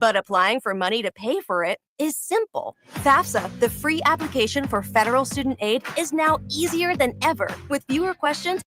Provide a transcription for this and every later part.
But applying for money to pay for it is simple. FAFSA, the free application for federal student aid, is now easier than ever with fewer questions.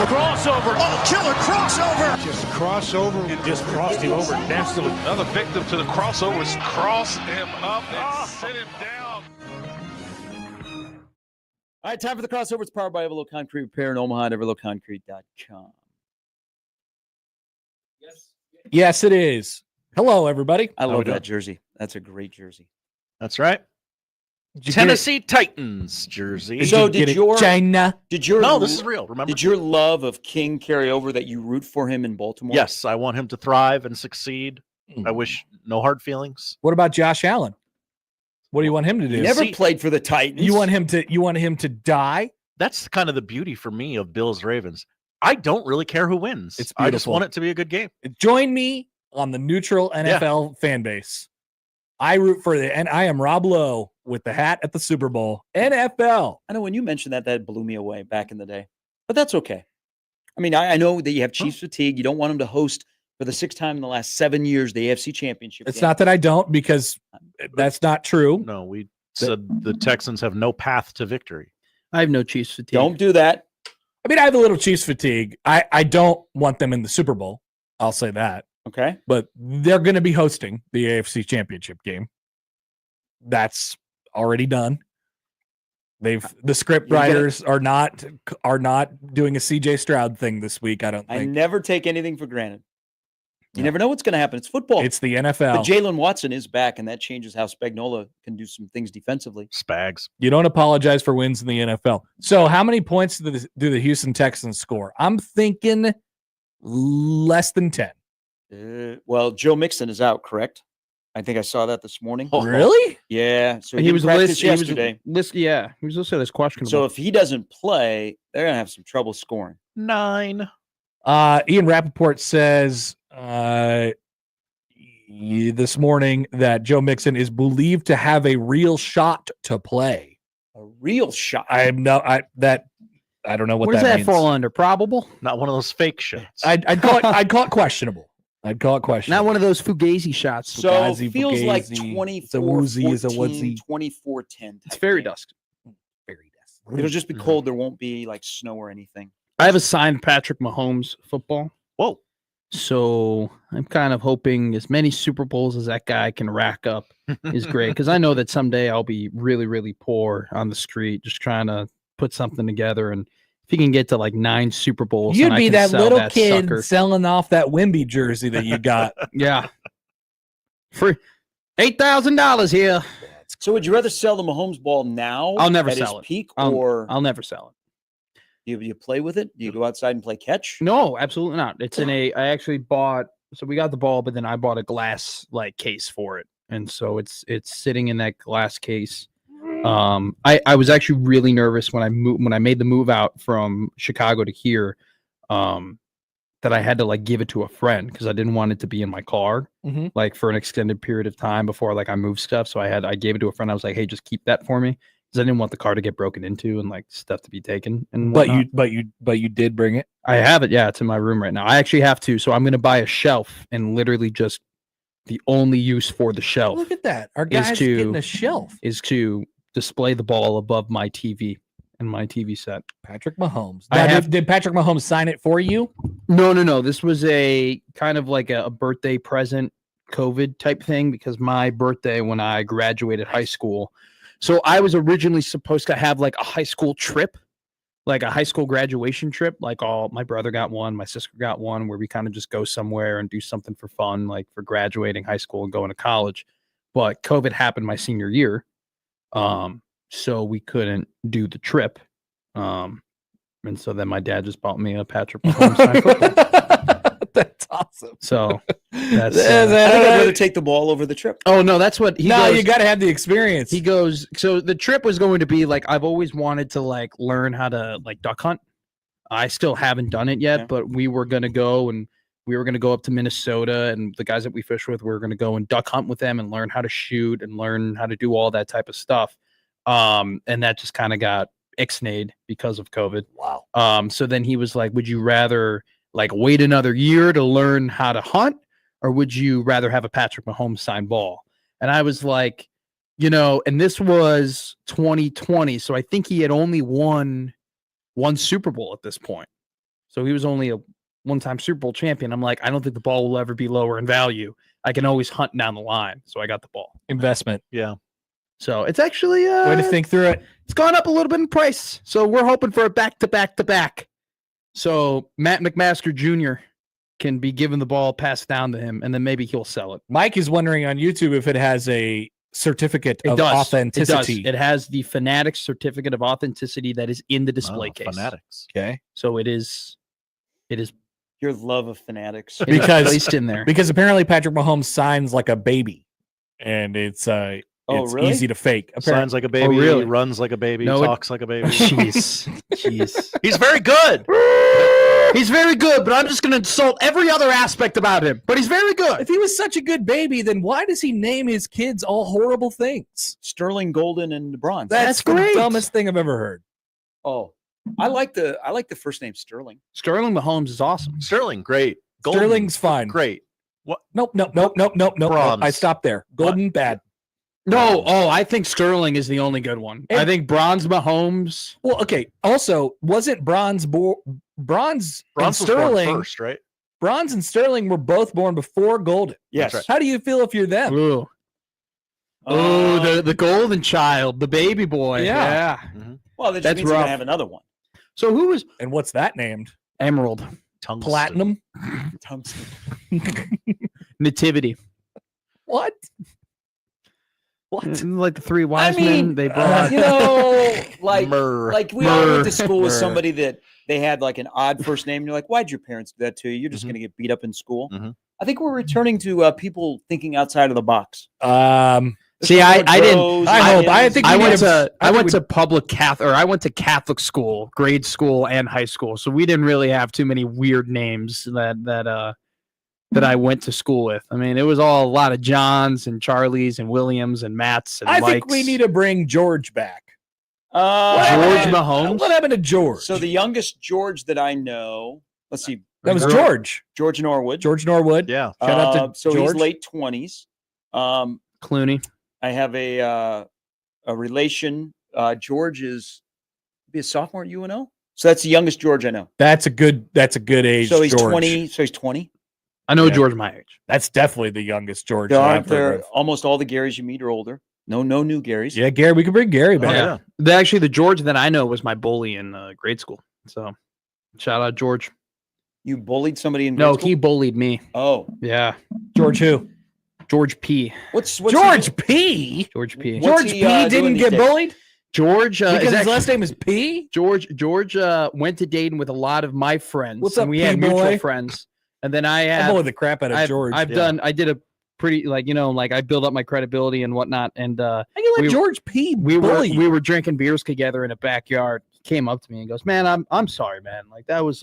Crossover. Oh, killer crossover. Just crossover. It just crossed him over nastily. Another victim to the crossovers. Cross him up and sit him down. All right, time for the crossovers powered by Everlow Concrete Repair in Omaha at everlowconcrete.com. Yes, it is. Hello, everybody. I love that jersey. That's a great jersey. That's right. Tennessee Titans jersey. So did your No, this is real. Remember? Did your love of King carry over that you root for him in Baltimore? Yes, I want him to thrive and succeed. I wish no hard feelings. What about Josh Allen? What do you want him to do? He never played for the Titans. You want him to die? That's kind of the beauty for me of Bills Ravens. I don't really care who wins. It's I just beautiful. want it to be a good game. Join me on the neutral NFL fan base. I root for and I am Rob Lowe with the hat at the Super Bowl. NFL. I know when you mentioned that blew me away back in the day, but that's okay. I mean, I know that you have Chiefs fatigue. You don't want him to host for the sixth time in the last 7 years the AFC Championship. It's not that I don't, because that's not true. No, we said the Texans have no path to victory. I have no Chiefs fatigue. Don't do that. I mean, I have a little Chiefs fatigue. I don't want them in the Super Bowl. I'll say that. Okay. But they're going to be hosting the AFC Championship game. That's already done. The script writers are not doing a CJ Stroud thing this week, I don't think. I never take anything for granted. You never know what's going to happen. It's football. It's the NFL. But Jalen Watson is back, and that changes how Spagnuolo can do some things defensively. Spags. You don't apologize for wins in the NFL. So how many points do the Houston Texans score? I'm thinking less than 10. Well, Joe Mixon is out, correct? I think I saw that this morning. Oh, really? Yeah. So he was listed yesterday. He was listed as questionable. So if he doesn't play, they're gonna have some trouble scoring. 9. Ian Rappaport says this morning that Joe Mixon is believed to have a real shot to play. A real shot. I don't know what does that means. fall under? Probable? Not one of those fake shots. I'd call it questionable. Not one of those Fugazi shots. So Fugazi, it feels like Fugazi. 24-14, It's a woozy, it's a woozy. 24-10. It's fairy dust. Fairy dust. It'll just be cold. There won't be like snow or anything. I have a signed Patrick Mahomes football. Whoa. So I'm kind of hoping as many Super Bowls as that guy can rack up is great, because I know that someday I'll be really, really poor on the street just trying to put something together. And if he can get to like 9 Super Bowls, You'd then be I can that sell little that kid sucker. selling off that Wemby jersey that you got. Yeah. For $8,000 here. So would you rather sell the Mahomes ball now? I'll never at sell his it. peak, I'll or never sell it. you play with it? Do you go outside and play catch? No, absolutely not. It's I actually bought, so we got the ball, but then I bought a glass case for it. And so it's sitting in that glass case. I was actually really nervous when I made the move out from Chicago to here. Because that I had to like give it to a friend because I didn't want it to be in my car like for an extended period of time before like I moved stuff. So I gave it to a friend. I was like, hey, just keep that for me because I didn't want the car to get broken into and like stuff to be taken. And whatnot. but you did bring it. I have it. Yeah, it's in my room right now. I actually have to. So I'm gonna buy a shelf and literally just the only use for the shelf. Look at that. Our guy's getting a shelf. Is to display the ball above my TV and my TV set. Patrick Mahomes. Did Patrick Mahomes sign it for you? No. This was a kind of like a birthday present COVID type thing because my birthday when I graduated high school. So I was originally supposed to have like a high school trip, like a high school graduation trip. Like my brother got one, my sister got one, where we kind of just go somewhere and do something for fun, like for graduating high school and going to college. But COVID happened my senior year. So we couldn't do the trip. And so then my dad just bought me a Patrick Mahomes signed football. That's awesome. So that's I think I'd rather take the ball over the trip. oh no, that's what he goes, you got to have the experience. he goes. So the trip was going to be like, I've always wanted to like learn how to like duck hunt. I still haven't done it yet, but we were going to go up to Minnesota and the guys that we fish with, we were going to go and duck hunt with them and learn how to shoot and learn how to do all that type of stuff. And that just kind of got ixnayed because of COVID. Wow. So then he was like, would you rather like wait another year to learn how to hunt, or would you rather have a Patrick Mahomes signed ball? And I was like, and this was 2020. So I think he had only won one Super Bowl at this point. So he was only a one-time Super Bowl champion. I'm like, I don't think the ball will ever be lower in value. I can always hunt down the line. So I got the ball. Investment. Yeah. So it's actually way to think through it. It's gone up a little bit in price. So we're hoping for a back-to-back-to-back. So Matt McMaster Jr. can be given the ball passed down to him, and then maybe he'll sell it. Mike is wondering on YouTube if it has a certificate of authenticity. It has the Fanatics certificate of authenticity that is in the display case. Fanatics. Okay. So it is Your love of Fanatics. Because placed in there. Because apparently Patrick Mahomes signs like a baby, and it's really? easy to fake. Signs like a baby, really? Runs like a baby, No, talks like a baby. Jeez. He's very good. He's very good, but I'm just going to insult every other aspect about him. But he's very good. If he was such a good baby, then why does he name his kids all horrible things? Sterling, Golden, and Bronze. That's great. The dumbest thing I've ever heard. Oh, I like the first name Sterling. Sterling Mahomes is awesome. Sterling, great. Golden, Sterling's fine. Great. What? Nope. Bronze. I stopped there. Golden, bad. No, I think Sterling is the only good one. I think Bronze Mahomes. Well, okay. Also, wasn't Bronze and was Sterling born first, right? Bronze and Sterling were both born before Golden. Yes. That's How do you feel if you're them? Ooh. The golden child, the baby boy. Yeah. Mhm. Well, that just That's means they're rough. gonna have another one. So who was And what's that named? Emerald? Tungsten. Platinum? Tungsten. Nativity. What? Like the three wise men they brought. Like we all went to school with somebody that they had like an odd first name. And you're like, why'd your parents do that to you? You're just going to get beat up in school. Mhm. I think we're returning to people thinking outside of the box. See, I didn't. I went to public Catholic, or I went to Catholic school, grade school and high school. So we didn't really have too many weird names that I went to school with. I mean, it was all a lot of Johns and Charlies and Williams and Matts and I Mikes. think we need to bring George back. George Mahomes. What happened to George? So the youngest George that I know, let's see. That was George. George Norwood. George Norwood. Yeah. Shout out to so George. he's late 20s. Clooney. I have a relation. George is be a sophomore at UNO. So that's the youngest George I know. That's a good age. So he's George. 20. So he's 20. I know Yeah. George my age. That's definitely the youngest George. There that aren't I've heard there of. almost all the Garys you meet are older. No new Garys. Yeah, Gary. We could bring Gary back. yeah. Actually, the George that I know was my bully in grade school. So shout out George. You bullied somebody in grade No, school? he bullied me. Oh, Yeah. George who? George P. what's George P. George P. What's George he, P. doing Didn't these get days? bullied George because is his actually- last name is P. George went to Dayton with a lot of my friends. What's and up, we had P-boy? mutual friends. And then I I had bullied the crap out of George. I did a pretty I built up my credibility and whatnot. And How you let we- George P. we bully you? were drinking beers together in a backyard. He came up to me and goes, "Man, I'm sorry, man. Like that was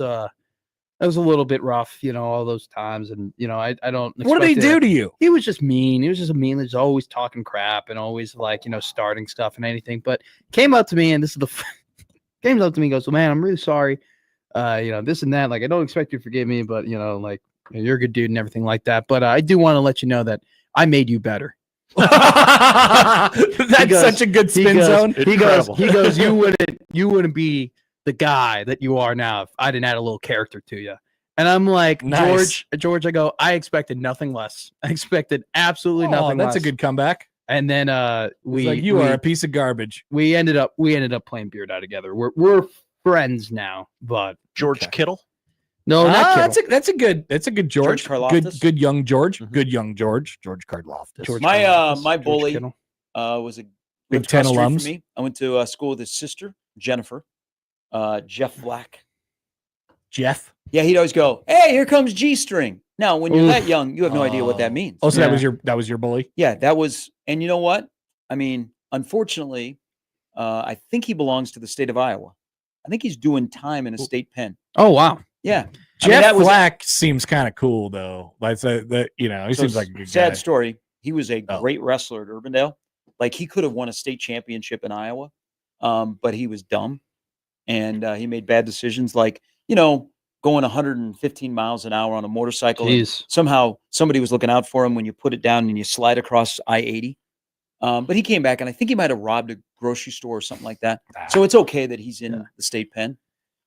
It was a little bit rough, all those times. And, I don't. What did he expect do it. to you? He was just mean. He was just mean. He was always talking crap and always starting stuff and anything. But came up to me, and this is came up to me and goes, well, man, I'm really sorry. This and that. Like, I don't expect you to forgive me, but, you're a good dude and everything like that. But I do want to let you know that I made you better. That's such a good spin zone. He goes, you wouldn't be the guy that you are now if I didn't add a little character to you. And I'm like, nice. George, I go, I expected nothing less. I expected absolutely nothing that's less. a good comeback. And then you are a piece of garbage. We ended up playing Beard Out together. We're friends now, but George Kittle. No, not Kittle. That's a good George. Good young George. Mm-hmm. Good young George. George Karloftis. My bully was a Big Ten alums. For me. I went to school with his sister, Jennifer. Jeff Black. Jeff? Yeah, he'd always go, "Hey, here comes G-string." Now, when you're that young, you have no idea what that means. Oh, so that was your bully? Yeah, that was. And you know what? I mean, unfortunately, I think he belongs to the state of Iowa. I think he's doing time in a state pen. Oh, wow. Yeah. Jeff Black seems kind of cool, though. Like he seems like a good sad guy. story. He was a great wrestler at Urbandale. Like, he could have won a state championship in Iowa, but he was dumb. And he made bad decisions, like, going 115 miles an hour on a motorcycle. Somehow somebody was looking out for him when you put it down and you slide across I-80. But he came back, and I think he might have robbed a grocery store or something like that. So it's okay that he's in the state pen.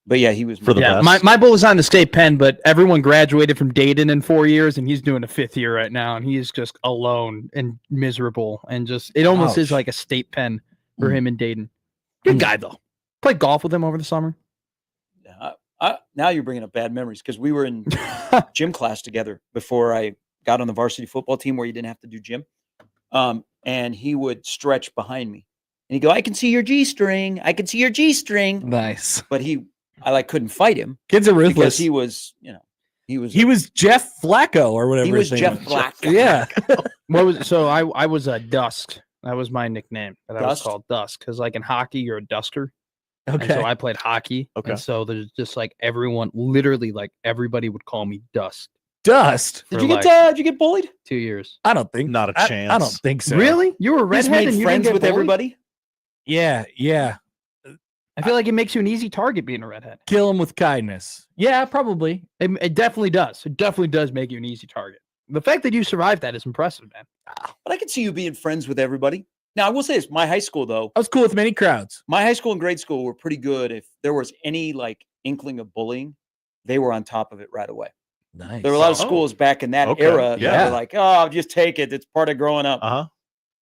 But yeah, he was for the best. My bull was on the state pen, but everyone graduated from Dayton in 4 years, and he's doing a 5th year right now, and he is just alone and miserable, and just it almost is like a state pen for him in Dayton. Good guy though. Played golf with him over the summer. Now you're bringing up bad memories, because we were in gym class together before I got on the varsity football team where you didn't have to do gym. And he would stretch behind me, and he'd go, "I can see your G-string. I can see your G-string." Nice. But I couldn't fight him. Kids are ruthless. Because he was Jeff Flacco or whatever. He was Jeff Flacco. Yeah. I was a Dusk. That was my nickname. That I was called Dusk, because like in hockey, you're a dusker. Okay. And so I played hockey. Okay. And so there's just like everyone, literally like everybody would call me Dust. Dust. Did you get bullied? 2 years. I don't think. Not a chance. I don't think so. Really? You were You just redhead made and you friends didn't get with bullied? everybody? Yeah. I feel like it makes you an easy target being a redhead. Kill him with kindness. Yeah, probably. It definitely does. It definitely does make you an easy target. The fact that you survived that is impressive, man. But I can see you being friends with everybody. Now, I will say this. My high school, though. I was cool with many crowds. My high school and grade school were pretty good. If there was any like inkling of bullying, they were on top of it right away. Nice. There were a lot of schools back in that era that were like, "Oh, just take it. It's part of growing up."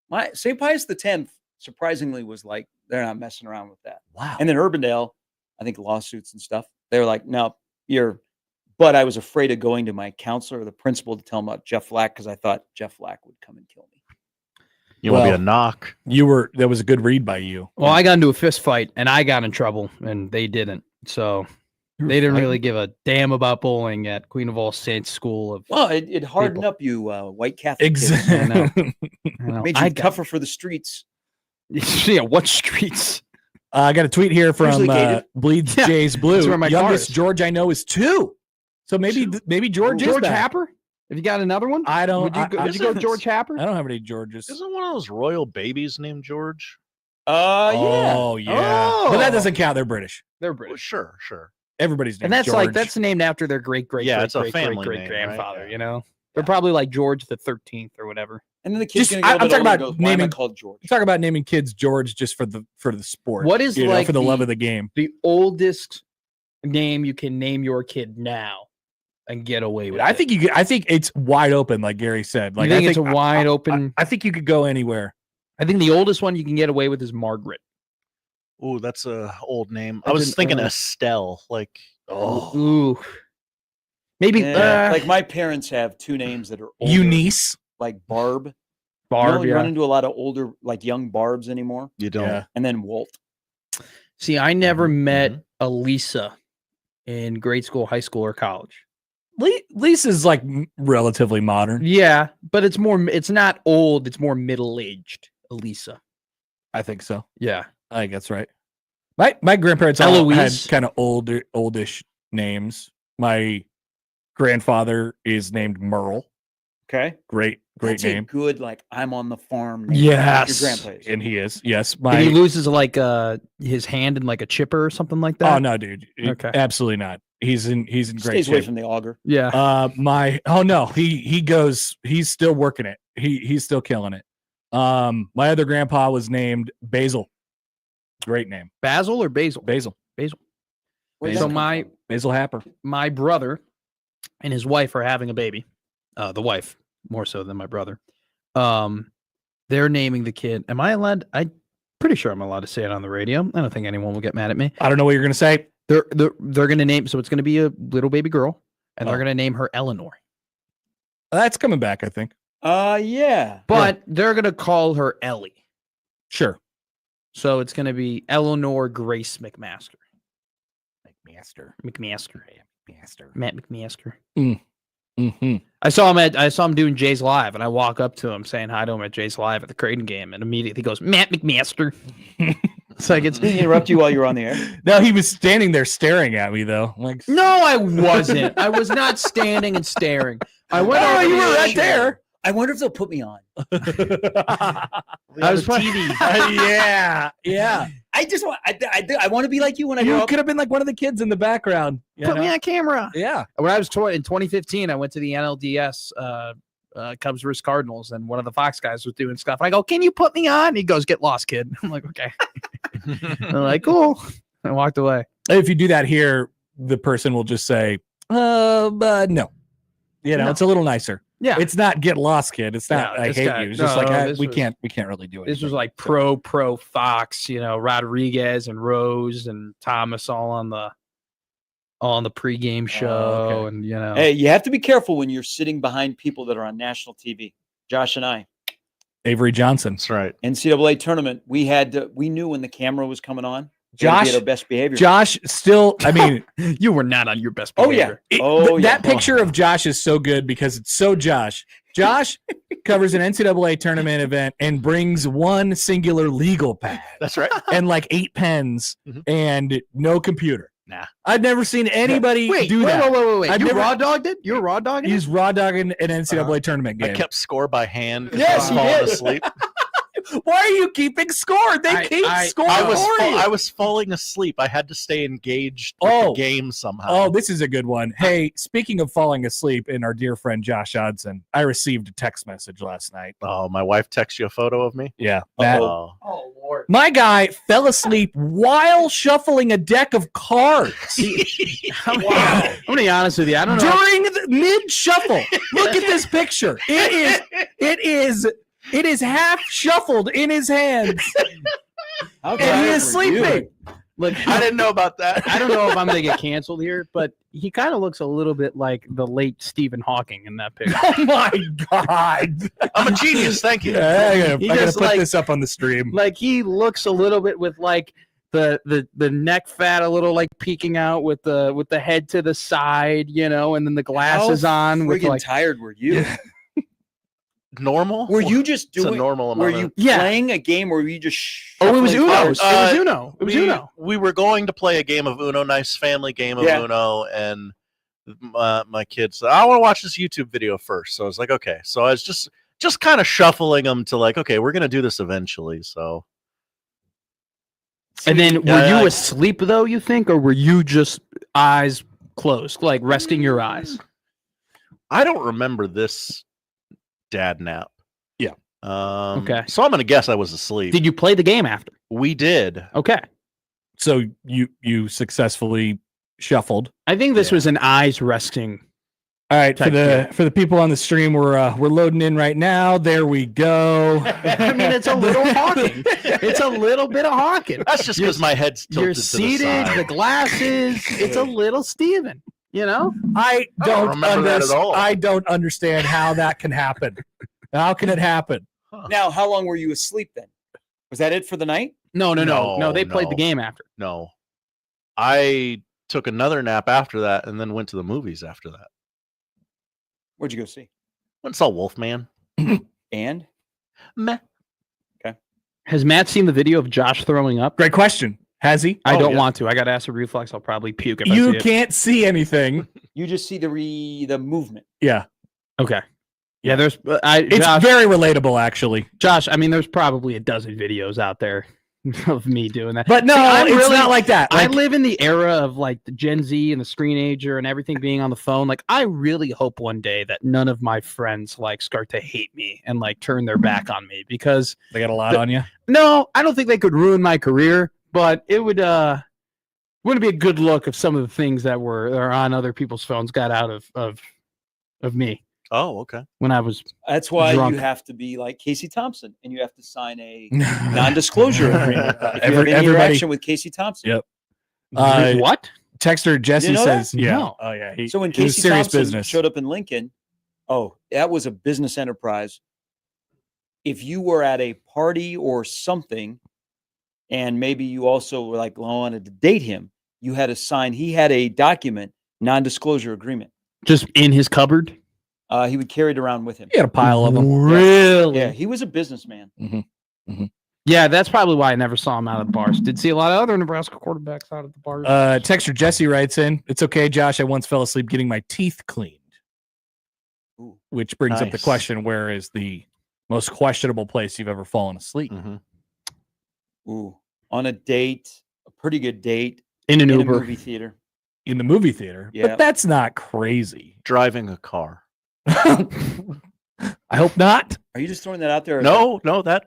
My St. Pius X, surprisingly, was like, they're not messing around with that. Wow. And then Urbandale, I think lawsuits and stuff. They were like, "No, But I was afraid of going to my counselor or the principal to tell him about Jeff Flack, because I thought Jeff Flack would come and kill me. You want to be a knock? That was a good read by you. Well, I got into a fist fight and I got in trouble and they didn't. So they didn't really give a damn about bowling at Queen of All Saints School. Well, it hardened up you, white Catholic. Exactly. Made you tougher for the streets. Yeah, what streets? I got a tweet here from Bleeds Jays Blue. That's where my youngest George I know is 2. So maybe George is back. Happer? Have you got another one? I don't. Would you go George Happer? I don't have any Georges. Isn't one of those royal babies named George? Yeah. Oh, yeah. But that doesn't count. They're British. They're Well, British. sure. Everybody's named And that's George. that's named after their great it's a family great name, grandfather. right? You know, they're probably like George the 13th or whatever. And then the kid's Just- gonna go I'm talking about goes, "Why am I naming- called George?" You talk about naming kids George just for the sport. What is like for the love of the game? The oldest name you can name your kid now and get away with I it? think it's wide open, like Gary said. Like You think I it's a wide open? I think you could go anywhere. I think the oldest one you can get away with is Margaret. Ooh, that's a old name. I That's was an thinking old- Estelle. Like, Ooh. Maybe Yeah, like my parents have 2 names that are older, Eunice. like Barb. Barb. You Yeah. run into a lot of older, like young Barbs anymore. you don't. Yeah. And then Walt. See, I never Mhm, met mhm. Elisa in grade school, high school, or college. Lisa's like relatively modern. Yeah, but it's not old, it's more middle-aged, Elisa. I think so. Yeah. I think that's right. My grandparents all had Eloise. kind of oldish names. My grandfather is named Merle. Okay. Great That's name. a good, like, I'm on the farm name. Yes. Your grandpa is. And he is. Yes. Did he loses like his hand in like a chipper or something like that? Oh no, dude. Okay. Absolutely not. He's in great Stays away shape. from the auger. Yeah. He's still working it. He's still killing it. My other grandpa was named Basil. Great name. Basil or Basil? Basil. So Basil Happer. my brother and his wife are having a baby. The wife more so than my brother. They're naming the kid. Am I allowed? I'm pretty sure I'm allowed to say it on the radio. I don't think anyone will get mad at me. I don't know what you're gonna say. They're going to name. So it's going to be a little baby girl, and they're Oh. going to name her Eleanor. That's coming back, I think. Yeah. But they're going to call her Ellie. Sure. So it's going to be Eleanor Grace McMaster. McMaster. Matt McMaster. Mm-hmm. I saw him doing Jay's Live, and I walk up to him saying hi to him at Jay's Live at the Creighton game, and immediately he goes, Matt McMaster. It's like it's Did he interrupt you while you were on the air? No, he was standing there staring at me though. Like, No, I wasn't. I was not standing and staring. I went over you to were the right chair. there. I wonder if they'll put me on. I was TV. yeah. I just want. I want to be like you when I You grow up. could have been like one of the kids in the background. you Put me know? on camera. Yeah. When I was in 2015, I went to the NLDS Cubs vs Cardinals, and one of the Fox guys was doing stuff. I go, "Can you put me on?" He goes, "Get lost, kid." I'm like, "Okay." I'm like, "Cool." I walked away. If you do that here, the person will just say, but no. You know, No. it's a little nicer. Yeah, It's not get lost, kid. It's not No, I this hate guy- you. It's just no, like this we was- can't really do it. this was like pro Fox, Rodriguez and Rose and Thomas all on the pregame show, okay. and Hey, you have to be careful when you're sitting behind people that are on national TV. Josh and I, Avery Johnson. That's right. NCAA tournament, we knew when the camera was coming on. we had to be Josh- at our best behavior. Josh still, I mean, you were not on your best Oh yeah. behavior. that picture of Josh is so good because it's so Josh. Josh covers an NCAA tournament event and brings one singular legal pad That's right. and like 8 pens Mhm. and no computer. Nah. I've never seen anybody do that. Wait. I've You never- raw dogged it? You were raw dogging it? He's raw dogging an NCAA tournament I game. kept score by hand. 'cause Yes, I you was falling did. asleep. Why are you keeping score? They I- keep I- score I for you. was falling asleep. I had to stay engaged with Oh. the game somehow. Oh, this is a good one. Hey, speaking of falling asleep, and our dear friend Josh Odson, I received a text message last night. Oh, my wife texts you a photo of me. Yeah, Matt. Oh. Oh, Lord. My guy fell asleep while shuffling a deck of cards I'm going to be honest with you. I don't know. during the mid shuffle. Look at this picture. It is half shuffled in his hands, How and he tired is were you? sleeping. Look, I didn't know about that. I don't know if I'm going to get canceled here, but he kind of looks a little bit like the late Stephen Hawking in that picture. Oh my god! I'm a genius. Thank you. I He gotta just put like- this up on the stream. Like he looks a little bit with like the neck fat a little like peeking out with the head to the side, and then the glasses on with Friggin' like tired were you? Normal? Were you just It's a doing? normal Were amount. you Yeah. playing a game, or were you just? Oh, it was shuffling Uno. cards? It was Uno. It was Uno. We were going to play a game of Uno, nice family game of Yeah. Uno, and my kids said, I want to watch this YouTube video first. So I was like, okay. So I was just kind of shuffling them to like, okay, we're gonna do this eventually. So And then were Yeah, you I- asleep though, you think, or were you just eyes closed, like resting your eyes? I don't remember this dad nap. Yeah. Okay. So I'm gonna guess I was asleep. Did you play the game after? We did. Okay. So you successfully shuffled. I think this Yeah. was an eyes resting. All right, Type for the people on the stream, we're loading in right now. There we go. I mean, it's a little hawking. It's a little bit of hawking. That's just because my head's tilted You're to seated, the side. the glasses. It's a little Steven, I don't don't remember that at all. I don't understand how that can happen. How can it happen? Now, how long were you asleep then? Was that it for the night? No. No, They played the no. game after. No. I took another nap after that and then went to the movies after that. Where'd you go see? Went and saw Wolfman. And Meh. Has Matt seen the video of Josh throwing up? Great question. Has he? I don't want to. I got acid reflux. I'll probably puke if I see You it. can't see anything. You just see the movement. Yeah. Okay. Yeah, there's It's Josh, very relatable, actually. Josh, I mean, there's probably a dozen videos out there of me doing that. But no, it's not like that. I Like, live in the era of like the Gen Z and the screenager and everything being on the phone. Like, I really hope one day that none of my friends like start to hate me and like turn their back on me because they got a lot on you. no, I don't think they could ruin my career, but it wouldn't be a good look if some of the things that are on other people's phones got out of me. Oh, okay. When I was That's why drunk. you have to be like Casey Thompson, and you have to sign a non-disclosure agreement. If you have any Everybody- interaction with Casey Thompson. Yep. what? Texter Jesse You know says, that? yeah. No. Oh, yeah. So when it was Casey serious Thompson business. showed up in Lincoln, that was a business enterprise. If you were at a party or something, and maybe you also were like wanted to date him, you had to sign. He had a document, non-disclosure agreement. Just in his cupboard? He would carry it around with him. He had a pile of them. Really? Yeah, he was a businessman. Yeah, that's probably why I never saw him out of the bars. Did see a lot of other Nebraska quarterbacks out of the bars. Texter Jesse writes in, it's okay, Josh. I once fell asleep getting my teeth cleaned. Ooh. Which brings up the Nice. question, where is the most questionable place you've ever fallen asleep? Ooh, on a date, a pretty good date in an in a Uber. movie theater. In the movie theater. Yeah. But that's not crazy. Driving a car. I hope not. Are you just throwing that out there? No,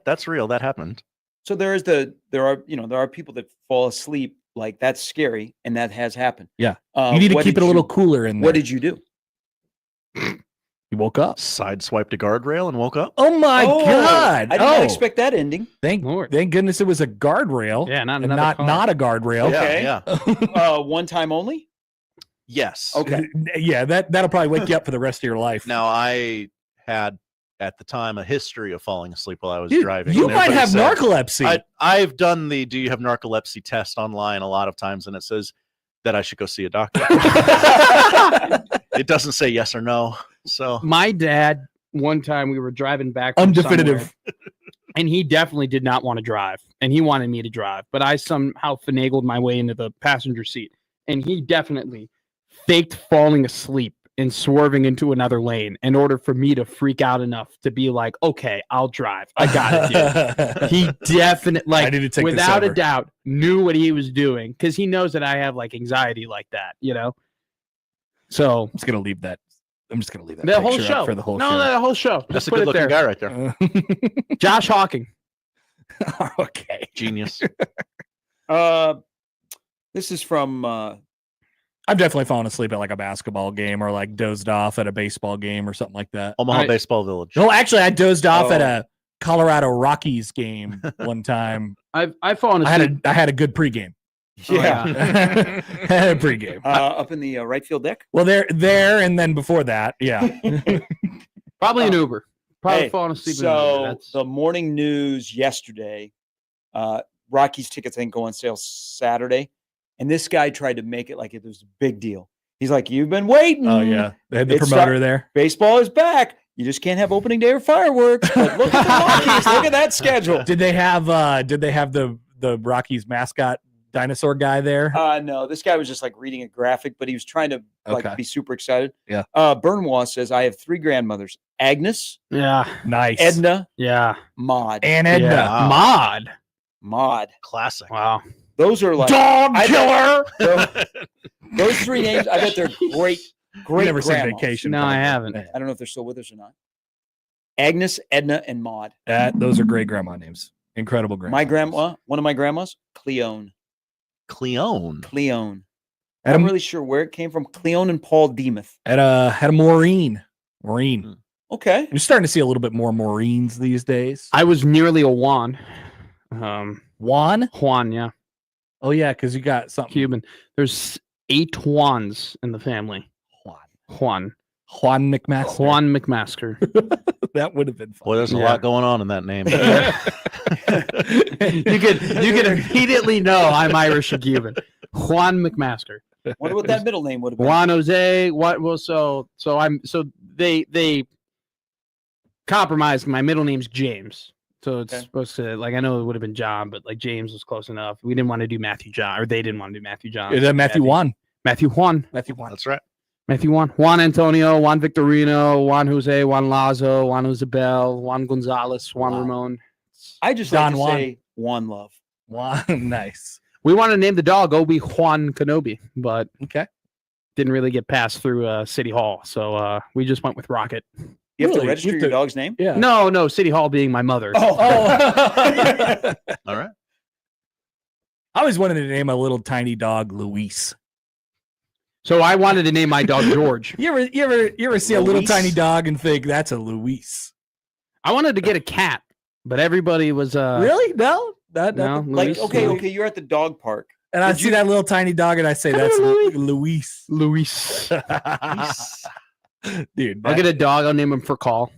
that's real. That happened. So there are people that fall asleep like that's scary, and that has happened. Yeah. You need to what keep did it a little you- cooler in there. What did you do? You woke up. Sideswiped a guardrail and woke up. Oh my God. I did not expect that ending. Thank Lord. goodness it was a guardrail. Yeah, not and another car. not a guardrail. Okay. Yeah. One time only. Yes. Okay. Yeah, that'll probably wake you up for the rest of your life. Now I had at the time a history of falling asleep while I was Dude, driving. you and might have everybody narcolepsy. I've done the "Do you have narcolepsy?" test online a lot of times, and it says that I should go see a doctor. It doesn't say yes or no. So My dad, one time we were driving back from Undefinitive. somewhere, and he definitely did not want to drive, and he wanted me to drive, but I somehow finagled my way into the passenger seat, and he definitely faked falling asleep and swerving into another lane in order for me to freak out enough to be like, okay, I'll drive. I got it, dude. He definitely, I need to take this without a over. doubt, knew what he was doing because he knows that I have like anxiety like that, you know? So I'm just gonna leave that. I'm just gonna leave that the whole picture up show for the whole no, show. the whole show. that's Just a put it good-looking there. guy right there. Josh Hawking. Okay. Genius. This is from I've definitely fallen asleep at like a basketball game or like dozed off at a baseball game or something like that. Omaha I- Baseball Village. No, actually, I dozed off at Oh. a Colorado Rockies game one time. I've fallen I asleep. had a good pregame. yeah, Had a pregame. up in the right field deck. Well, there, and then before that, yeah. Probably an Uber. Probably Hey, falling asleep in an Uber. So That's- the morning news yesterday, Rockies tickets ain't go on sale Saturday, and this guy tried to make it like it was a big deal. He's like, "You've been waiting. Oh yeah, they had the It's promoter start- there. Baseball is back. You just can't have opening day or fireworks." But look at the Rockies. Look at that schedule. Did they have the Rockies mascot dinosaur guy there? No, this guy was just like reading a graphic, but he was trying to like Okay. be super excited. Yeah. Burnwa says, "I have 3 grandmothers: Agnes, yeah. Nice. Edna, Yeah. Maud." and Edna. Yeah. Wow. Mod. Maud. Classic. Wow. Those are like Dog I killer. those 3 names. I bet they're great. Great. Never seen grandmas. Vacation. No, I haven't. I don't know if they're still with us or not. Agnes, Edna, and Maud. Those are great grandma names. Incredible grandma. My grandma, one of my grandmas, Cleone. Cleone. Cleone. Had I'm a, really sure where it came from. Cleone and Paul Demuth. had a Maureen. Maureen. Okay. I'm starting to see a little bit more Maureen's these days. I was nearly a Juan. Juan? Juan, yeah. Oh yeah, because you got something. Cuban. There's 8 Juans in the family. Juan. Juan McMaster. Juan McMaster. That would have been fun. Boy, there's a Yeah. lot going on in that name. you could immediately know I'm Irish or Cuban. Juan McMaster. Wonder what that middle name would have been. Juan Jose. What? Well, so they compromised. My middle name's James, So it's supposed to, like, I know it would have been John, but like James was close enough. We didn't want to do Matthew John, or they didn't want to do Matthew John. Is that Matthew Juan? Matthew Juan. That's right. Matthew Juan Antonio, Juan Victorino, Juan Jose, Juan Lazo, Juan Josebel, Juan Gonzalez, Juan Ramon. I just Don like to Juan. say Juan Love. Juan, nice. We want to name the dog Obi-Wan Kenobi, but Okay. didn't really get passed through City Hall. So we just went with Rocket. You have to Really? register You have your to- dog's name? Yeah. No, City Hall being my mother. Oh. All right. I always wanted to name a little tiny dog Luis. So I wanted to name my dog George. You ever see a little Luis? tiny dog and think that's a Luis? I wanted to get a cat, but everybody was Really? No. no, Like, Luis, okay, no. okay, you're at the dog park. And I see that little tiny dog and I say that's Luis. Luis. Dude, I'll get a dog. I'll name him for call.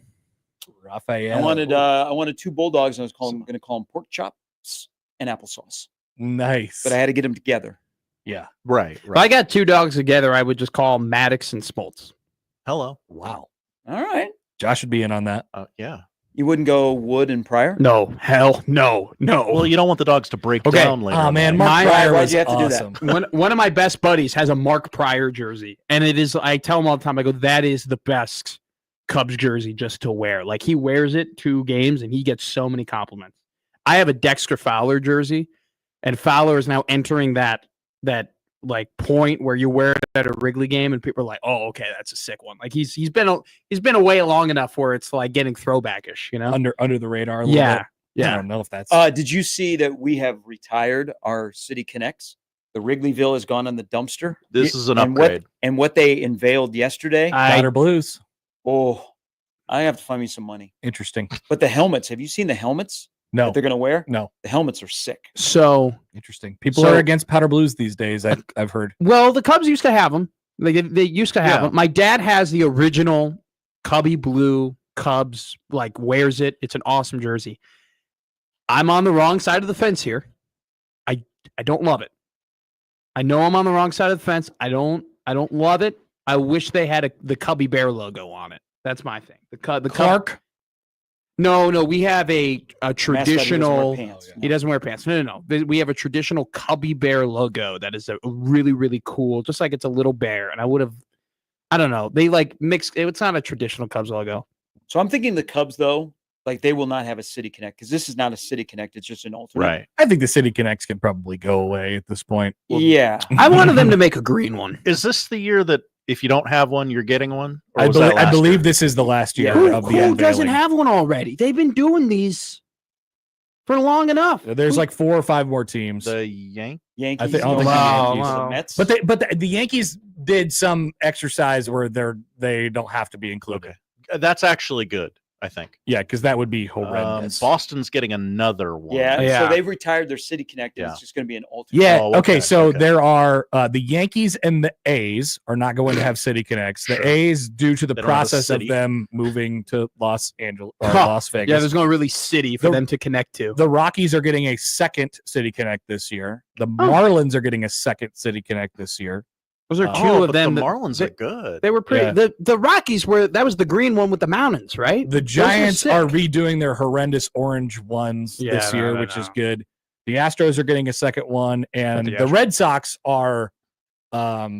Raphael. I wanted 2 bulldogs, and I was going to call them pork chops and applesauce. Nice. But I had to get them together. Yeah. Right. If I got 2 dogs together, I would just call Maddox and Smoltz. Hello. Wow. All right. Josh would be in on that. Yeah. You wouldn't go Wood and Pryor? No, hell, no. Well, you don't want the dogs to break Okay. down later. Oh in man, life. Mark Pryor why'd was you have to do that? awesome. One of my best buddies has a Mark Pryor jersey, and it is. I tell him all the time. I go, that is the best Cubs jersey just to wear. Like he wears it 2 games, and he gets so many compliments. I have a Dexter Fowler jersey, and Fowler is now entering that like point where you wear it at a Wrigley game, and people are like, "Oh, okay, that's a sick one." Like he's been away long enough where it's like getting throwbackish, you know? Under the radar a little bit. I Yeah. don't know if that's Did you see that we have retired our City Connects? The Wrigleyville has gone on the dumpster. This is an And upgrade. what they unveiled yesterday. Powder Blues. Oh, I have to find me some money. Interesting. But the helmets, have you seen the helmets No. that they're going to wear? No. The helmets are sick. So Interesting. People So- are against powder blues these days. I've heard. well, the Cubs used to have them. They used to have Yeah. them. My dad has the original Cubby blue Cubs. Like wears it. It's an awesome jersey. I'm on the wrong side of the fence here. I don't love it. I know I'm on the wrong side of the fence. I don't love it. I wish they had the Cubby Bear logo on it. That's my thing. The Clark. No, we have a Mascot, he doesn't wear traditional. pants. He doesn't wear pants. No. We have a traditional Cubby Bear logo that is a really, really cool, just like it's a little bear. And I don't know. They like mix. It's not a traditional Cubs logo. So I'm thinking the Cubs, though, like they will not have a City Connect because this is not a City Connect. It's just an alternate. Right. I think the City Connects can probably go away at this point. Yeah. I wanted them to make a green one. Is this the year that if you don't have one, you're getting one? Or I, was that I last believe year? this is the last year Yeah. of the Who doesn't unveiling. have one already? They've been doing these for long enough. There's like 4 or 5 more teams. the Yank. Yankees. I don't think the Wow, Yankees. wow. The Mets. But the Yankees did some exercise where they don't have to be included. Okay. That's actually good, I think. Yeah, because that would be horrendous. Boston's getting another one. yeah, Yeah. So they've retired their City Connect. And Yeah. It's just going to be an alternate. Yeah. Oh, okay. okay, So okay. there are the Yankees and the A's are not going to have City Connects. Sure. The A's, due to the They don't have a process of city. them moving to Los Angeles or Huh. Las Vegas. Yeah, there's no really city for The- them to connect to. The Rockies are getting a second City Connect this year. The Marlins are getting a second City Connect this year. Those are Oh, two of but them. The that- Marlins they- are good. They were pretty. Yeah. The Rockies that was the green one with the mountains, right? The Those were Giants sick. are redoing their horrendous orange ones Yeah, this year, no, which is no. good. The Astros are getting a second one, and the the Red Sox are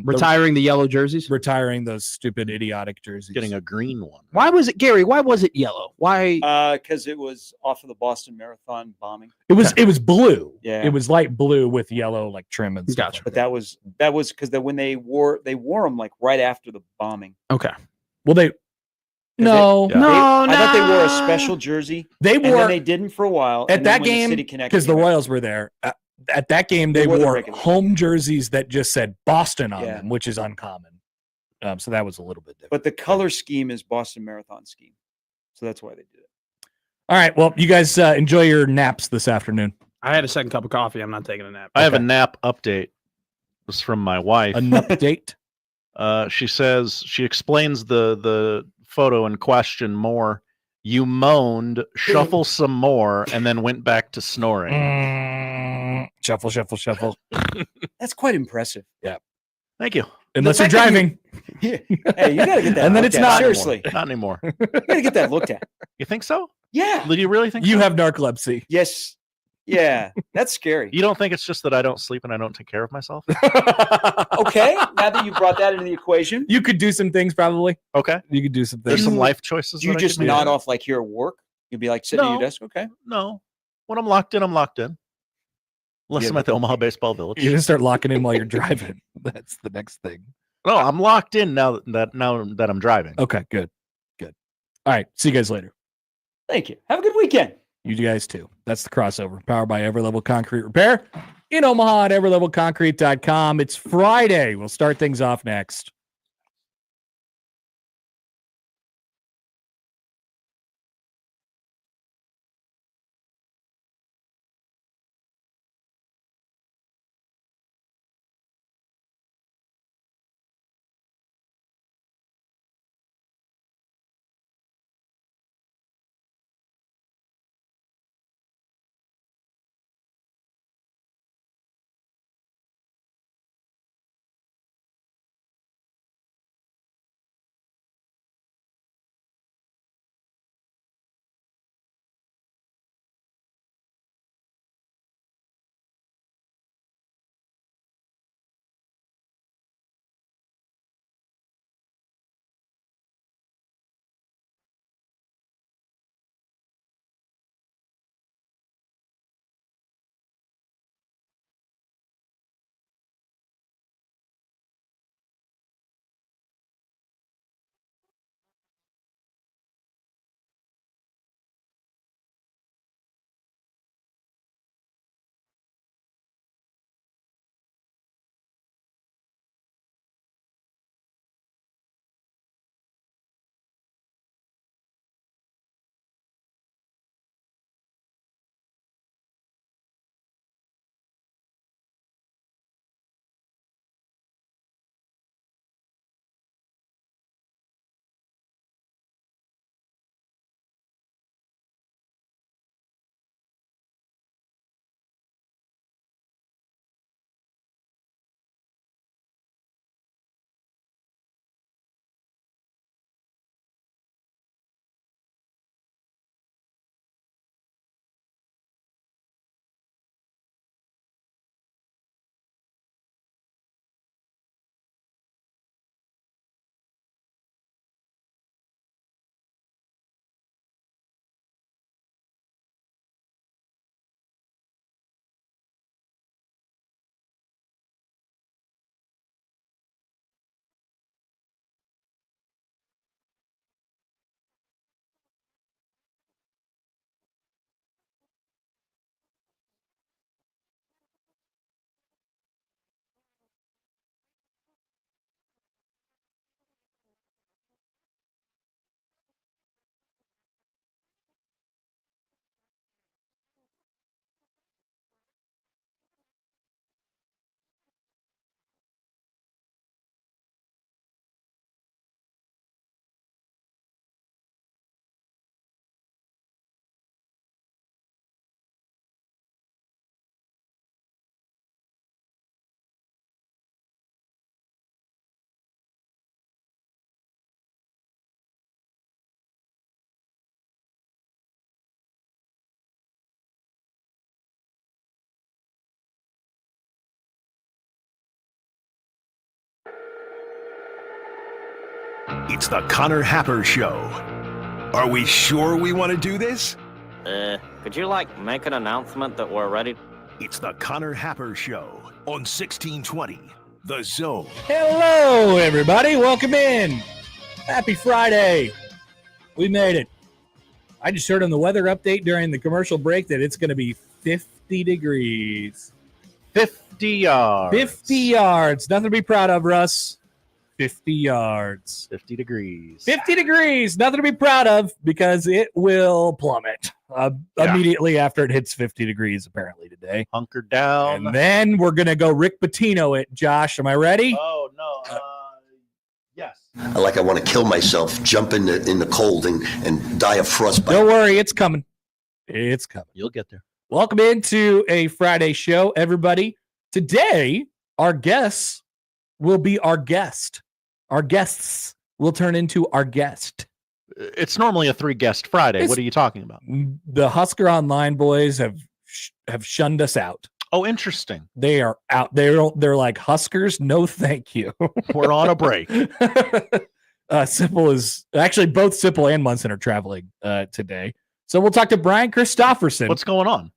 retiring the yellow jerseys. retiring those stupid, idiotic jerseys. Getting a green one. Why was it, Gary? Why was it yellow? Why? Because it was off of the Boston Marathon bombing. It was blue. Yeah. It was light blue with yellow like trim and stuff. Gotcha. like But that was because when they wore them like right after the bombing. Okay. Well, they no, Yeah. No, I thought they wore a nah. special jersey. they And then wore they didn't for a while. at and then that when the game City Connect because the came out- Royals were there. At that game, they They wore the wore regular. home jerseys that just said Boston on Yeah. them, which is uncommon. So that was a little bit different. But the color scheme is Boston Marathon scheme. So that's why they did it. All right. Well, you guys enjoy your naps this afternoon. I had a second cup of coffee. I'm not taking a nap. I have a Okay. nap update. This is from my wife. An update. She says she explains the photo in question more. You moaned, shuffle some more, and then went back to snoring. Shuffle, shuffle, shuffle. That's quite impressive. Thank you. Unless you're driving. Hey, you gotta get that. And then looked it's at. not Seriously. Not anymore. You gotta get that looked at. You think so? Yeah. Do you really think You so? have narcolepsy. Yes. Yeah. That's scary. You don't think it's just that I don't sleep and I don't take care of myself? Okay. Now that you brought that into the equation, You could do some things probably. Okay. You could do some There's things. some life choices. do you that I just could make. nod off like you're at work? You'd be like sitting at your No. desk. Okay. No. When I'm locked in, I'm locked in. Unless Yeah, I'm at the Omaha Baseball Village. You're gonna start locking in while you're driving. That's the next thing. No, I'm locked in now that I'm driving. Okay, good. All right. See you guys later. Thank you. Have a good weekend. You guys too. That's the crossover, powered by Everlevel Concrete Repair in Omaha at everlevelconcrete.com. It's Friday. We'll start things off next. It's the Connor Happer Show. Are we sure we want to do this? Could you, make an announcement that we're ready? It's the Connor Happer Show on 1620, The Zone. Hello, everybody. Welcome in. Happy Friday. We made it. I just heard on the weather update during the commercial break that it's going to be 50 degrees. 50 yards. 50 yards. Nothing to be proud of, Russ. 50 yards. 50 degrees. 50 degrees. Nothing to be proud of because it will plummet immediately after it hits 50 degrees, apparently, today. Hunker down. And then we're going to go Rick Pitino it. Josh, am I ready? Oh, no. Yes. Like I want to kill myself, jump in the cold and die of frostbite. Don't worry. It's coming. It's coming. You'll get there. Welcome into a Friday show, everybody. Today, our guests will be our guest. Our guests will turn into our guest. It's normally a 3-guest Friday. What are you talking about? The Husker Online boys have shunned us out. Oh, interesting. They are out. They're like, Huskers, no thank you. We're on a break. Sipple is actually, both Sipple and Munson are traveling today. So we'll talk to Brian Christopherson. What's going on?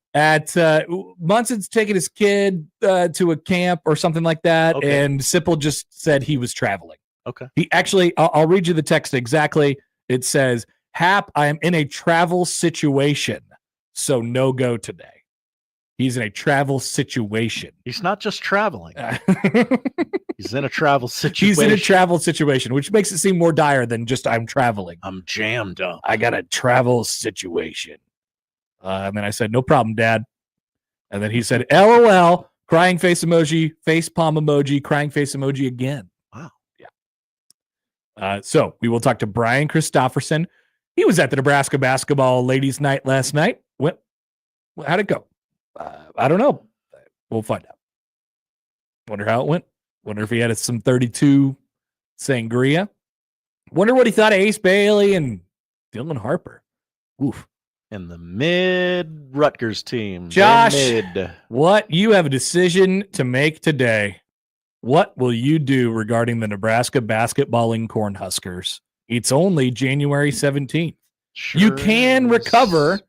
Munson's taking his kid to a camp or something like that, Okay. and Sipple just said he was traveling. Okay. He actually, I'll read you the text exactly. It says, Hap, I am in a travel situation, so no go today. He's in a travel situation. He's not just traveling. He's in a travel situation. He's in a travel situation, which makes it seem more dire than just I'm traveling. I'm jammed up. I got a travel situation. And then I said, no problem, Dad. And then he said, LOL, crying face emoji, face palm emoji, crying face emoji again. Wow. Yeah. So we will talk to Brian Christopherson. He was at the Nebraska basketball ladies' night last night. How'd it go? I don't know. We'll find out. Wonder how it went. Wonder if he had some 32 sangria. Wonder what he thought of Ace Bailey and Dylan Harper. Oof. And the mid Rutgers team. Josh, mid. What? You have a decision to make today. What will you do regarding the Nebraska basketballing Cornhuskers? It's only January 17th. Sure You can is. recover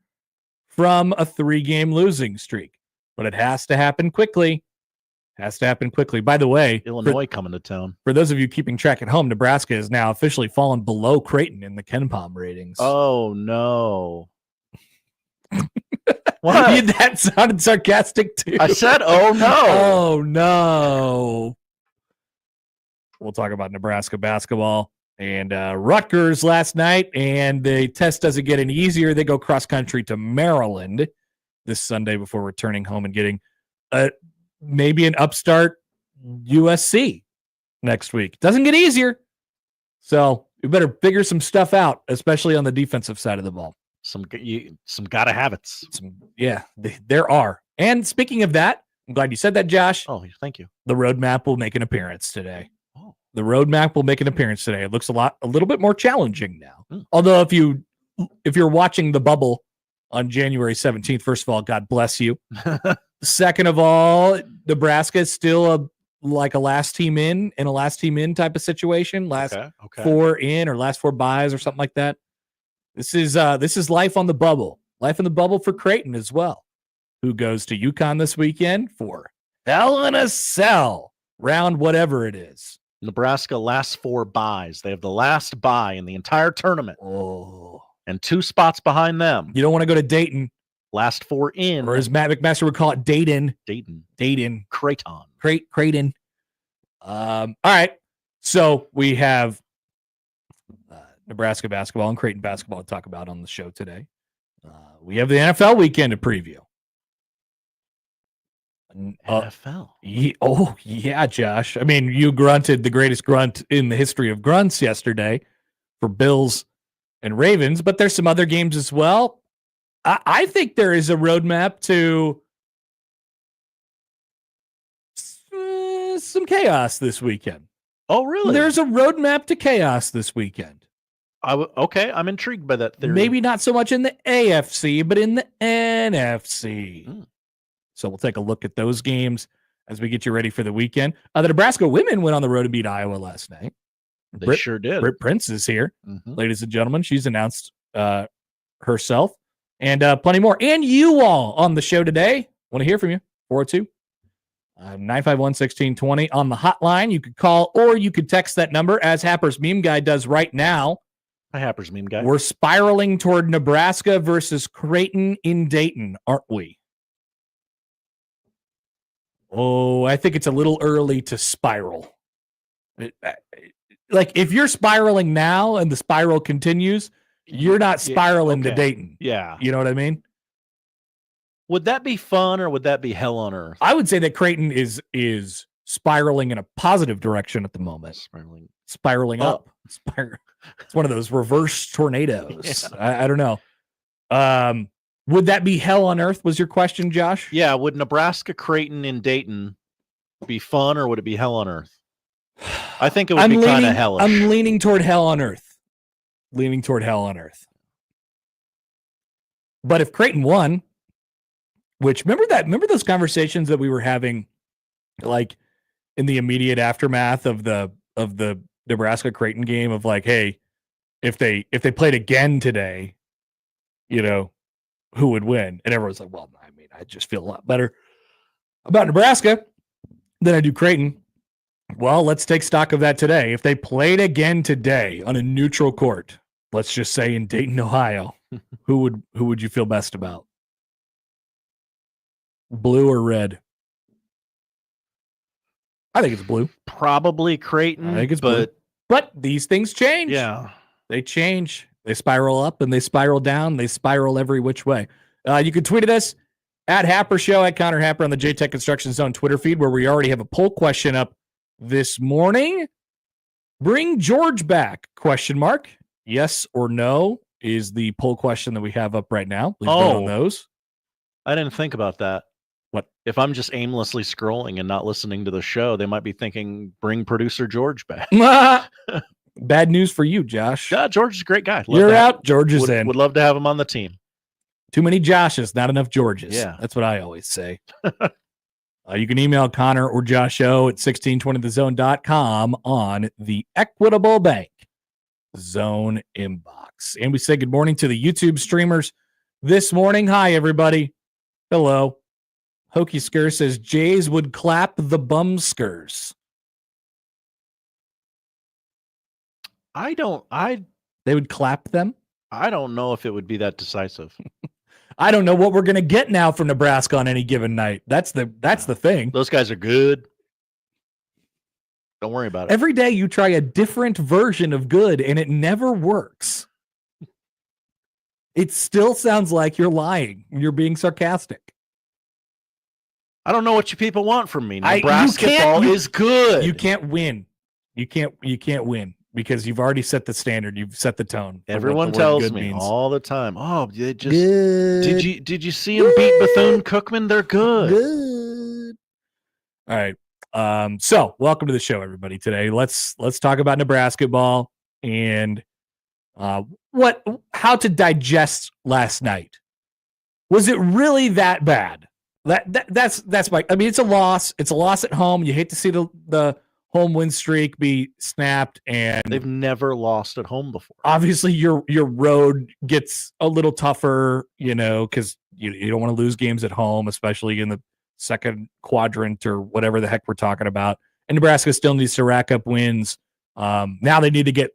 from a 3-game losing streak, but it has to happen quickly. Has to happen quickly. By the way, Illinois coming to town. For those of you keeping track at home, Nebraska is now officially fallen below Creighton in the KenPom ratings. Oh, no. What? That sounded sarcastic too. I said, oh, no. Oh, no. We'll talk about Nebraska basketball and Rutgers last night, and the test doesn't get any easier. They go cross-country to Maryland this Sunday before returning home and getting maybe an upstart USC next week. Doesn't get easier. So we better figure some stuff out, especially on the defensive side of the ball. Some gotta have it. There are. And speaking of that, I'm glad you said that, Josh. Oh, thank you. The roadmap will make an appearance today. Oh. The roadmap will make an appearance today. It looks a little bit more challenging now. Although if you're watching the bubble on January 17th, first of all, God bless you. Second of all, Nebraska is still like a last team in a last team in type of situation. Last 4 in or last 4 buys or something like that. This is life on the bubble. Life in the bubble for Creighton as well, who goes to UConn this weekend for Hell in a Cell round, whatever it is. Nebraska last 4 buys. They have the last buy in the entire tournament. Oh. And 2 spots behind them. You don't want to go to Dayton. Last 4 in. Or as Matt McMaster would call it, Dayton. Creighton. Creighton. All right. So we have Nebraska basketball and Creighton basketball to talk about on the show today. We have the NFL weekend to preview. NFL. Yeah, Josh. I mean, you grunted the greatest grunt in the history of grunts yesterday for Bills and Ravens, but there's some other games as well. I think there is a roadmap to some chaos this weekend. Oh, really? There's a roadmap to chaos this weekend. Okay, I'm intrigued by that theory. Maybe not so much in the AFC, but in the NFC. So we'll take a look at those games as we get you ready for the weekend. The Nebraska women went on the road to beat Iowa last night. They sure did. Britt Prince is here, ladies and gentlemen. She's announced herself and plenty more. And you all on the show today. Want to hear from you. 402 951-1620 on the hotline. You could call or you could text that number as Happer's Meme Guy does right now. Hi, Happer's Meme Guy. We're spiraling toward Nebraska versus Creighton in Dayton, aren't we? Oh, I think it's a little early to spiral. Like, if you're spiraling now and the spiral continues, you're not spiraling to Dayton. Yeah. You know what I mean? Would that be fun or would that be hell on earth? I would say that Creighton is spiraling in a positive direction at the moment. Spiraling up. It's one of those reverse tornadoes. I don't know. Would that be hell on earth was your question, Josh? Yeah. Would Nebraska Creighton in Dayton be fun or would it be hell on earth? I think it would be kind of hellish. I'm leaning toward hell on earth. Leaning toward hell on earth. But if Creighton won, which remember those conversations that we were having, like in the immediate aftermath of the Nebraska Creighton game, of like, hey, if they played again today, who would win? And everyone's like, well, I mean, I just feel a lot better about Nebraska than I do Creighton. Well, let's take stock of that today. If they played again today on a neutral court, let's just say in Dayton, Ohio, who would you feel best about? Blue or red? I think it's blue. Probably Creighton. I think it's blue. But these things change. Yeah. They change. They spiral up and they spiral down. They spiral every which way. You can tweet at us at Happer Show, at Connor Happer on the JTech Construction Zone Twitter feed, where we already have a poll question up this morning. Bring George back? ? Yes or no is the poll question that we have up right now. Please vote on those. I didn't think about that. What? If I'm just aimlessly scrolling and not listening to the show, they might be thinking, bring producer George back. Bad news for you, Josh. Yeah, George is a great guy. You're out. George is in. Would love to have him on the team. Too many Joshes, not enough Georges. Yeah. That's what I always say. You can email Connor or Josh O at 1620thezone.com on the Equitable Bank Zone inbox. And we say good morning to the YouTube streamers this morning. Hi, everybody. Hello. Hokey Skir says Jays would clap the bumskers. They would clap them? I don't know if it would be that decisive. I don't know what we're going to get now from Nebraska on any given night. That's the thing. Those guys are good. Don't worry about it. Every day you try a different version of good and it never works. It still sounds like you're lying. You're being sarcastic. I don't know what you people want from me. Nebrasketball is good. You can't win. You can't win because you've already set the standard. You've set the tone. Everyone tells me all the time, "Oh, they just did you see them beat Bethune-Cookman? They're good." All right. So welcome to the show, everybody. Today, let's talk about Nebrasketball and how to digest last night. Was it really that bad? That's my. I mean, it's a loss. It's a loss at home. You hate to see the home win streak be snapped, and they've never lost at home before. Obviously, your road gets a little tougher, because you don't want to lose games at home, especially in the second quadrant or whatever the heck we're talking about. And Nebraska still needs to rack up wins. Now they need to get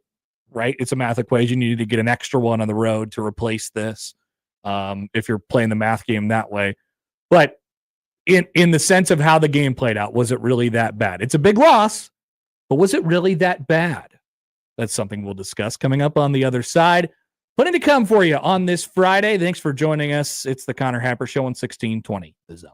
right. It's a math equation. You need to get an extra one on the road to replace this. If you're playing the math game that way. But in the sense of how the game played out, was it really that bad? It's a big loss, but was it really that bad? That's something we'll discuss coming up on the other side. Plenty to come for you on this Friday. Thanks for joining us. It's the Connor Happer Show on 1620 The Zone.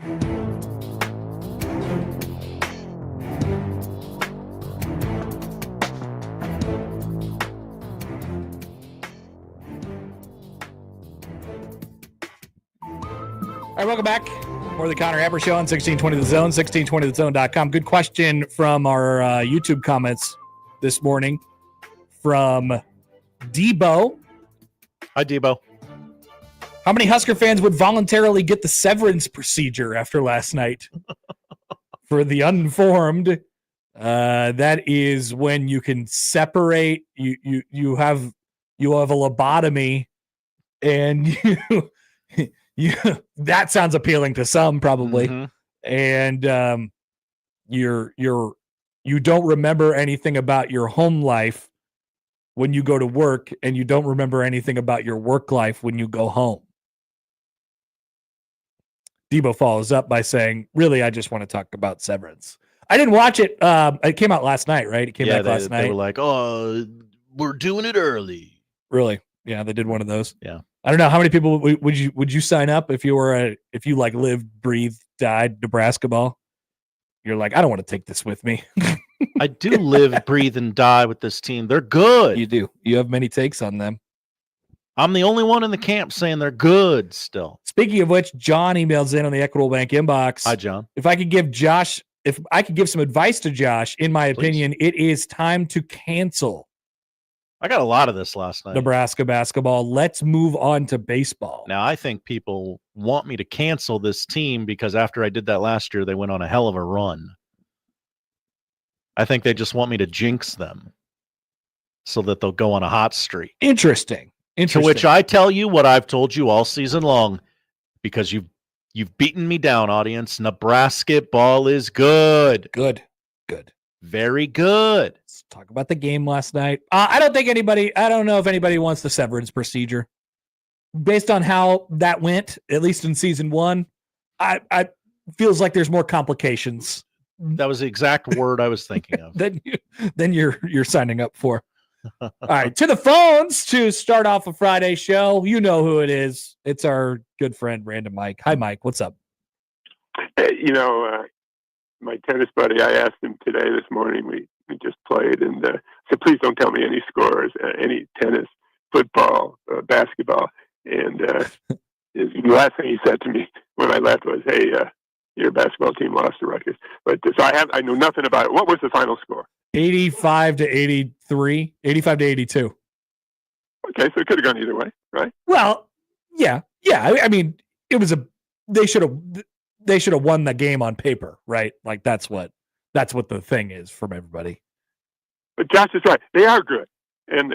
All right, welcome back. More of the Connor Happer Show on 1620 The Zone, 1620thezone.com. Good question from our YouTube comments this morning from Debo. Hi, Debo. How many Husker fans would voluntarily get the severance procedure after last night? For the uninformed, that is when you can separate. You have a lobotomy, and that sounds appealing to some probably, and you don't remember anything about your home life when you go to work, and you don't remember anything about your work life when you go home. Debo follows up by saying, really, I just want to talk about Severance. I didn't watch it. It came out last night, right? It came back last night. They were like, oh, we're doing it early. Really? Yeah, they did one of those. Yeah. I don't know how many people would you sign up if you were if you like lived, breathed, died Nebrasketball. You're like, I don't want to take this with me. I do live, breathe, and die with this team. They're good. You do. You have many takes on them. I'm the only one in the camp saying they're good still. Speaking of which, John emails in on the Equitable Bank inbox. Hi, John. If I could give some advice to Josh, in my opinion, it is time to cancel. I got a lot of this last night. Nebraska basketball. Let's move on to baseball. Now, I think people want me to cancel this team because after I did that last year, they went on a hell of a run. I think they just want me to jinx them so that they'll go on a hot streak. Interesting. To which I tell you what I've told you all season long, because you've beaten me down, audience. Nebrasketball is good. Good. Very good. Let's talk about the game last night. I don't know if anybody wants the severance procedure. Based on how that went, at least in season one, I feels like there's more complications. That was the exact word I was thinking of. than you're signing up for. All right, to the phones to start off a Friday show. You know who it is. It's our good friend, Random Mike. Hi, Mike. What's up? My tennis buddy, I asked him today, this morning, we just played, and said, please don't tell me any scores, any tennis, football, basketball. And the last thing he said to me when I left was, hey, your basketball team lost to Rutgers. But so I know nothing about it. What was the final score? 85 to 83, 85 to 82. Okay, so it could have gone either way, right? Well, yeah. I mean, they should have won the game on paper, right? Like that's what the thing is from everybody. But Josh is right. They are good, and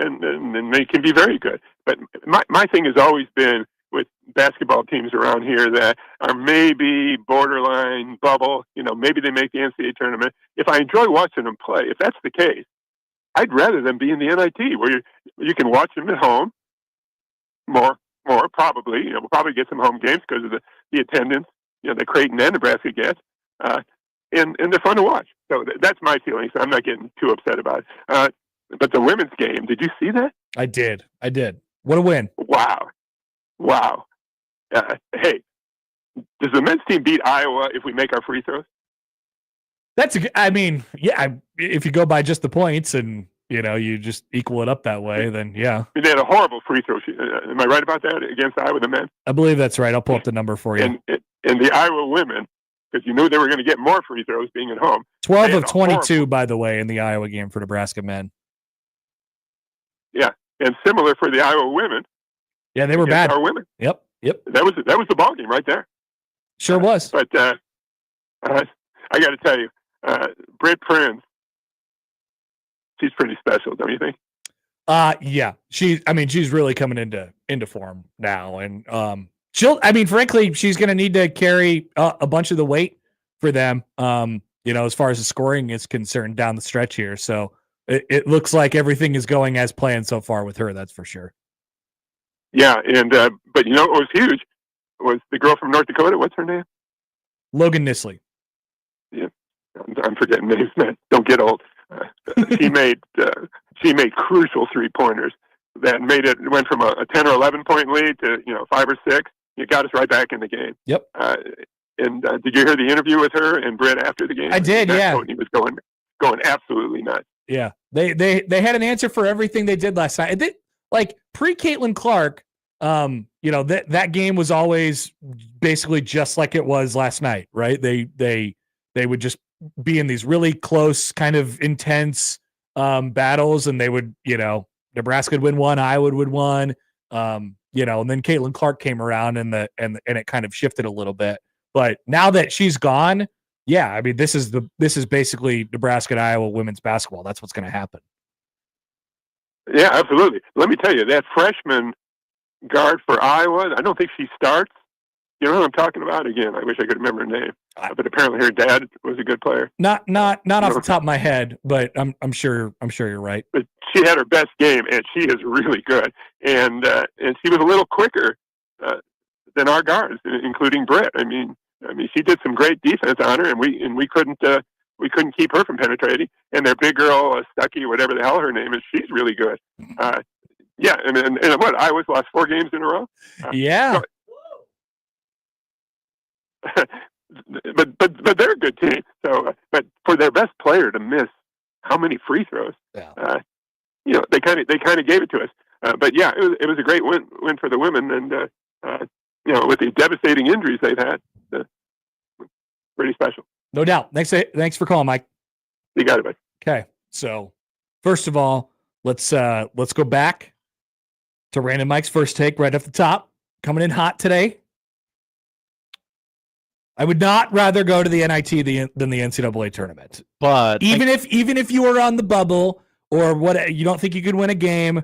they can be very good. But my thing has always been with basketball teams around here that are maybe borderline bubble. Maybe they make the NCAA tournament. If I enjoy watching them play, if that's the case, I'd rather them be in the NIT where you can watch them at home more probably. We'll probably get some home games because of the attendance. That Creighton and Nebraska gets, and they're fun to watch. So that's my feeling. So I'm not getting too upset about it. But the women's game, did you see that? I did. What a win! Wow. Hey, does the men's team beat Iowa if we make our free throws? If you go by just the points and you just equal it up that way, then yeah. They had a horrible free throw shoot. Am I right about that against Iowa, the men? I believe that's right. I'll pull up the number for you. And the Iowa women, because you knew they were going to get more free throws being at home. 12 of 22, by the way, in the Iowa game for Nebraska men. Yeah, and similar for the Iowa women. Yeah, they were bad. Our women. Yep. That was the ball game right there. Sure was. But I got to tell you, Britt Prince, she's pretty special, don't you think? Yeah. She's really coming into form now, and frankly, she's going to need to carry a bunch of the weight for them. As far as the scoring is concerned down the stretch here. So it looks like everything is going as planned so far with her. That's for sure. Yeah, and but what was huge was the girl from North Dakota. What's her name? Logan Nisley. Yeah, I'm forgetting names, man. Don't get old. She made crucial 3-pointers that went from a 10 or 11 point lead to 5 or 6. You got us right back in the game. Yep. And did you hear the interview with her and Britt after the game? I did, yeah. He was going absolutely nuts. Yeah, they had an answer for everything they did last night. Like pre-Caitlin Clark, that game was always basically just like it was last night, right? They would just be in these really close, kind of intense battles, and they would, Nebraska would win one, Iowa would win, and then Caitlin Clark came around and it kind of shifted a little bit. But now that she's gone, yeah, I mean, this is basically Nebraska and Iowa women's basketball. That's what's going to happen. Yeah, absolutely. Let me tell you, that freshman guard for Iowa, I don't think she starts. You know what I'm talking about? Again, I wish I could remember her name, but apparently her dad was a good player. Not off the top of my head, but I'm sure you're right. But she had her best game, and she is really good. And she was a little quicker than our guards, including Britt. I mean, she did some great defense on her, and we couldn't keep her from penetrating. And their big girl, Stuckey, whatever the hell her name is, she's really good. Yeah, and what, Iowa's lost 4 games in a row? Yeah. But they're a good team. So, but for their best player to miss how many free throws? Yeah. They kind of gave it to us. But yeah, it was a great win for the women, and with the devastating injuries they've had, pretty special. No doubt. Thanks for calling, Mike. You got it, buddy. Okay, so first of all, let's go back to Random Mike's first take right off the top. Coming in hot today. I would not rather go to the NIT than the NCAA tournament. But even if you were on the bubble or what, you don't think you could win a game,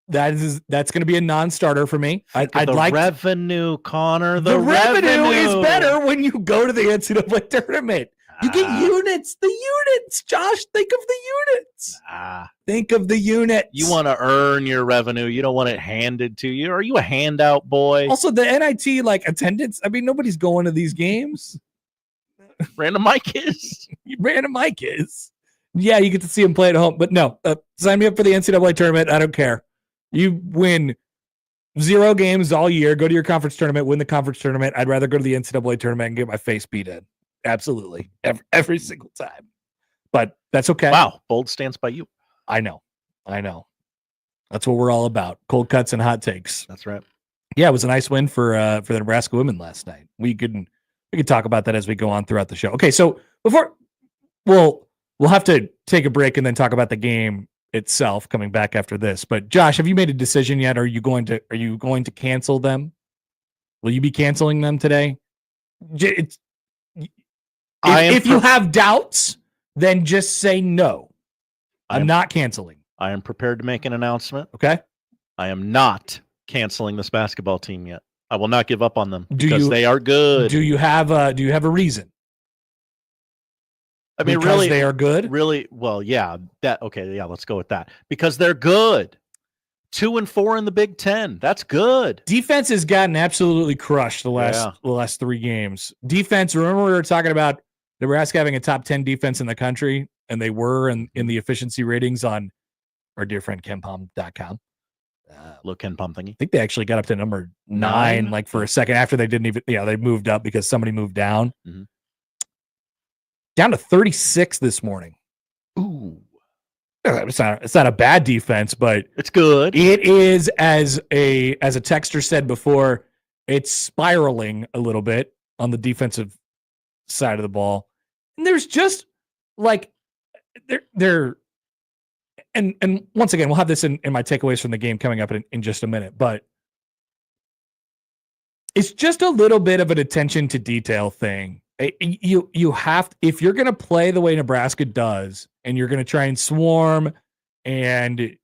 that's going to be a non-starter for me. I'd like revenue, Connor. The revenue is better when you go to the NCAA tournament. You get units, the units, Josh. Think of the units. Think of the units. You want to earn your revenue. You don't want it handed to you. Are you a handout boy? Also, the NIT attendance. I mean, nobody's going to these games. Random Mike is. Random Mike is. Yeah, you get to see him play at home. But no, sign me up for the NCAA tournament. I don't care. You win 0 games all year. Go to your conference tournament. Win the conference tournament. I'd rather go to the NCAA tournament and get my face beat in. Absolutely. Every single time. But that's okay. Wow. Bold stance by you. I know. That's what we're all about. Cold cuts and hot takes. That's right. Yeah, it was a nice win for the Nebraska women last night. We could talk about that as we go on throughout the show. Okay, so before we'll have to take a break and then talk about the game itself coming back after this. But Josh, have you made a decision yet? Are you going to cancel them? Will you be canceling them today? If you have doubts, then just say no. I'm not canceling. I am prepared to make an announcement. Okay. I am not canceling this basketball team yet. I will not give up on them because they are good. Do you have a reason? I mean, because really, they are good. Really, well, yeah. Let's go with that because they're good. 2-4 in the Big Ten. That's good. Defense has gotten absolutely crushed the last 3 games. Defense. Remember we were talking about Nebraska having a top 10 defense in the country, and they were in the efficiency ratings on our dear friend KenPom.com. Little KenPom thingy. I think they actually got up to number 9, like for a second after they didn't even. They moved up because somebody moved down. Mm-hmm. Down to 36 this morning. Ooh. It's not a bad defense, but it's good. It is, as a texter said before, it's spiraling a little bit on the defensive side of the ball. And there's just like there and once again, we'll have this in my takeaways from the game coming up in just a minute, but it's just a little bit of an attention to detail thing. You have, if you're going to play the way Nebraska does, and you're going to try and swarm, and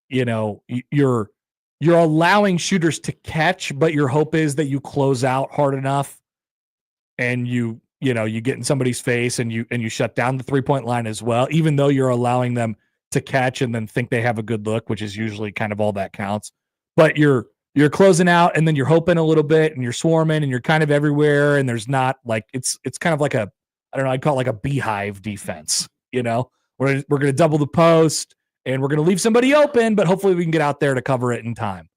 you're allowing shooters to catch, but your hope is that you close out hard enough, and you get in somebody's face, and you shut down the 3-point line as well, even though you're allowing them to catch and then think they have a good look, which is usually kind of all that counts. But you're closing out, and then you're hoping a little bit, and you're swarming, and you're kind of everywhere, and there's not like it's kind of like I'd call it like a beehive defense. We're going to double the post, and we're going to leave somebody open, but hopefully we can get out there to cover it in time.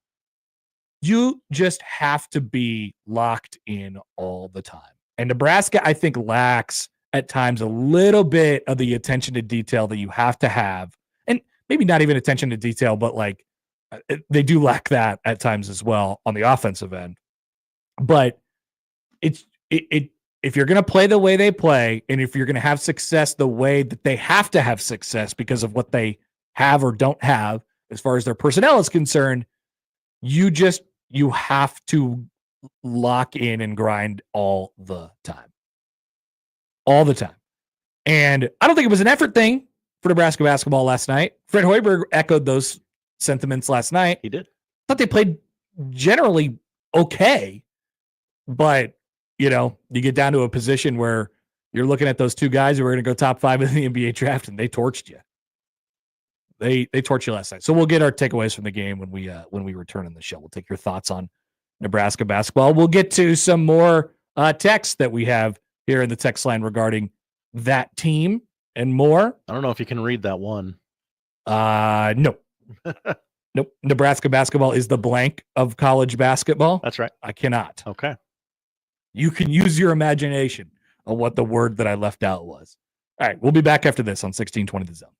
You just have to be locked in all the time. And Nebraska, I think, lacks at times a little bit of the attention to detail that you have to have. And maybe not even attention to detail, but like they do lack that at times as well on the offensive end. But if you're going to play the way they play, and if you're going to have success the way that they have to have success because of what they have or don't have as far as their personnel is concerned, you have to lock in and grind all the time. All the time. And I don't think it was an effort thing for Nebraska basketball last night. Fred Hoiberg echoed those sentiments last night. He did. I thought they played generally okay, but you get down to a position where you're looking at those two guys who are going to go top 5 in the NBA draft, and they torched you. They torched you last night. So we'll get our takeaways from the game when we return in the show. We'll take your thoughts on Nebraska basketball. We'll get to some more texts that we have here in the text line regarding that team and more. I don't know if you can read that one. No. Nope. Nebraska basketball is the blank of college basketball. That's right. I cannot. Okay. You can use your imagination on what the word that I left out was. All right. We'll be back after this on 1620 The Zone.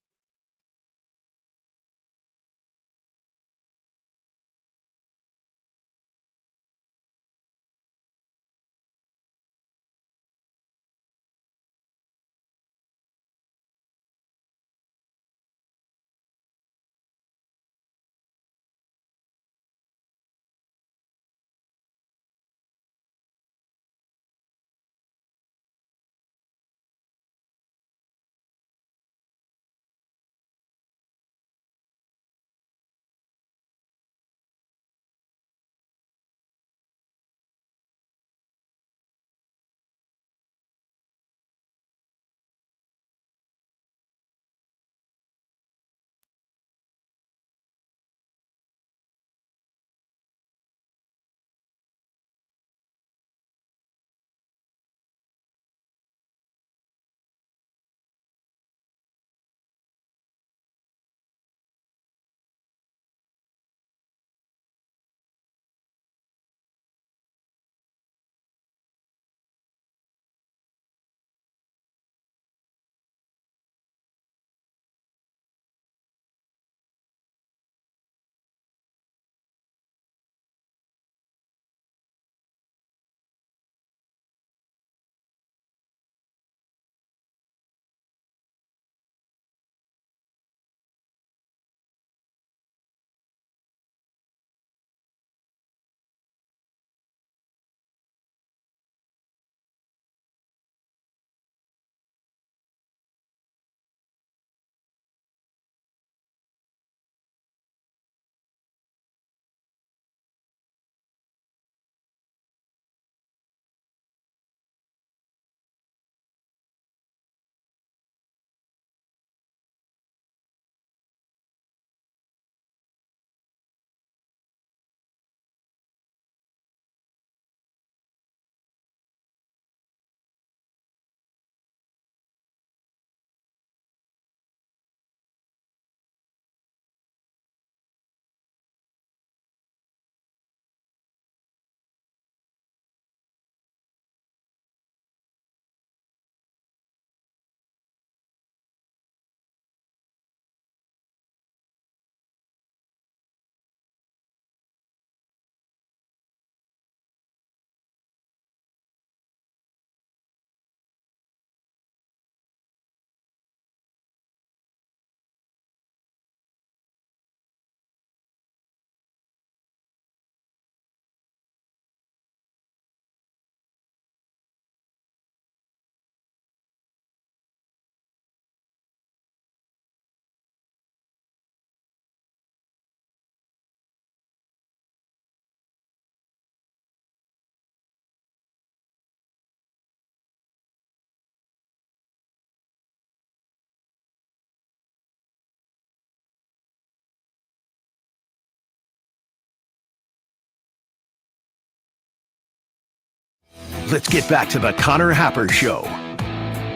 Let's get back to the Connor Happer Show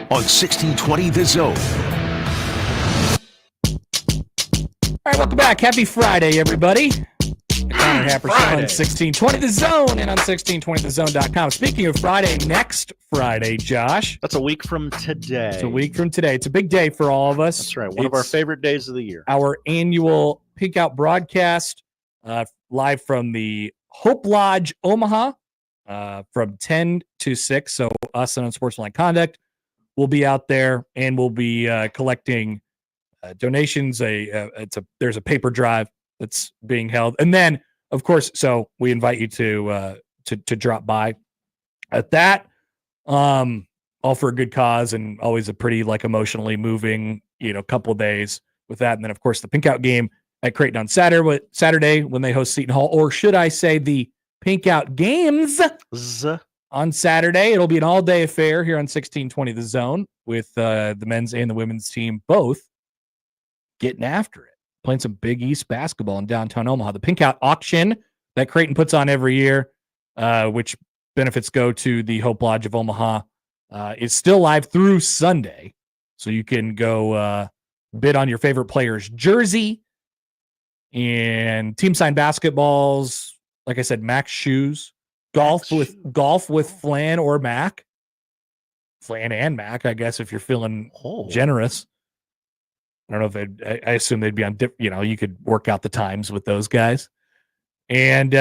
on 1620 The Zone. All right, welcome back. Happy Friday, everybody. Connor Happer Show on 1620 The Zone and on 1620thezone.com. Speaking of Friday, next Friday, Josh. That's a week from today. It's a week from today. It's a big day for all of us. That's right. One of our favorite days of the year. Our annual Pink Out broadcast, live from the Hope Lodge, Omaha, from 10 to 6. So us and Unsportsmanlike Conduct will be out there, and we'll be collecting donations. There's a paper drive that's being held, and then of course, so we invite you to drop by at that. All for a good cause, and always a pretty emotionally moving couple of days with that. And then of course the Pink Out game at Creighton on Saturday when they host Seton Hall, or should I say the Pink Out games on Saturday. It'll be an all-day affair here on 1620 The Zone with the men's and the women's team both getting after it, playing some Big East basketball in downtown Omaha. The Pink Out auction that Creighton puts on every year, which benefits go to the Hope Lodge of Omaha, is still live through Sunday. So you can go bid on your favorite player's jersey and team signed basketballs. Like I said, Mac shoes, golf with Flan or Mac, Flan and Mac, I guess, if you're feeling generous. I don't know if I assume they'd be on, you could work out the times with those guys, and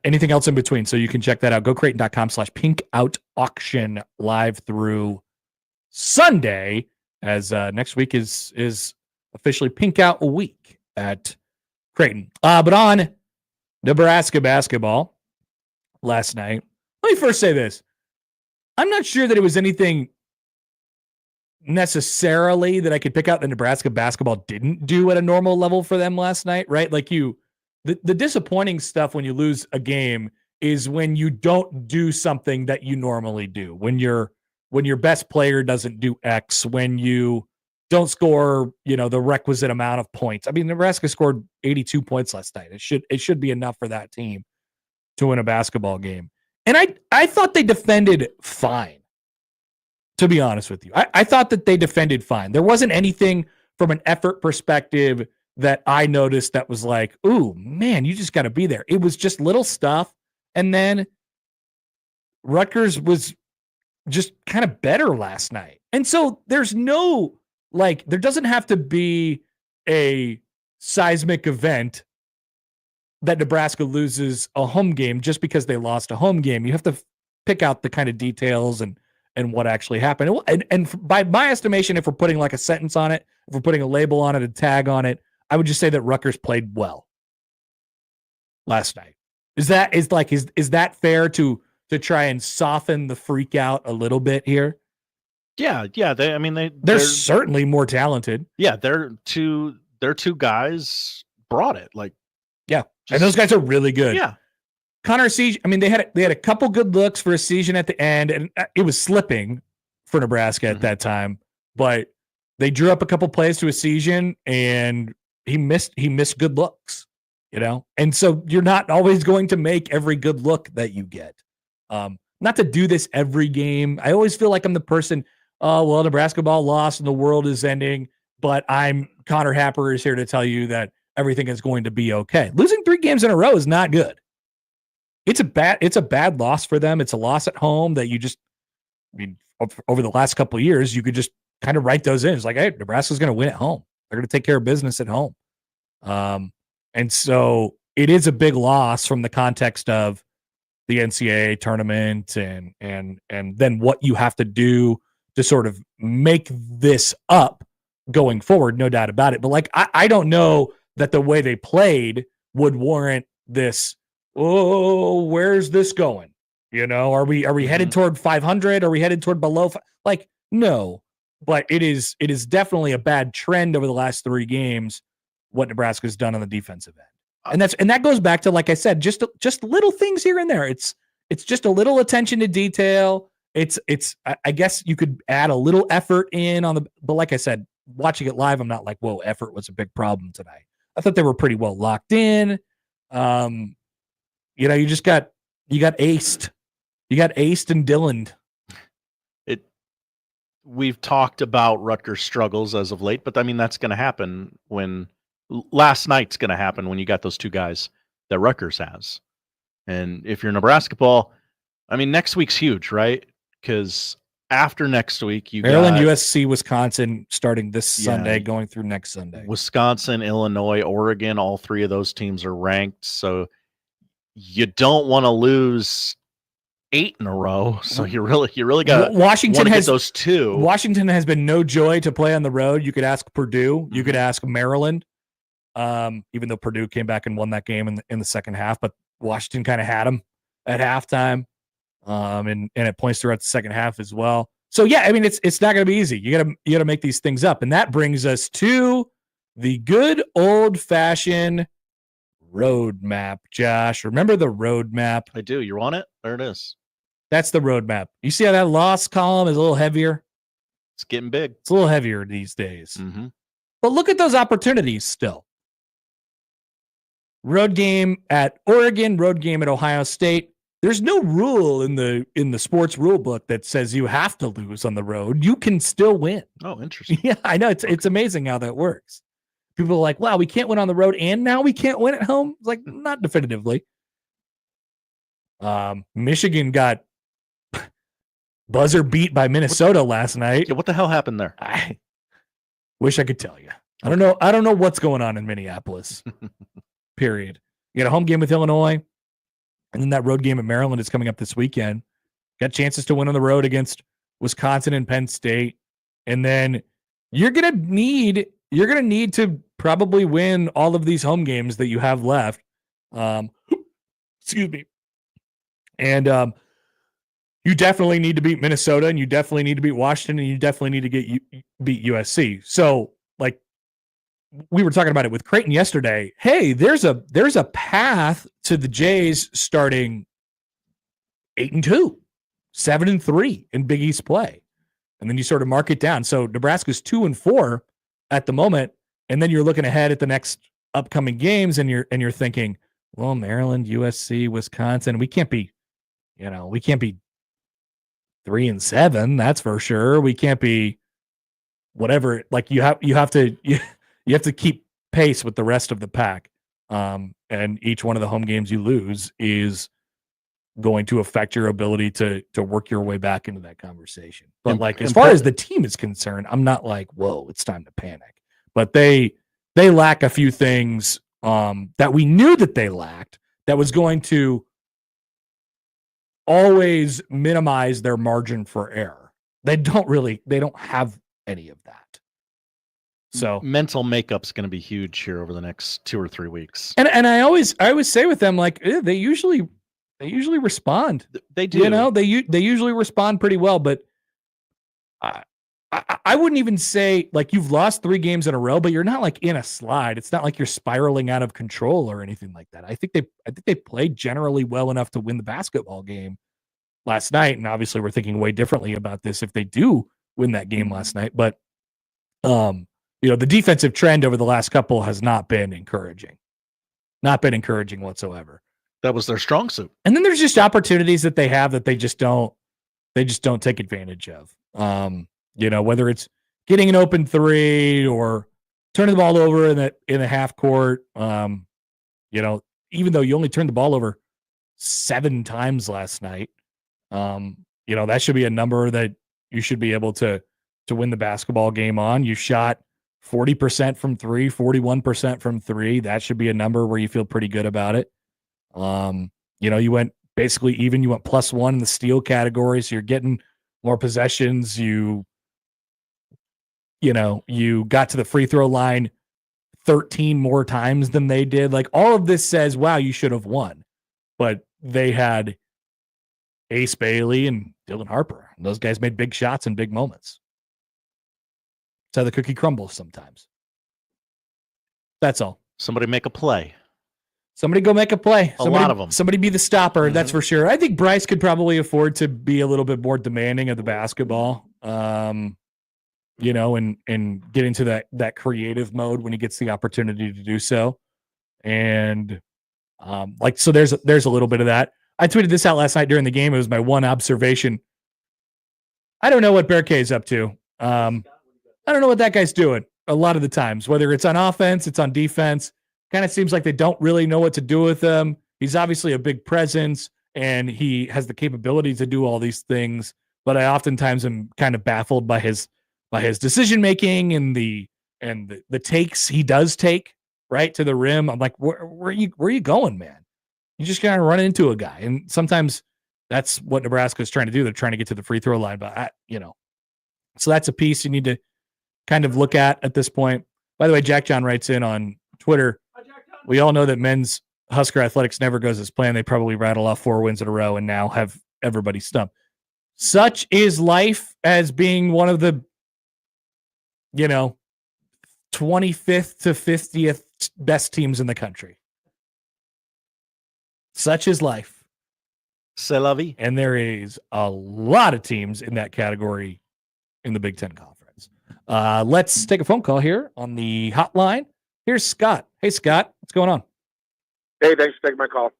anything else in between. So you can check that out. GoCreighton.com/pinkoutauction live through Sunday, as next week is officially Pink Out week at Creighton. But on Nebraska basketball last night, let me first say this. I'm not sure that it was anything necessarily that I could pick out that Nebraska basketball didn't do at a normal level for them last night, right? The disappointing stuff when you lose a game is when you don't do something that you normally do. When your best player doesn't do X, when you don't score, the requisite amount of points. I mean, Nebraska scored 82 points last night. It should be enough for that team to win a basketball game. And I thought they defended fine, to be honest with you. I thought that they defended fine. There wasn't anything from an effort perspective that I noticed that was like, ooh, man, you just got to be there. It was just little stuff. And then Rutgers was just kind of better last night. And so there's no, there doesn't have to be a seismic event that Nebraska loses a home game just because they lost a home game. You have to pick out the kind of details and what actually happened. And by my estimation, if we're putting a sentence on it, if we're putting a label on it, a tag on it, I would just say that Rutgers played well last night. Is that fair to try and soften the freak out a little bit here? Yeah. They're certainly more talented. Yeah, their two guys brought it. And those guys are really good. Yeah. Connor Season, they had a couple good looks for a Season at the end, and it was slipping for Nebraska at that time, but they drew up a couple plays to a Season, and he missed good looks, And so you're not always going to make every good look that you get. Not to do this every game. I always feel like I'm the person, Nebraska ball lost and the world is ending, but Connor Happer is here to tell you that everything is going to be okay. Losing 3 games in a row is not good. It's a bad loss for them. It's a loss at home that over the last couple of years, you could just kind of write those in. It's like, hey, Nebraska's going to win at home. They're going to take care of business at home. And so it is a big loss from the context of the NCAA tournament and then what you have to do to sort of make this up going forward, no doubt about it. But I don't know that the way they played would warrant this. Oh, where's this going? Are we headed toward 500? Are we headed toward below? No, but it is definitely a bad trend over the last 3 games, what Nebraska's done on the defensive end. And that goes back to, like I said, just little things here and there. It's just a little attention to detail. I guess you could add a little effort in but like I said, watching it live, I'm not like, whoa, effort was a big problem tonight. I thought they were pretty well locked in. You got aced. You got aced and Dilloned. We've talked about Rutgers struggles as of late, but that's going to happen when last night's going to happen when you got those two guys that Rutgers has. And if you're Nebrasketball, I mean, next week's huge, right? Because after next week, you Maryland, got USC, Wisconsin starting this Sunday, going through next Sunday. Wisconsin, Illinois, Oregon, all three of those teams are ranked. So you don't want to lose 8 in a row. So you really got Washington has those two. Washington has been no joy to play on the road. You could ask Purdue. You could ask Maryland. Even though Purdue came back and won that game in the second half, but Washington kind of had them at halftime. And it points throughout the second half as well. So yeah, I mean it's not going to be easy. You gotta make these things up, and that brings us to the good old fashioned roadmap. Josh, remember the roadmap? I do. You want it? There it is. That's the roadmap. You see how that loss column is a little heavier? It's getting big. It's a little heavier these days. Mm-hmm. But look at those opportunities still. Road game at Oregon, road game at Ohio State. There's no rule in the sports rule book that says you have to lose on the road. You can still win. Oh, interesting. Yeah, I know. It's amazing how that works. People are like, wow, we can't win on the road and now we can't win at home. It's like, not definitively. Michigan got buzzer beat by Minnesota last night. Yeah, what the hell happened there? I wish I could tell you. I don't know what's going on in Minneapolis. Period. You got a home game with Illinois, and then that road game at Maryland is coming up this weekend. Got chances to win on the road against Wisconsin and Penn State. And then you're gonna need to probably win all of these home games that you have left. Excuse me. And you definitely need to beat Minnesota, and you definitely need to beat Washington, and you definitely need to beat USC. So, like, we were talking about it with Creighton yesterday. Hey, there's a path to the Jays starting 8-2, 7-3 in Big East play, and then you sort of mark it down. So Nebraska's 2-4 at the moment, and then you're looking ahead at the next upcoming games, and you're thinking, well, Maryland, USC, Wisconsin, we can't be 3-7. That's for sure. We can't be whatever. Like you have to keep pace with the rest of the pack. And each one of the home games you lose is going to affect your ability to work your way back into that conversation. But as far as the team is concerned, I'm not like, whoa, it's time to panic. But they lack a few things that we knew that they lacked that was going to always minimize their margin for error. They don't have any of that. So mental makeup's going to be huge here over the next 2 or 3 weeks. And I always say with them, like, they usually respond. They do. They usually respond pretty well. But I wouldn't even say like you've lost 3 games in a row, but you're not like in a slide. It's not like you're spiraling out of control or anything like that. I think they played generally well enough to win the basketball game last night. And obviously, we're thinking way differently about this if they do win that game last night. But the defensive trend over the last couple has not been encouraging. Not been encouraging whatsoever. That was their strong suit. And then there's just opportunities that they have that they just don't take advantage of. Whether it's getting an open 3 or turning the ball over in the half court. Even though you only turned the ball over 7 times last night, that should be a number that you should be able to win the basketball game on. You shot 40% from 3, 41% from 3. That should be a number where you feel pretty good about it. You went basically even. You went +1 in the steal category, so you're getting more possessions. You got to the free throw line 13 more times than they did. Like, all of this says, wow, you should have won. But they had Ace Bailey and Dylan Harper. And those guys made big shots in big moments. That's how the cookie crumbles sometimes. That's all. Somebody make a play. Somebody go make a play. A lot of them. Somebody be the stopper, that's for sure. I think Bryce could probably afford to be a little bit more demanding of the basketball, and get into that creative mode when he gets the opportunity to do so. And so there's a little bit of that. I tweeted this out last night during the game. It was my one observation. I don't know what Bear K is up to. I don't know what that guy's doing. a lot of the times, whether it's on offense, it's on defense. Kind of seems like they don't really know what to do with him. He's obviously a big presence, and he has the capability to do all these things. But I oftentimes am kind of baffled by his decision making and the takes he does take right to the rim. I'm like, where are you going, man? You just kind of run into a guy, and sometimes that's what Nebraska is trying to do. They're trying to get to the free throw line, but so that's a piece you need to kind of look at this point. By the way, Jack John writes in on Twitter. We all know that men's Husker athletics never goes as planned. They probably rattle off 4 wins in a row and now have everybody stumped. Such is life as being one of the, 25th to 50th best teams in the country. Such is life. C'est la vie. And there is a lot of teams in that category in the Big Ten Conference. Let's take a phone call here on the hotline. Here's Scott. Hey, Scott. What's going on? Hey, thanks for taking my call.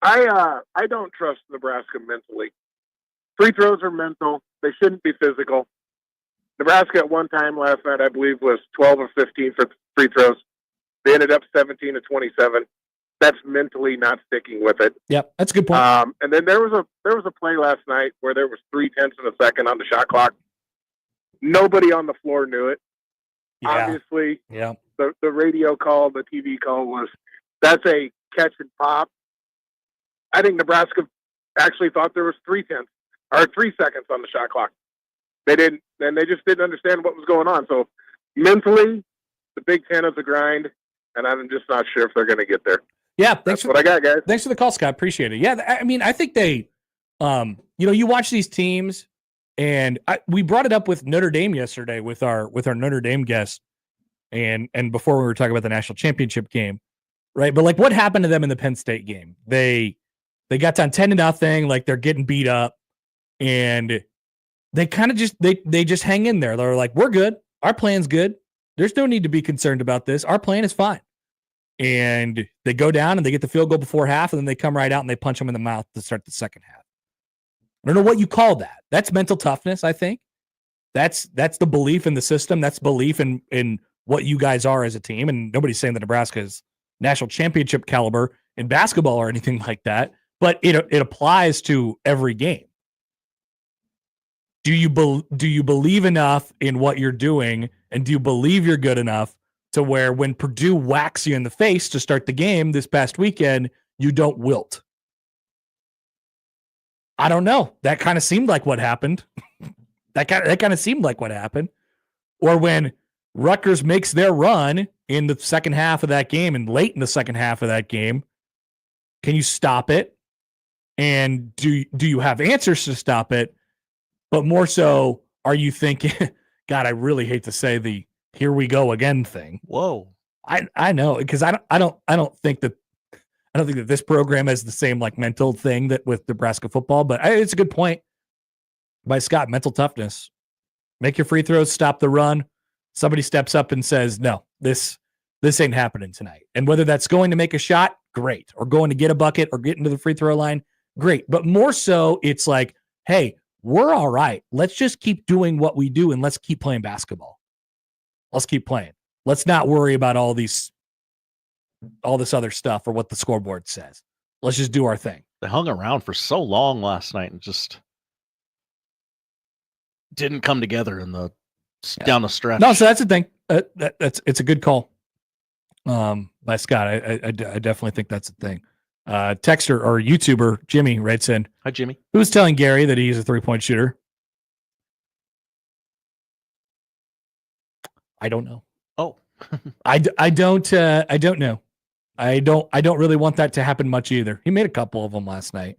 I don't trust Nebraska mentally. Free throws are mental. They shouldn't be physical. Nebraska at one time last night, I believe, was 12 or 15 for free throws. They ended up 17 to 27. That's mentally not sticking with it. Yep, that's a good point. And then there was a play last night where there was 0.3 of a second on the shot clock. Nobody on the floor knew it. Yeah. Obviously, yeah. The radio call, the TV call was, that's a catch and pop. I think Nebraska actually thought there was 3 seconds on the shot clock. They didn't, and they just didn't understand what was going on. So mentally, the Big Ten is a grind, and I'm just not sure if they're going to get there. Yeah, that's what I got, guys. Thanks for the call, Scott. Appreciate it. Yeah, I mean, I think they, you watch these teams, and we brought it up with Notre Dame yesterday with our Notre Dame guest, and before we were talking about the national championship game, right? But like, what happened to them in the Penn State game? They got down 10-0, like they're getting beat up, and they kind of just they just hang in there. They're like, we're good. Our plan's good. There's no need to be concerned about this. Our plan is fine. And they go down and they get the field goal before half, and then they come right out and they punch them in the mouth to start the second half. I don't know what you call that. That's mental toughness, I think. That's the belief in the system. That's belief in what you guys are as a team. And nobody's saying that Nebraska is national championship caliber in basketball or anything like that, but it applies to every game. Do you believe enough in what you're doing, and do you believe you're good enough to where when Purdue whacks you in the face to start the game this past weekend, you don't wilt? I don't know. That kind of seemed like what happened. That kind of seemed like what happened. Or when Rutgers makes their run in the second half of that game and late in the second half of that game, can you stop it? And do you have answers to stop it? But more so, are you thinking, God, I really hate to say the here we go again thing. Whoa. I know, because I don't think that this program has the same like mental thing that with Nebraska football, but it's a good point by Scott. Mental toughness. Make your free throws, stop the run. Somebody steps up and says, no, this ain't happening tonight. And whether that's going to make a shot, great. Or going to get a bucket or get into the free throw line, great. But more so, it's like, hey, we're all right. Let's just keep doing what we do and let's keep playing basketball. Let's keep playing. Let's not worry about all this other stuff or what the scoreboard says. Let's just do our thing. They hung around for so long last night and just didn't come together down the stretch. No, so that's the thing. It's a good call by Scott. I definitely think that's the thing. Texter or YouTuber Jimmy writes in. Hi, Jimmy. Who's telling Gary that he's a 3-point shooter? I don't know. Oh, I don't know. I don't really want that to happen much either. He made a couple of them last night.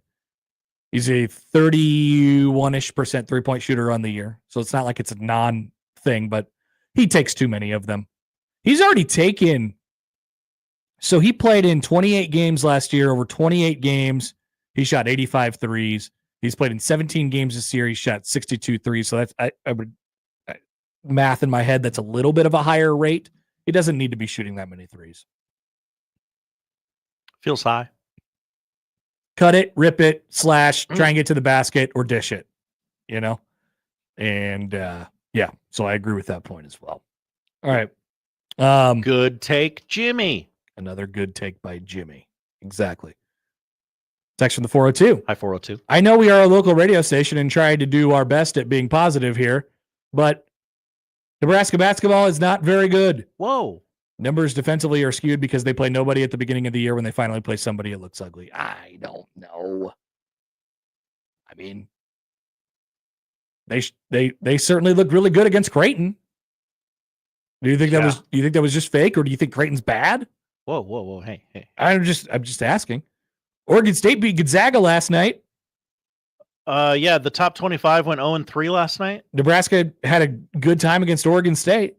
He's a 31-ish% 3-point shooter on the year. So it's not like it's a non-thing, but he takes too many of them. He's already taken. So he played in 28 games last year. Over 28 games, he shot 85 threes. He's played in 17 games this year. He shot 62 threes. So that's I would math in my head. That's a little bit of a higher rate. He doesn't need to be shooting that many threes. Feels high. Cut it, rip it, slash, try and get to the basket or dish it, And yeah, so I agree with that point as well. All right. Good take, Jimmy. Another good take by Jimmy. Exactly. Text from the 402. Hi, 402. I know we are a local radio station and trying to do our best at being positive here, but Nebraska basketball is not very good. Whoa. Numbers defensively are skewed because they play nobody at the beginning of the year. When they finally play somebody, it looks ugly. I don't know. I mean, they certainly look really good against Creighton. Do you think that was just fake, or do you think Creighton's bad? Whoa. Hey. I'm just asking. Oregon State beat Gonzaga last night. Yeah, the top 25 went 0-3 last night. Nebraska had a good time against Oregon State.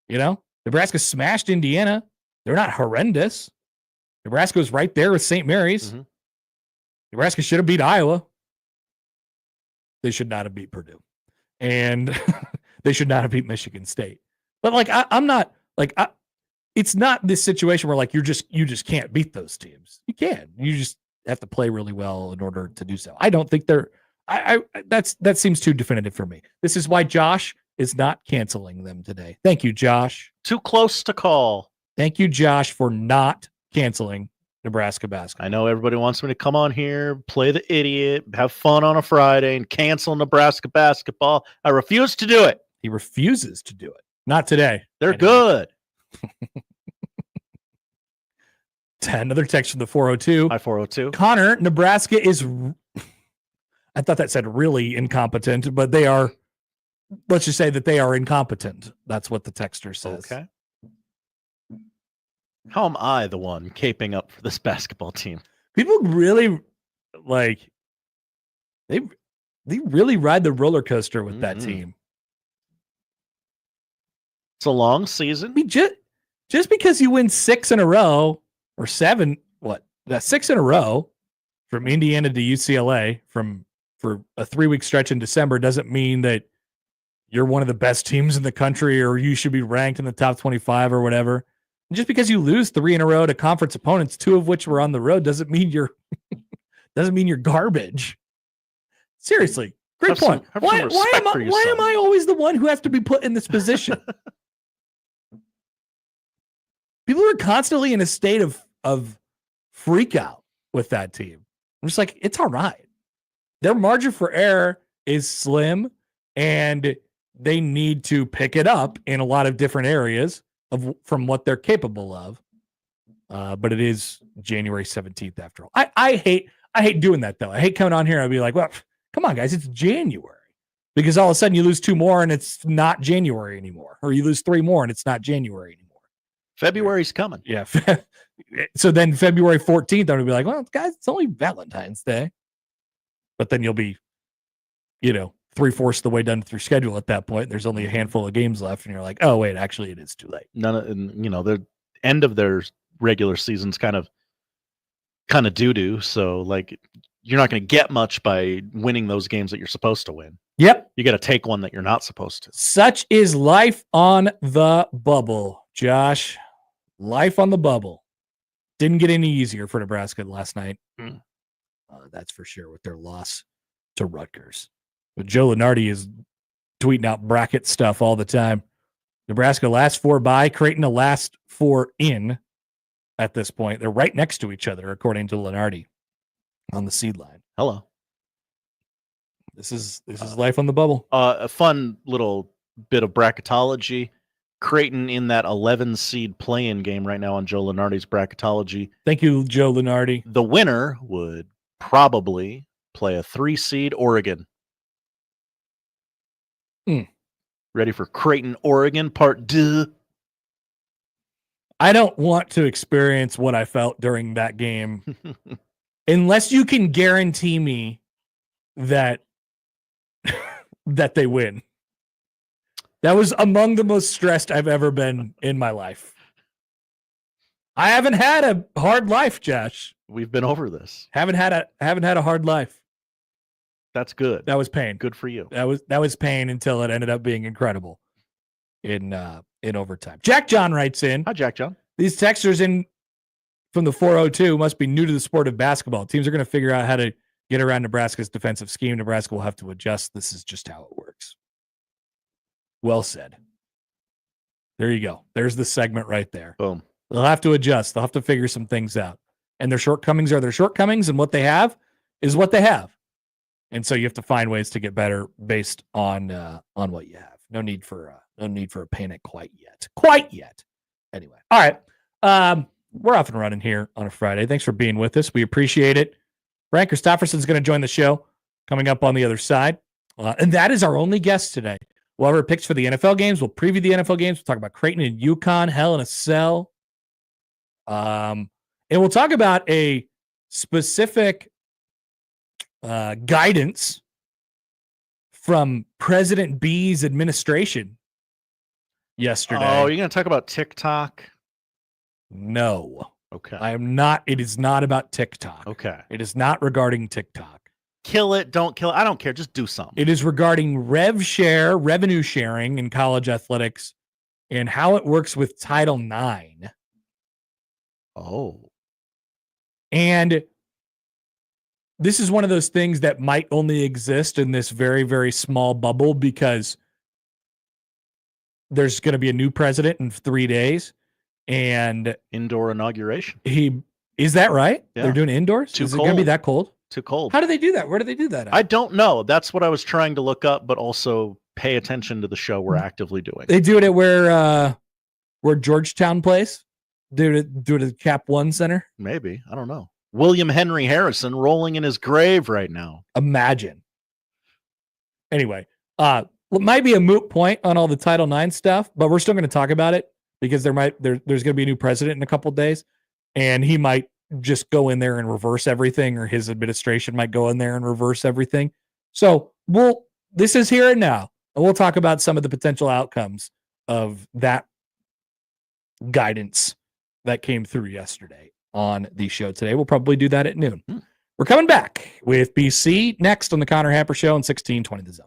You know, Nebraska smashed Indiana. They're not horrendous. Nebraska was right there with St. Mary's. Mm-hmm. Nebraska should have beat Iowa. They should not have beat Purdue. And they should not have beat Michigan State. But like, I'm not like, it's not this situation where like you just can't beat those teams. You can. You just have to play really well in order to do so. I don't think that seems too definitive for me. This is why Josh is not canceling them today. Thank you, Josh. Too close to call. Thank you, Josh, for not canceling Nebraska basketball. I know everybody wants me to come on here, play the idiot, have fun on a Friday, and cancel Nebraska basketball. I refuse to do it. He refuses to do it. Not today. They're good. Another text from the 402. Hi, 402. Connor, Nebraska is, I thought that said really incompetent, but they are, let's just say that they are incompetent. That's what the texter says. Okay. How am I the one caping up for this basketball team? People really, like, they really ride the roller coaster with that team. It's a long season. I mean, just because you win 6 in a row, or 7, 6 in a row from Indiana to UCLA for a 3-week stretch in December doesn't mean that you're one of the best teams in the country or you should be ranked in the top 25 or whatever. And just because you lose 3 in a row to conference opponents, 2 of which were on the road, doesn't mean you're garbage. Seriously, great point. Why am I always the one who has to be put in this position? People are constantly in a state of freak out with that team. I'm just like, it's all right. Their margin for error is slim, and they need to pick it up in a lot of different areas from what they're capable of. But it is January 17th after all. I hate doing that though. I hate coming on here and I'll be like, well, come on guys, it's January. Because all of a sudden you lose 2 more and it's not January anymore. Or you lose 3 more and it's not January anymore. February's coming. Yeah. So then February 14th, I'm going to be like, well, guys, it's only Valentine's Day. But then you'll be, 3/4 the way done with your schedule at that point. There's only a handful of games left. And you're like, oh, wait, actually, it is too late. The end of their regular season's kind of doo-doo. So, like, you're not going to get much by winning those games that you're supposed to win. Yep. You got to take one that you're not supposed to. Such is life on the bubble, Josh. Life on the bubble. Didn't get any easier for Nebraska last night. That's for sure with their loss to Rutgers. But Joe Lunardi is tweeting out bracket stuff all the time. Nebraska last 4 by, Creighton the last 4 in at this point. They're right next to each other, according to Lunardi on the seed line. Hello. This is life on the bubble. A fun little bit of bracketology. Creighton in that 11 seed play-in game right now on Joe Lunardi's bracketology. Thank you, Joe Lunardi. The winner would probably play a 3 seed Oregon. Ready for Creighton, Oregon, part 2. I don't want to experience what I felt during that game unless you can guarantee me that they win. That was among the most stressed I've ever been in my life. I haven't had a hard life, Josh. We've been over this. Haven't had a hard life. That's good. That was pain. Good for you. That was pain until it ended up being incredible in overtime. Jack John writes in. Hi, Jack John. These texters in from the 402 must be new to the sport of basketball. Teams are going to figure out how to get around Nebraska's defensive scheme. Nebraska will have to adjust. This is just how it works. Well said. There you go. There's the segment right there. Boom. They'll have to adjust. They'll have to figure some things out. And their shortcomings are their shortcomings, and what they have is what they have. And so you have to find ways to get better based on what you have. No need for a panic quite yet. Quite yet. Anyway. All right. We're off and running here on a Friday. Thanks for being with us. We appreciate it. Brian Christopherson is going to join the show coming up on the other side. And that is our only guest today. We'll have our picks for the NFL games. We'll preview the NFL games. We'll talk about Creighton and UConn, Hell in a Cell. And we'll talk about a specific guidance from President B's administration yesterday. Oh, you're going to talk about TikTok? No. Okay. I am not. It is not about TikTok. Okay. It is not regarding TikTok. Kill it. Don't kill it. I don't care. Just do something. It is regarding revenue sharing in college athletics and how it works with Title IX. Oh. And this is one of those things that might only exist in this very, very small bubble because there's going to be a new president in 3 days. And indoor inauguration. Is that right? Yeah. They're doing indoors? Is it going to be that cold? Too cold. How do they do that? Where do they do that at? I don't know. That's what I was trying to look up, but also pay attention to the show we're actively doing. They do it at where Georgetown plays? Do it at the Cap One Center? Maybe. I don't know. William Henry Harrison rolling in his grave right now. Imagine. Anyway, it might be a moot point on all the Title IX stuff, but we're still going to talk about it because there's going to be a new president in a couple of days, and he might just go in there and reverse everything, or his administration might go in there and reverse everything. So this is here and now, and we'll talk about some of the potential outcomes of that guidance that came through yesterday on the show today. We'll probably do that at noon. We're coming back with BC next on the Connor Happer Show on 1620 The Zone.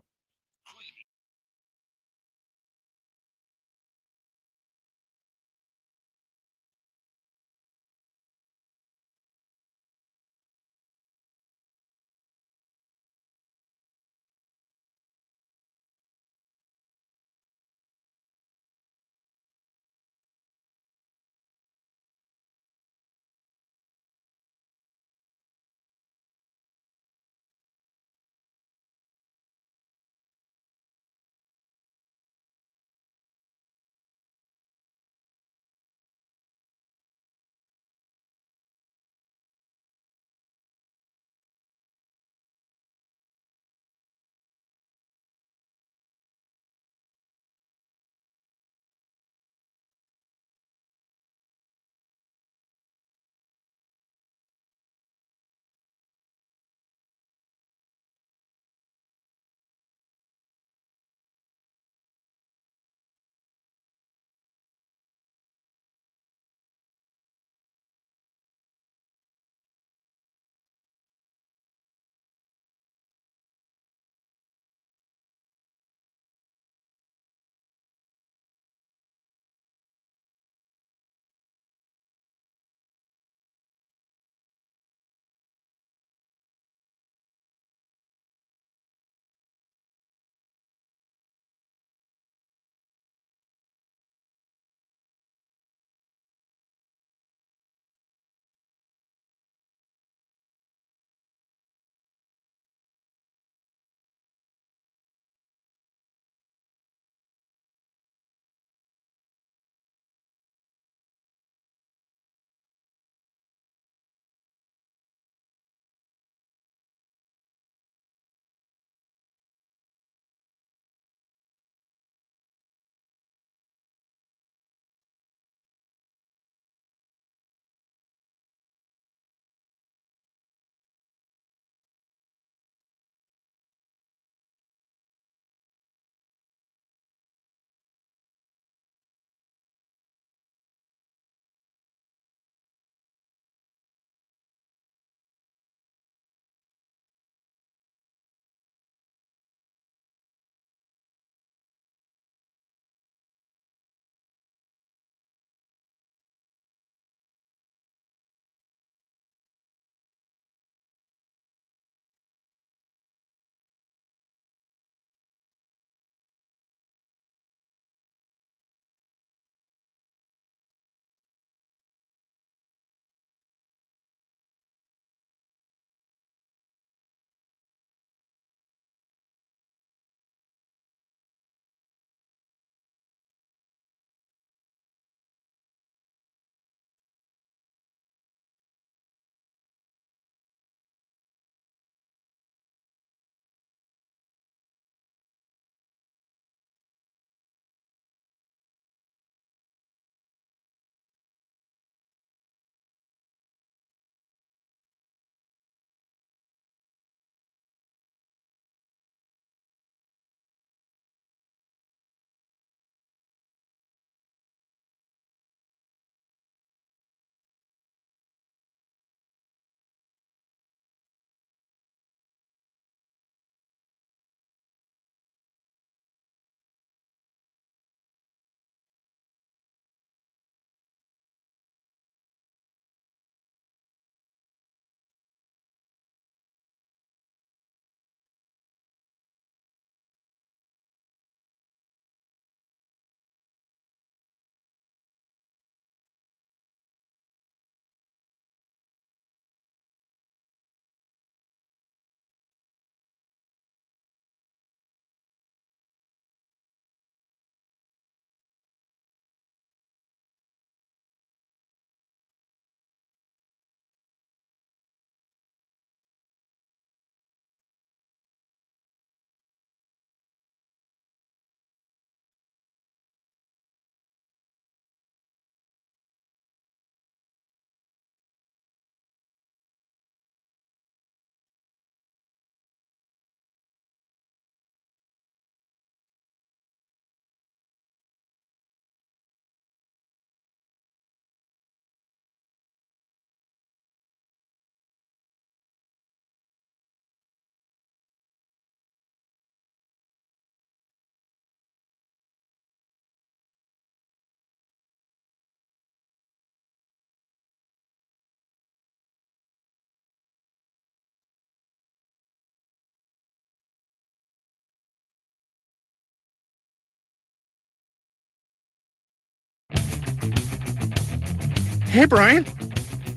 Hey, Brian.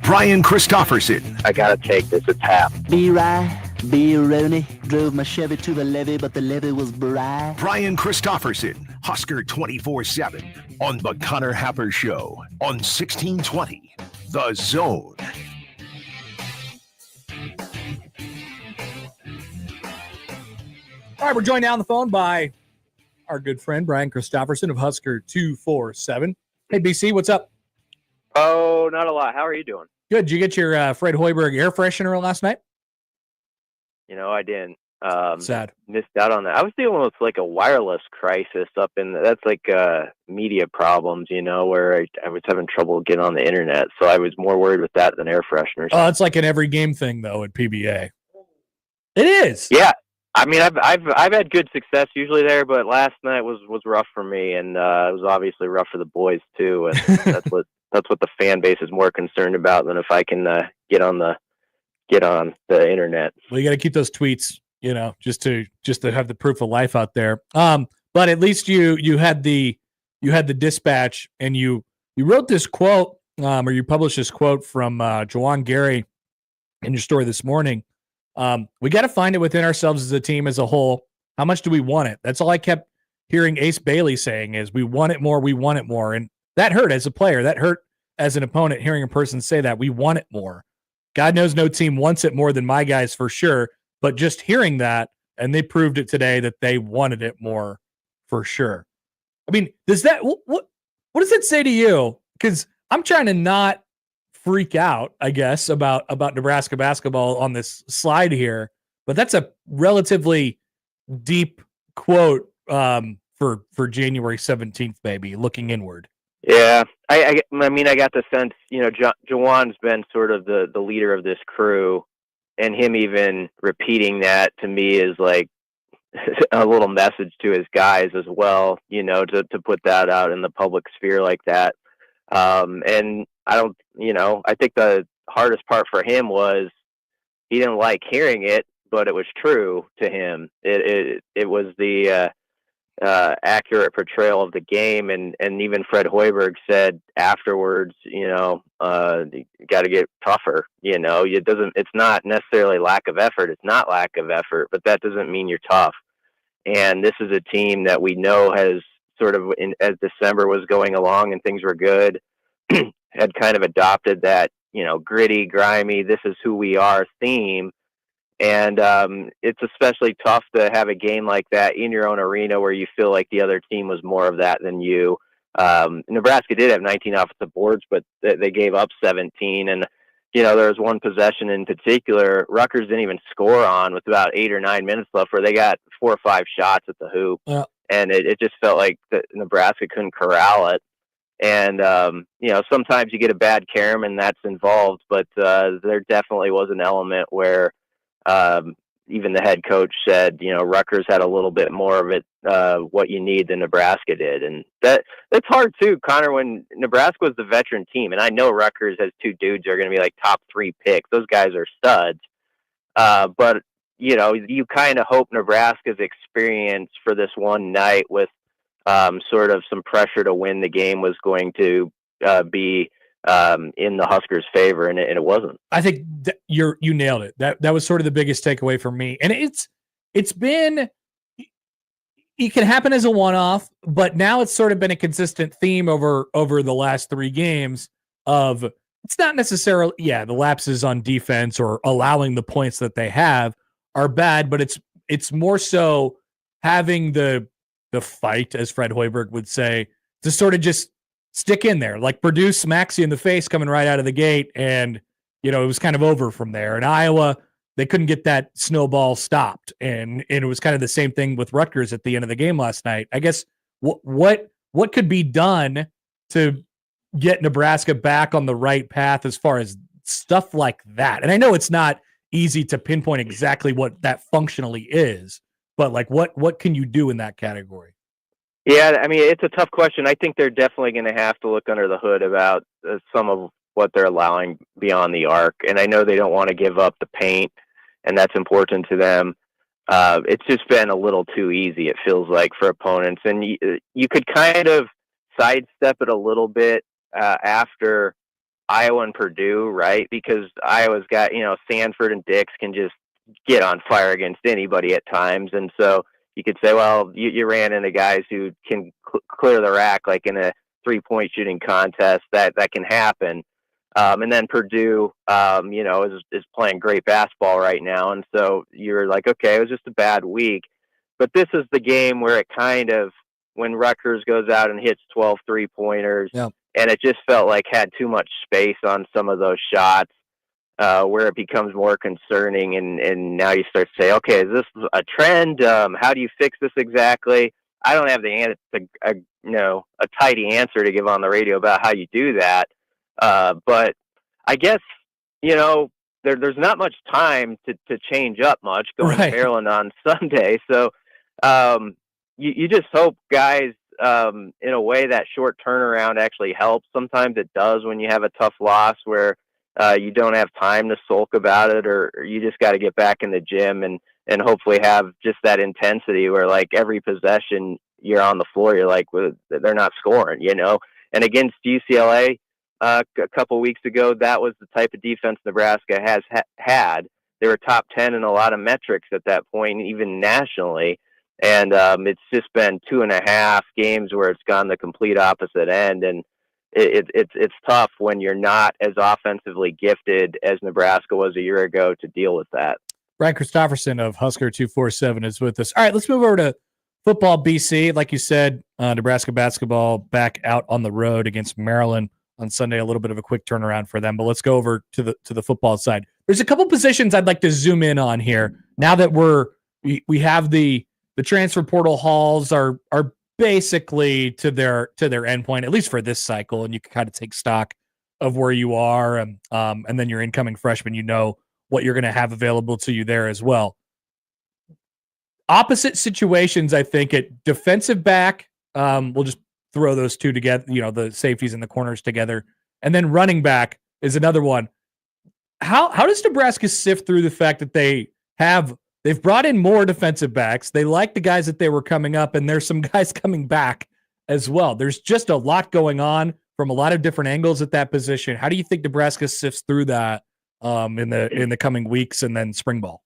Brian Christopherson. I gotta take this. It's Hap. B. Rooney drove my Chevy to the levee, but the levee was dry. Brian Christopherson, Husker 24/7 on the Connor Happer Show on 1620 The Zone. All right, we're joined now on the phone by our good friend Brian Christopherson of Husker 247. Hey, BC, what's up? Oh, not a lot. How are you doing? Good. Did you get your Fred Hoiberg air freshener last night? I didn't. Sad. Missed out on that. I was dealing with like a wireless crisis up in that's like media problems, where I was having trouble getting on the internet. So I was more worried with that than air fresheners. Oh, it's like an every game thing though at PBA. It is. Yeah. I mean, I've had good success usually there, but last night was rough for me, and it was obviously rough for the boys too. And that's what the fan base is more concerned about than if I can get on the internet. Well, you got to keep those tweets, just to have the proof of life out there. But at least you had the dispatch, and you wrote this quote, or you published this quote from Juwan Gary in your story this morning. We got to find it within ourselves as a team as a whole. How much do we want it? That's all I kept hearing Ace Bailey saying is we want it more. We want it more. And that hurt as a player. That hurt as an opponent, hearing a person say that we want it more. God knows no team wants it more than my guys for sure. But just hearing that, and they proved it today that they wanted it more for sure. I mean, does that, what does that say to you? Because I'm trying to not freak out, I guess, about Nebraska basketball on this slide here, but that's a relatively deep quote for January 17th, maybe looking inward. Yeah, I mean, I got the sense, Juwan's been sort of the leader of this crew, and him even repeating that to me is like a little message to his guys as well, to put that out in the public sphere like that. And I think the hardest part for him was he didn't like hearing it, but it was true to him. It was the accurate portrayal of the game, and even Fred Hoiberg said afterwards, you got to get tougher. It's not necessarily lack of effort. It's not lack of effort, but that doesn't mean you're tough. And this is a team that we know has sort of, as December was going along and things were good, had kind of adopted that, gritty, grimy, this is who we are theme. And it's especially tough to have a game like that in your own arena where you feel like the other team was more of that than you. Nebraska did have 19 offensive boards, but they gave up 17. And, there was one possession in particular Rutgers didn't even score on with about 8 or 9 minutes left, where they got 4 or 5 shots at the hoop. Yeah. And it just felt like Nebraska couldn't corral it. And, sometimes you get a bad carom and that's involved, but there definitely was an element where even the head coach said, Rutgers had a little bit more of it, what you need than Nebraska did. And that's hard too, Connor, when Nebraska was the veteran team. And I know Rutgers has 2 dudes that are going to be like top 3 picks. Those guys are studs. But, you kind of hope Nebraska's experience for this one night with sort of some pressure to win the game was going to be in the Huskers' favor, and it wasn't. I think you nailed it. That was sort of the biggest takeaway for me. And it's been, it can happen as a one-off, but now it's sort of been a consistent theme over the last 3 games of, it's not necessarily, the lapses on defense or allowing the points that they have are bad, but it's more so having the fight, as Fred Hoiberg would say, to sort of just stick in there, like produce Maxey in the face coming right out of the gate. And, it was kind of over from there. In Iowa, they couldn't get that snowball stopped. And it was kind of the same thing with Rutgers at the end of the game last night. I guess what could be done to get Nebraska back on the right path as far as stuff like that? And I know it's not easy to pinpoint exactly what that functionally is, but like what can you do in that category? Yeah, I mean, it's a tough question. I think they're definitely going to have to look under the hood about some of what they're allowing beyond the arc. And I know they don't want to give up the paint, and that's important to them. It's just been a little too easy, it feels like, for opponents. And you could kind of sidestep it a little bit after Iowa and Purdue, right? Because Iowa's got, Sanford and Dix can just get on fire against anybody at times. And so you could say, well, you ran into guys who can clear the rack, like in a 3-point shooting contest. That can happen. And then Purdue, is playing great basketball right now. And so you're like, okay, it was just a bad week. But this is the game where it kind of, when Rutgers goes out and hits 12 3-pointers, Yep. and it just felt like had too much space on some of those shots, where it becomes more concerning. And now you start to say, okay, is this a trend? How do you fix this exactly? I don't have the answer, a tidy answer to give on the radio about how you do that. But I guess, there's not much time to change up much going to Maryland on Sunday. So you just hope guys, in a way, that short turnaround actually helps. Sometimes it does when you have a tough loss where you don't have time to sulk about it, or you just got to get back in the gym and hopefully have just that intensity where, like, every possession you're on the floor, you're like, well, they're not scoring, And against UCLA a couple weeks ago, that was the type of defense Nebraska has had. They were top 10 in a lot of metrics at that point, even nationally. And it's just been 2.5 games where it's gone the complete opposite end. And it's tough when you're not as offensively gifted as Nebraska was a year ago to deal with that. Brian Christopherson of Husker 247 is with us. All right, let's move over to football BC. Like you said, Nebraska basketball back out on the road against Maryland on Sunday. A little bit of a quick turnaround for them. But let's go over to the football side. There's a couple positions I'd like to zoom in on here. Now that we have the transfer portal hauls are basically to their endpoint, at least for this cycle, and you can kind of take stock of where you are, and then your incoming freshman, what you're going to have available to you there as well. Opposite situations, I think, at defensive back, we'll just throw those two together, the safeties and the corners together, and then running back is another one. How does Nebraska sift through the fact that they've brought in more defensive backs? They like the guys that they were coming up, and there's some guys coming back as well. There's just a lot going on from a lot of different angles at that position. How do you think Nebraska sifts through that in the coming weeks and then spring ball?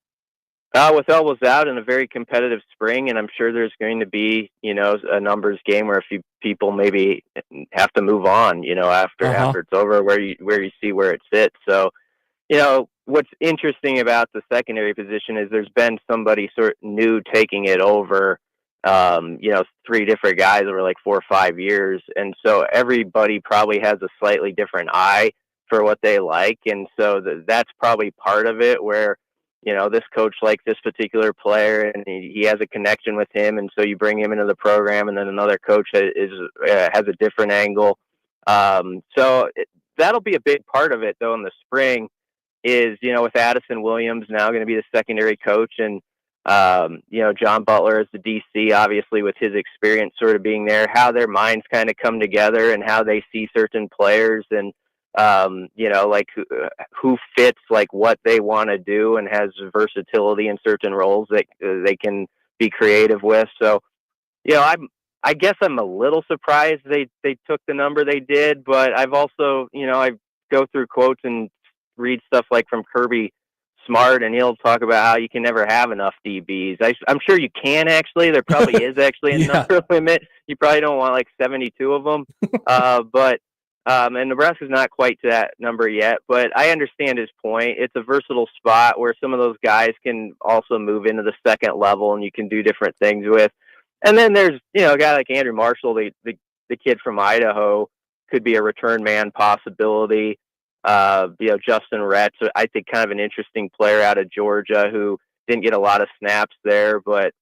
With elbows out in a very competitive spring, and I'm sure there's going to be, a numbers game where a few people maybe have to move on, after it's over, where you see where it sits. So, what's interesting about the secondary position is there's been somebody sort of new taking it over, 3 different guys over like 4 or 5 years. And so everybody probably has a slightly different eye for what they like. And so that's probably part of it where, this coach likes this particular player and he has a connection with him. And so you bring him into the program, and then another coach has a different angle. So that'll be a big part of it though in the spring. Is, with Addison Williams now going to be the secondary coach, and, John Butler as the DC, obviously with his experience sort of being there, how their minds kind of come together and how they see certain players and, like who fits like what they want to do and has versatility in certain roles that they can be creative with. So, I guess I'm a little surprised they took the number they did, but I've also, I go through quotes and read stuff like from Kirby Smart, and he'll talk about how you can never have enough DBs. I'm sure you can actually. There probably is actually a number limit. You probably don't want like 72 of them. And Nebraska's not quite to that number yet, but I understand his point. It's a versatile spot where some of those guys can also move into the second level and you can do different things with. And then there's, a guy like Andrew Marshall, the kid from Idaho, could be a return man possibility. Justin Rett, I think kind of an interesting player out of Georgia who didn't get a lot of snaps there, but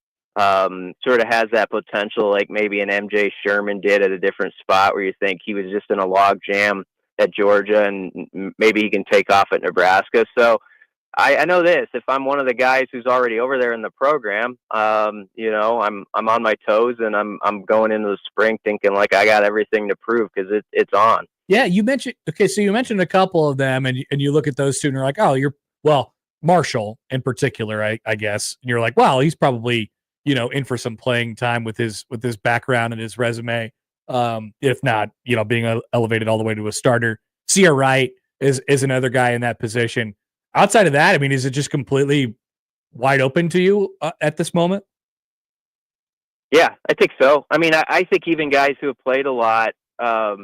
sort of has that potential like maybe an MJ Sherman did at a different spot where you think he was just in a log jam at Georgia and maybe he can take off at Nebraska. So I know this, if I'm one of the guys who's already over there in the program, I'm on my toes and I'm going into the spring thinking like I got everything to prove because it's on. Yeah, you mentioned a couple of them, and you look at those two, and you're like, Marshall in particular, I guess, and you're like, wow, he's probably in for some playing time with his background and his resume, if not being elevated all the way to a starter. Sierra Wright is another guy in that position. Outside of that, I mean, is it just completely wide open to you at this moment? Yeah, I think so. I mean, I think even guys who have played a lot are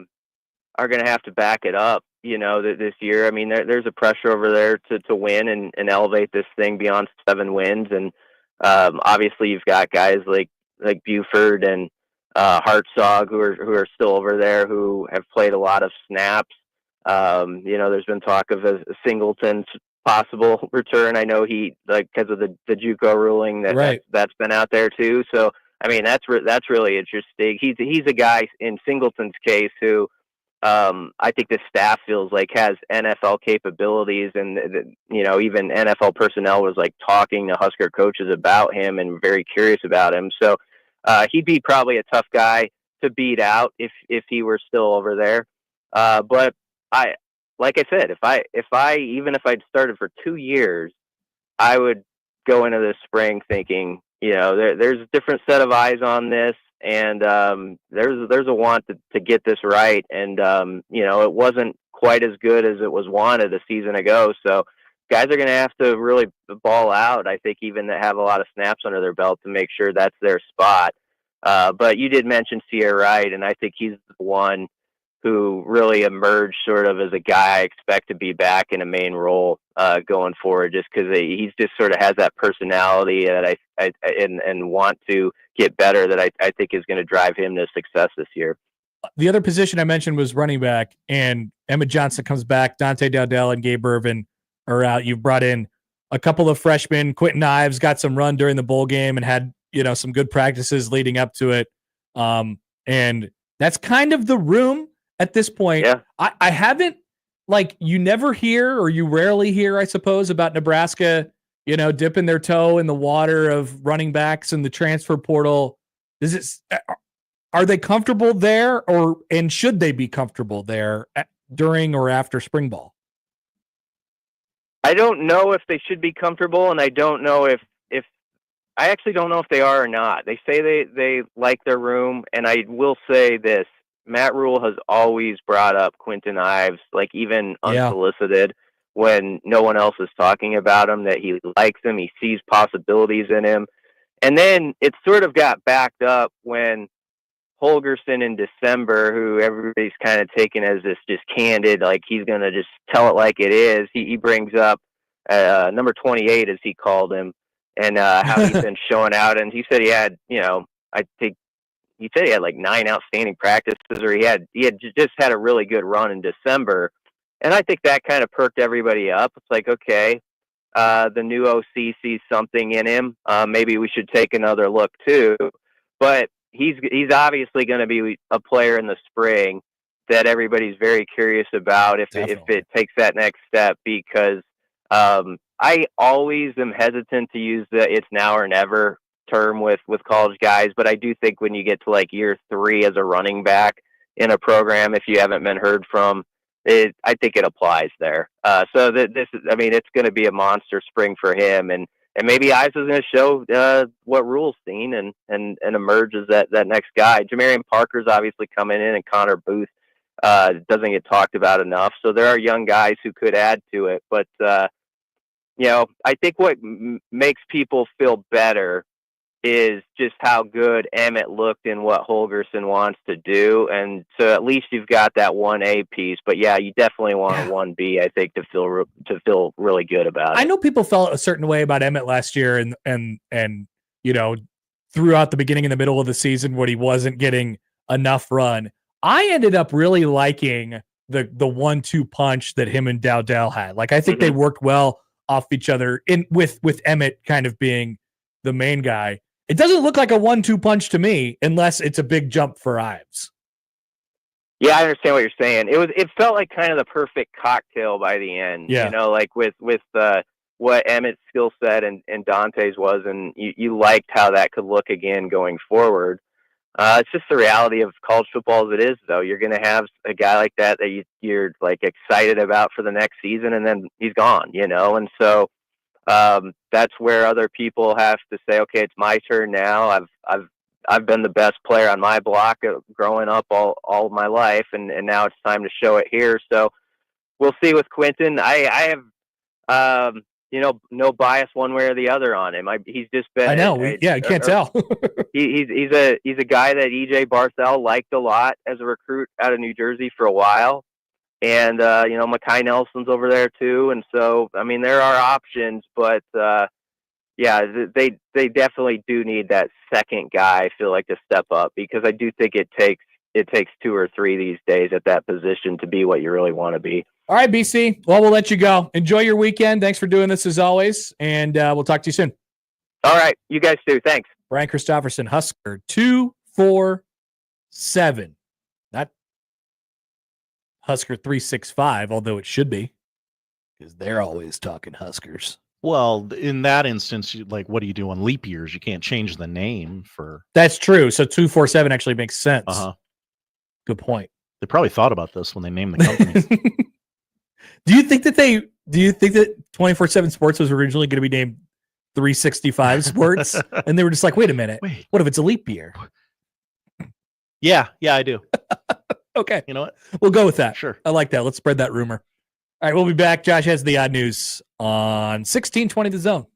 going to have to back it up, this year. I mean, there's a pressure over there to win and elevate this thing beyond 7 wins. And obviously you've got guys like Buford and Hartzog who are still over there who have played a lot of snaps. There's been talk of a Singleton's possible return. I know he, because of the JUCO ruling that's been out there too. So, I mean, that's really interesting. He's a guy in Singleton's case who I think the staff feels like has NFL capabilities, and even NFL personnel was like talking to Husker coaches about him and very curious about him. So he'd be probably a tough guy to beat out if he were still over there. But like I said, if I'd started for 2 years, I would go into this spring thinking, there's a different set of eyes on this, and there's a want to get this right. And it wasn't quite as good as it was wanted a season ago. So guys are going to have to really ball out. I think even that have a lot of snaps under their belt to make sure that's their spot. But you did mention Sierra Wright, and I think he's the one who really emerged sort of as a guy I expect to be back in a main role going forward, just because he's just sort of has that personality that I want to get better that I think is going to drive him to success this year. The other position I mentioned was running back, and Emmett Johnson comes back. Dante Dowdell and Gabe Irvin are out. You've brought in a couple of freshmen. Quentin Ives got some run during the bowl game and had some good practices leading up to it. And that's kind of the room at this point. Yeah. I haven't, you never hear, or you rarely hear, I suppose, about Nebraska, dipping their toe in the water of running backs in the transfer portal. Are they comfortable there, and should they be comfortable there during or after spring ball? I don't know if they should be comfortable, and I don't know if I actually don't know if they are or not. They say they like their room, and I will say this. Matt Rule has always brought up Quentin Ives, even unsolicited, when no one else is talking about him, that he likes him, he sees possibilities in him. And then it sort of got backed up when Holgorsen in December, who everybody's kind of taken as this just candid, he's going to just tell it like it is. He brings up number 28, as he called him, and how he's been showing out. And he said he had, I think, he said he had 9 outstanding practices, or he had just had a really good run in December. And I think that kind of perked everybody up. It's okay, the new OC sees something in him. Maybe we should take another look too. But he's obviously going to be a player in the spring that everybody's very curious about if it takes that next step, because I always am hesitant to use the it's now or never term with college guys, but I do think when you get to year 3 as a running back in a program, if you haven't been heard from, I think it applies there. So it's going to be a monster spring for him, and maybe Ives is going to show what Rule's seen and emerge as that next guy. Jamarian Parker's obviously coming in, and Connor Booth doesn't get talked about enough. So there are young guys who could add to it, but I think what makes people feel better is just how good Emmett looked in what Holgorsen wants to do. And so at least you've got that 1A piece, but yeah, you definitely want a 1B, I think, to feel really good about it. I know people felt a certain way about Emmett last year and throughout the beginning and the middle of the season when he wasn't getting enough run. I ended up really liking the 1-2 punch that him and Dowdell had. I think they worked well off each other with Emmett kind of being the main guy. It doesn't look like a 1-2 punch to me unless it's a big jump for Ives. Yeah, I understand what you're saying. It felt like kind of the perfect cocktail by the end. Yeah. With what Emmett's skill set and Dante's was, and you liked how that could look again going forward. It's just the reality of college football as it is, though. You're going to have a guy like that you're excited about for the next season, and then he's gone, and so that's where other people have to say, okay, it's my turn now. I've been the best player on my block growing up all my life, and now it's time to show it here. So we'll see with Quentin. I have, no bias one way or the other on him. He's just been. I know. I can't tell. He's a guy that EJ Barthel liked a lot as a recruit out of New Jersey for a while, and Mekhi Nelson's over there too. And so, I mean, there are options, but they definitely do need that second guy, I feel like, to step up, because I do think it takes 2 or 3 these days at that position to be what you really want to be. All right, BC. Well, we'll let you go. Enjoy your weekend. Thanks for doing this as always, and we'll talk to you soon. All right. You guys too. Thanks. Brian Christopherson, Husker 247. Not Husker 365, although it should be, because they're always talking Huskers. Well, in that instance, what do you do on leap years? You can't change the name for. That's true. So 247 actually makes sense. Good point. They probably thought about this when they named the company. Do you think that 24/7 Sports was originally going to be named 365 Sports? And they were just like, wait a minute. What if it's a leap year? Yeah, I do. Okay. You know what? We'll go with that. Sure. I like that. Let's spread that rumor. All right, we'll be back. Josh has the odd news on 1620 The Zone.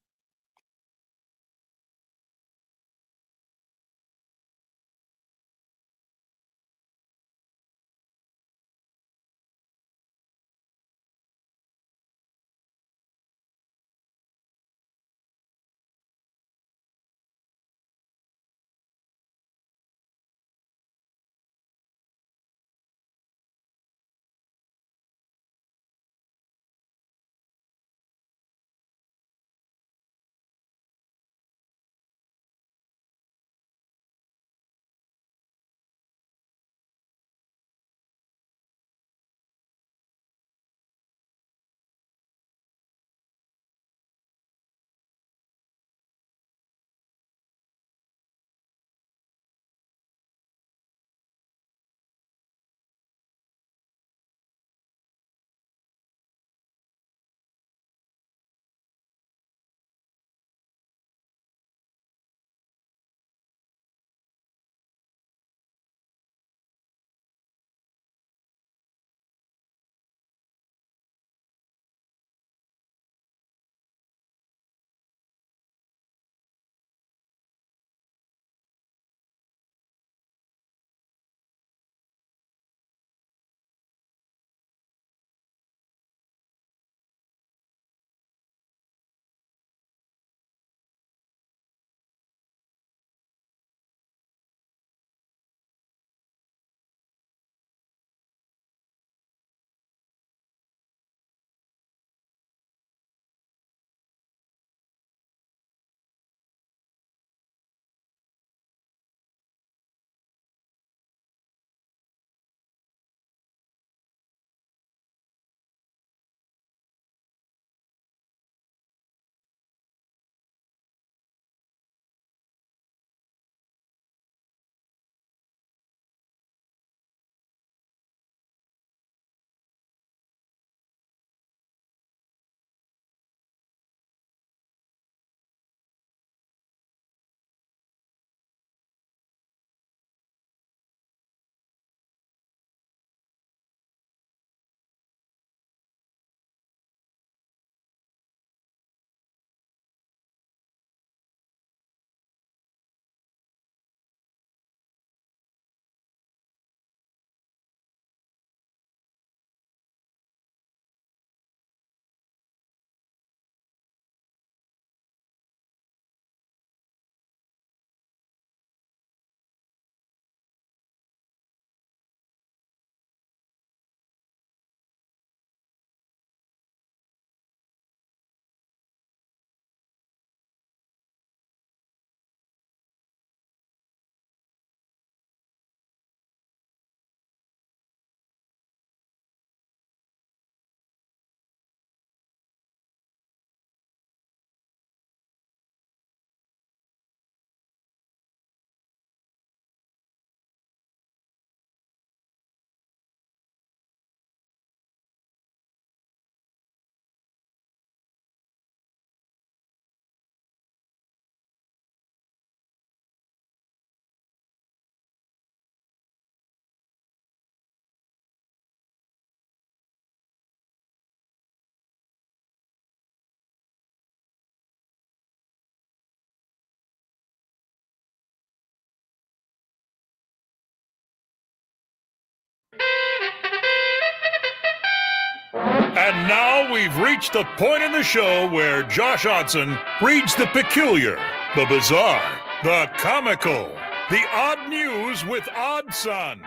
And now we've reached the point in the show where Josh Odson reads the peculiar, the bizarre, the comical, the odd news with Odd Son.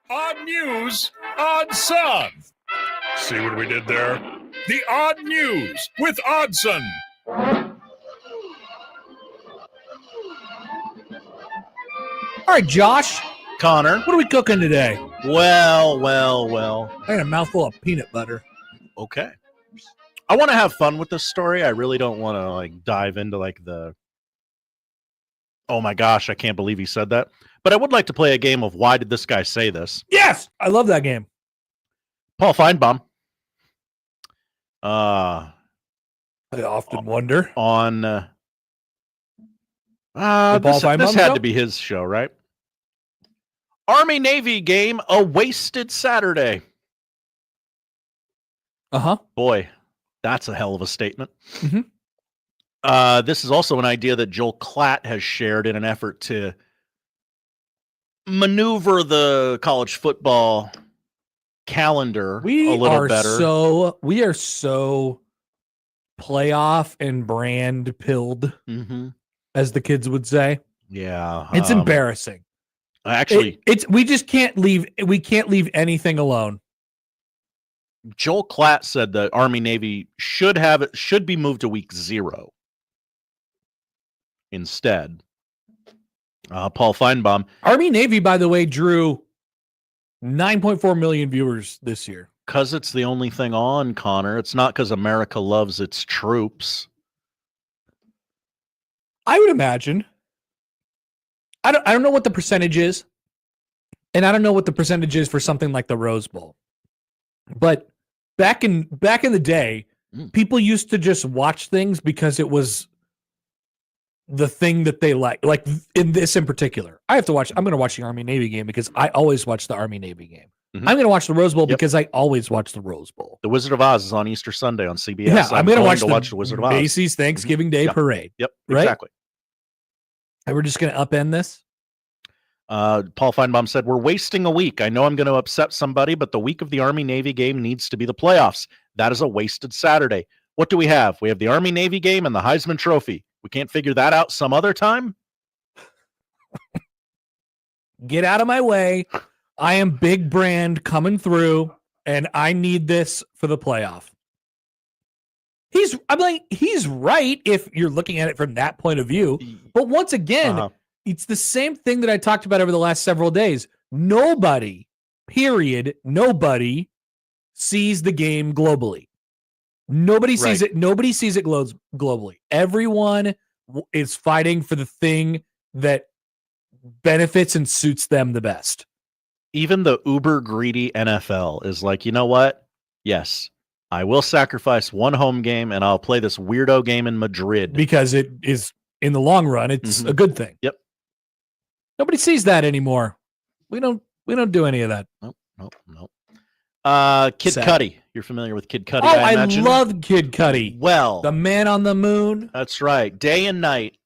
Odd news, Odd Son. See what we did there? The odd news with Oddson. All right, Josh. Connor. What are we cooking today? Well. I had a mouthful of peanut butter. Okay. I want to have fun with this story. I really don't want to dive into the oh my gosh, I can't believe he said that. But I would like to play a game of why did this guy say this? Yes, I love that game. Paul Feinbaum. I often wonder on Paul this Feinbaum had show? to be his show, right? Army-Navy game, a wasted Saturday. Uh-huh. Boy, that's a hell of a statement. Mm-hmm. This is also an idea that Joel Klatt has shared in an effort to maneuver the college football calendar a little better. We are so playoff and brand pilled, as the kids would say. Yeah. It's embarrassing. Actually, we just can't leave anything alone. Joel Klatt said the Army-Navy should be moved to week 0 instead. Paul Feinbaum. Army-Navy, by the way, drew 9.4 million viewers this year. Because it's the only thing on, Connor. It's not because America loves its troops. I would imagine. I don't know what the percentage is, and I don't know what the percentage is for something like the Rose Bowl. But back in the day, people used to just watch things because it was the thing that they like. Like in this in particular, I'm going to watch the Army-Navy game because I always watch the Army-Navy game. I'm going to watch the Rose Bowl because I always watch the Rose Bowl. The Wizard of Oz is on Easter Sunday on CBS. Yeah, I'm going to watch the Wizard of Oz. Macy's Thanksgiving Day Parade. Yep, right? exactly. And we're just going to upend this? Paul Feinbaum said, we're wasting a week. I know I'm going to upset somebody, but the week of the Army-Navy game needs to be the playoffs. That is a wasted Saturday. What do we have? We have the Army-Navy game and the Heisman Trophy. We can't figure that out some other time? Get out of my way. I am big brand coming through, and I need this for the playoff. He's right if you're looking at it from that point of view. But once again, it's the same thing that I talked about over the last several days. Nobody sees the game globally. Nobody sees it. Nobody sees it globally. Everyone is fighting for the thing that benefits and suits them the best. Even the uber greedy NFL is like, you know what? Yes, I will sacrifice one home game and I'll play this weirdo game in Madrid. Because it is, in the long run, it's a good thing. Yep. Nobody sees that anymore. We don't do any of that. Nope. Kid Sad. Cudi. You're familiar with Kid Cudi, Oh, I I imagine? love Kid Cudi. Well, the man on the moon. That's right. Day and night.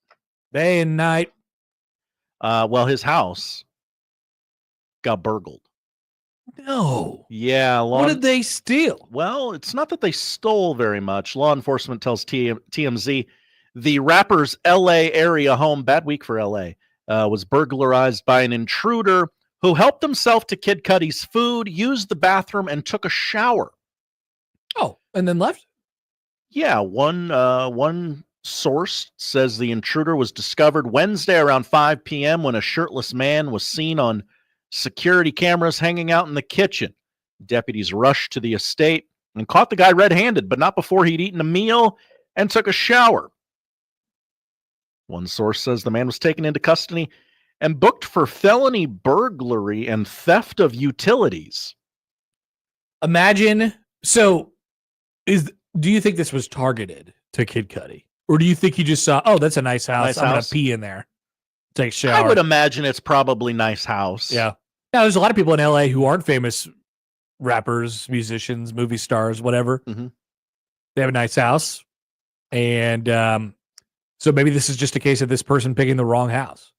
Well, his house got burgled. No. Yeah. What did they steal? Well, it's not that they stole very much. Law enforcement tells TMZ the rapper's L.A. area home, bad week for L.A., was burglarized by an intruder who helped himself to Kid Cudi's food, used the bathroom, and took a shower. Oh, and then left? Yeah, one source says the intruder was discovered Wednesday around 5 p.m. when a shirtless man was seen on security cameras hanging out in the kitchen. Deputies rushed to the estate and caught the guy red-handed, but not before he'd eaten a meal and took a shower. One source says the man was taken into custody and booked for felony burglary and theft of utilities. Imagine. So, do you think this was targeted to Kid Cudi? Or do you think he just saw, oh, that's a nice house. I'm going to pee in there. Take a shower. I would imagine it's probably nice house. Yeah. Now, there's a lot of people in LA who aren't famous rappers, musicians, movie stars, whatever. They have a nice house. And so maybe this is just a case of this person picking the wrong house.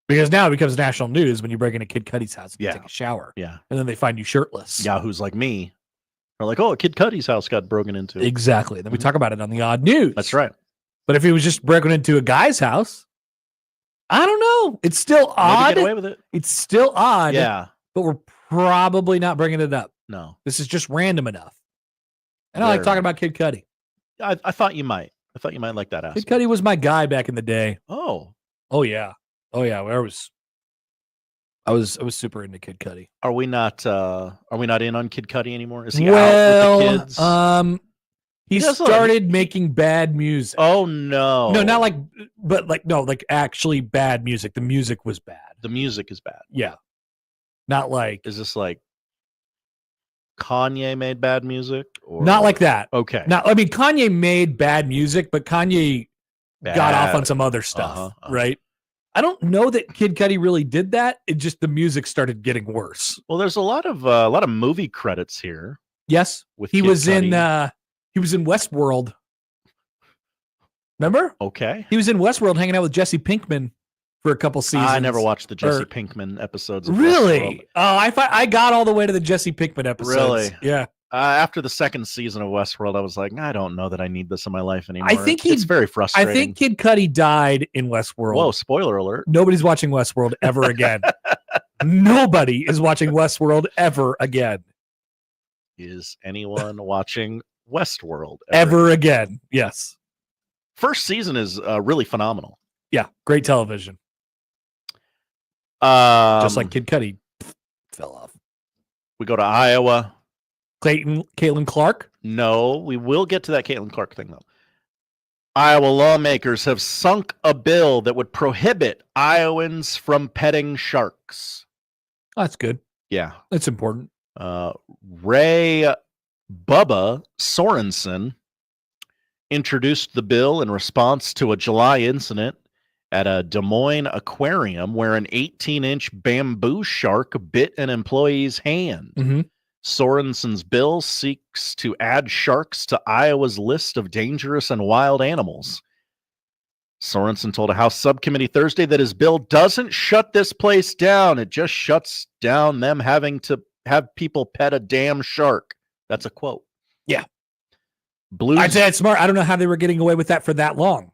Because now it becomes national news when you break into Kid Cudi's house and take a shower. Yeah. And then they find you shirtless. Yahoos like me. Or like, oh, Kid Cudi's house got broken into. Exactly. Then we talk about it on the odd news. That's right. But if he was just broken into a guy's house, I don't know. It's still odd. Maybe get away with it. It's still odd. Yeah. But we're probably not bringing it up. No. This is just random enough. And I like talking about Kid Cudi. I thought you might. I thought you might like that aspect. Kid Cudi was my guy back in the day. Oh. Oh yeah. Oh yeah. I was super into Kid Cudi. Are we not in on Kid Cudi anymore? Is he out with the kids? He started making bad music. Oh no. No, not like actually bad music. The music was bad. The music is bad. Yeah. Not like Is this like Kanye made bad music? Or not like that. Okay. Now, I mean, Kanye made bad music, but Kanye got off on some other stuff, right? I don't know that Kid Cudi really did that. It just the music started getting worse. Well, there's a lot of movie credits here. Yes, he was in Westworld. Remember? Okay. He was in Westworld hanging out with Jesse Pinkman for a couple seasons. I never watched the Jesse Pinkman episodes. Of really? Westworld. Oh, I got all the way to the Jesse Pinkman episodes. Really? Yeah. After the second season of Westworld, I was like, I don't know that I need this in my life anymore. I think it's very frustrating. I think Kid Cudi died in Westworld. Whoa! Spoiler alert! Nobody's watching Westworld ever again. Nobody is watching Westworld ever again. Is anyone watching Westworld ever again? Yes. First season is really phenomenal. Yeah, great television. Just like Kid Cudi fell off. We go to Iowa. Caitlin Clark? No, we will get to that Caitlin Clark thing, though. Iowa lawmakers have sunk a bill that would prohibit Iowans from petting sharks. Oh, that's good. Yeah. That's important. Ray Bubba Sorensen introduced the bill in response to a July incident at a Des Moines aquarium where an 18-inch bamboo shark bit an employee's hand. Mm-hmm. Sorensen's bill seeks to add sharks to Iowa's list of dangerous and wild animals. Sorensen told a House subcommittee Thursday that his bill doesn't shut this place down. It just shuts down them having to have people pet a damn shark. That's a quote. Yeah. I'd say it's smart. I don't know how they were getting away with that for that long.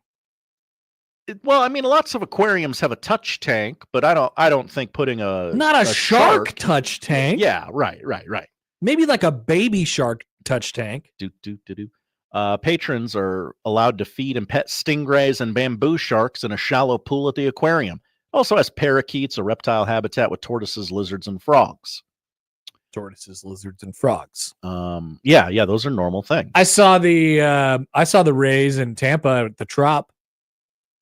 Well, I mean, lots of aquariums have a touch tank, but I don't think putting a shark touch tank. Yeah, right. Maybe like a baby shark touch tank. Patrons are allowed to feed and pet stingrays and bamboo sharks in a shallow pool at the aquarium. It also has parakeets, a reptile habitat with tortoises, lizards, and frogs. Tortoises, lizards, and frogs. Yeah, those are normal things. I saw the Rays in Tampa at the Trop.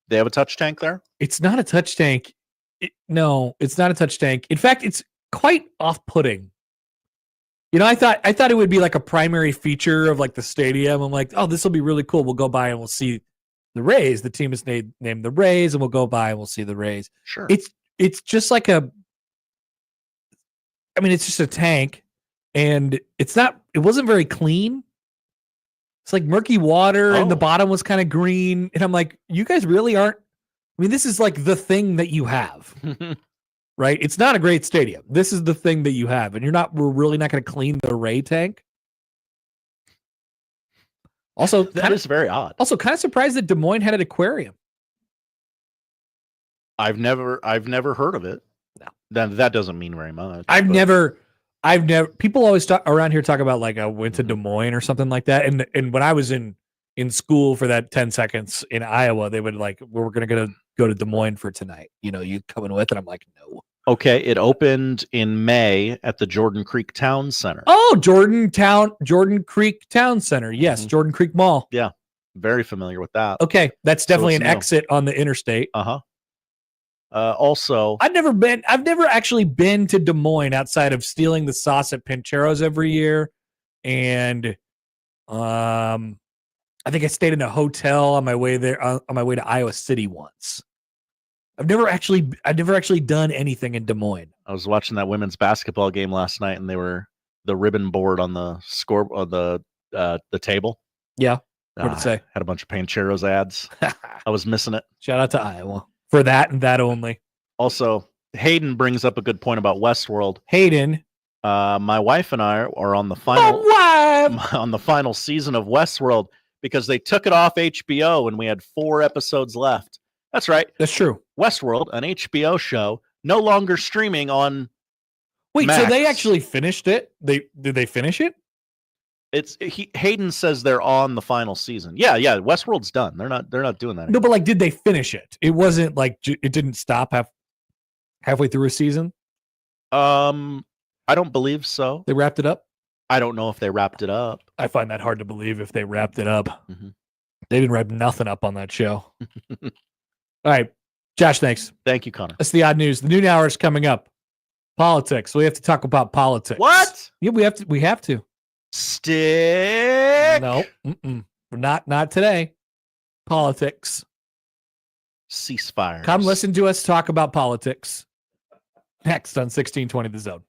They have a touch tank there? It's not a touch tank. No, it's not a touch tank. In fact, it's quite off-putting. You know, I thought it would be like a primary feature of like the stadium. I'm like, oh, this will be really cool. We'll go by and we'll see the Rays. The team is named the Rays, and we'll go by and we'll see the Rays. Sure. It's just like it's just a tank, and it wasn't very clean. It's like murky water, and the bottom was kind of green. And I'm like, you guys really aren't. I mean, this is like the thing that you have. Right? It's not a great stadium. This is the thing that you have, and we're really not going to clean the Ray tank. Also, that is very odd. Also, kind of surprised that Des Moines had an aquarium. I've never heard of it. No. That doesn't mean very much. I've never people always talk around here about like I went to Des Moines or something like that. And when I was in school for that 10 seconds in Iowa, they would like, we're going to go to Des Moines for tonight. You know, you coming with? And I'm like, no. Okay. It opened in May at the Jordan Creek Town Center. Oh, Jordan Creek Town Center. Yes. Jordan Creek Mall. Yeah. Very familiar with that. Okay. That's definitely an exit on the interstate. Also, I've never actually been to Des Moines outside of stealing the sauce at Pancheros every year. And, I think I stayed in a hotel on my way there, on my way to Iowa City once. I've never actually done anything in Des Moines. I was watching that women's basketball game last night, and they were the ribbon board on the score on the table. Yeah, what did it say? Had a bunch of Pancheros ads. I was missing it. Shout out to Iowa for that and that only. Also, Hayden brings up a good point about Westworld. Hayden, My wife and I are on the final season of Westworld because they took it off HBO and we had 4 episodes left. That's right. That's true. Westworld, an HBO show, no longer streaming on Wait, Max. so they actually finished it? Did they finish it? Hayden says they're on the final season. Yeah. Westworld's done. They're not doing that anymore. No, but like, did they finish it? It wasn't like it didn't stop halfway through a season. I don't believe so. They wrapped it up. I don't know if they wrapped it up. I find that hard to believe if they wrapped it up. Mm-hmm. They didn't wrap nothing up on that show. All right, Josh, thanks. Thank you, Connor. That's the odd news. The noon hour is coming up. Politics. We have to talk about politics. What? Yeah, we have to. Stick. No, not today. Politics. Ceasefire. Come listen to us talk about politics. Next on 1620 The Zone.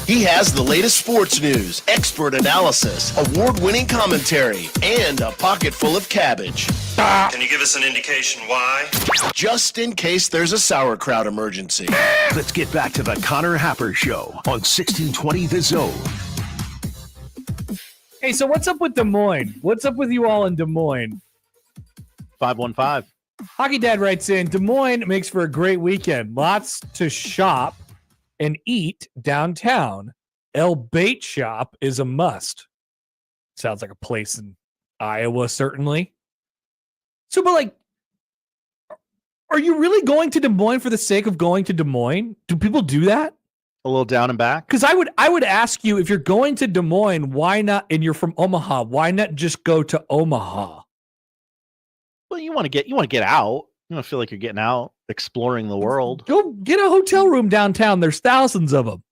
He has the latest sports news, expert analysis, award-winning commentary, and a pocket full of cabbage. Can you give us an indication why? Just in case there's a sauerkraut emergency. Let's get back to the Connor Happer Show on 1620 The Zone. Hey, so what's up with Des Moines? What's up with you all in Des Moines? 515. Hockey Dad writes in, Des Moines makes for a great weekend. Lots to shop and eat downtown. El Bait Shop is a must. Sounds like a place in Iowa, certainly. So, but like, are you really going to Des Moines for the sake of going to Des Moines? Do people do that? A little down and back? Because I would ask you, if you're going to Des Moines, why not, and you're from Omaha, why not just go to Omaha? Well, you want to get out. You want to feel like you're getting out, exploring the world. Go get a hotel room downtown. There's thousands of them.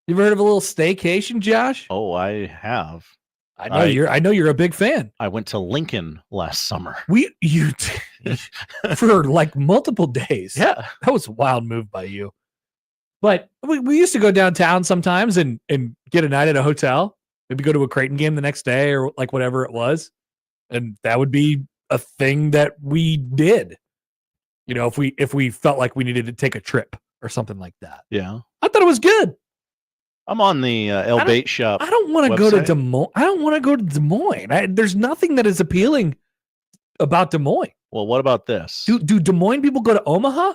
You ever heard of a little staycation, Josh? Oh, I have. I know you're a big fan. I went to Lincoln last summer. For like multiple days. Yeah. That was a wild move by you. But we used to go downtown sometimes and get a night at a hotel. Maybe go to a Creighton game the next day or like whatever it was. And that would be a thing that we did. You know, if we felt like we needed to take a trip or something like that. Yeah. I thought it was good. I'm on the El Bait Shop. I don't want to go to Des Moines. I don't want to go to Des Moines. There's nothing that is appealing about Des Moines. Well, what about this? Do Des Moines people go to Omaha?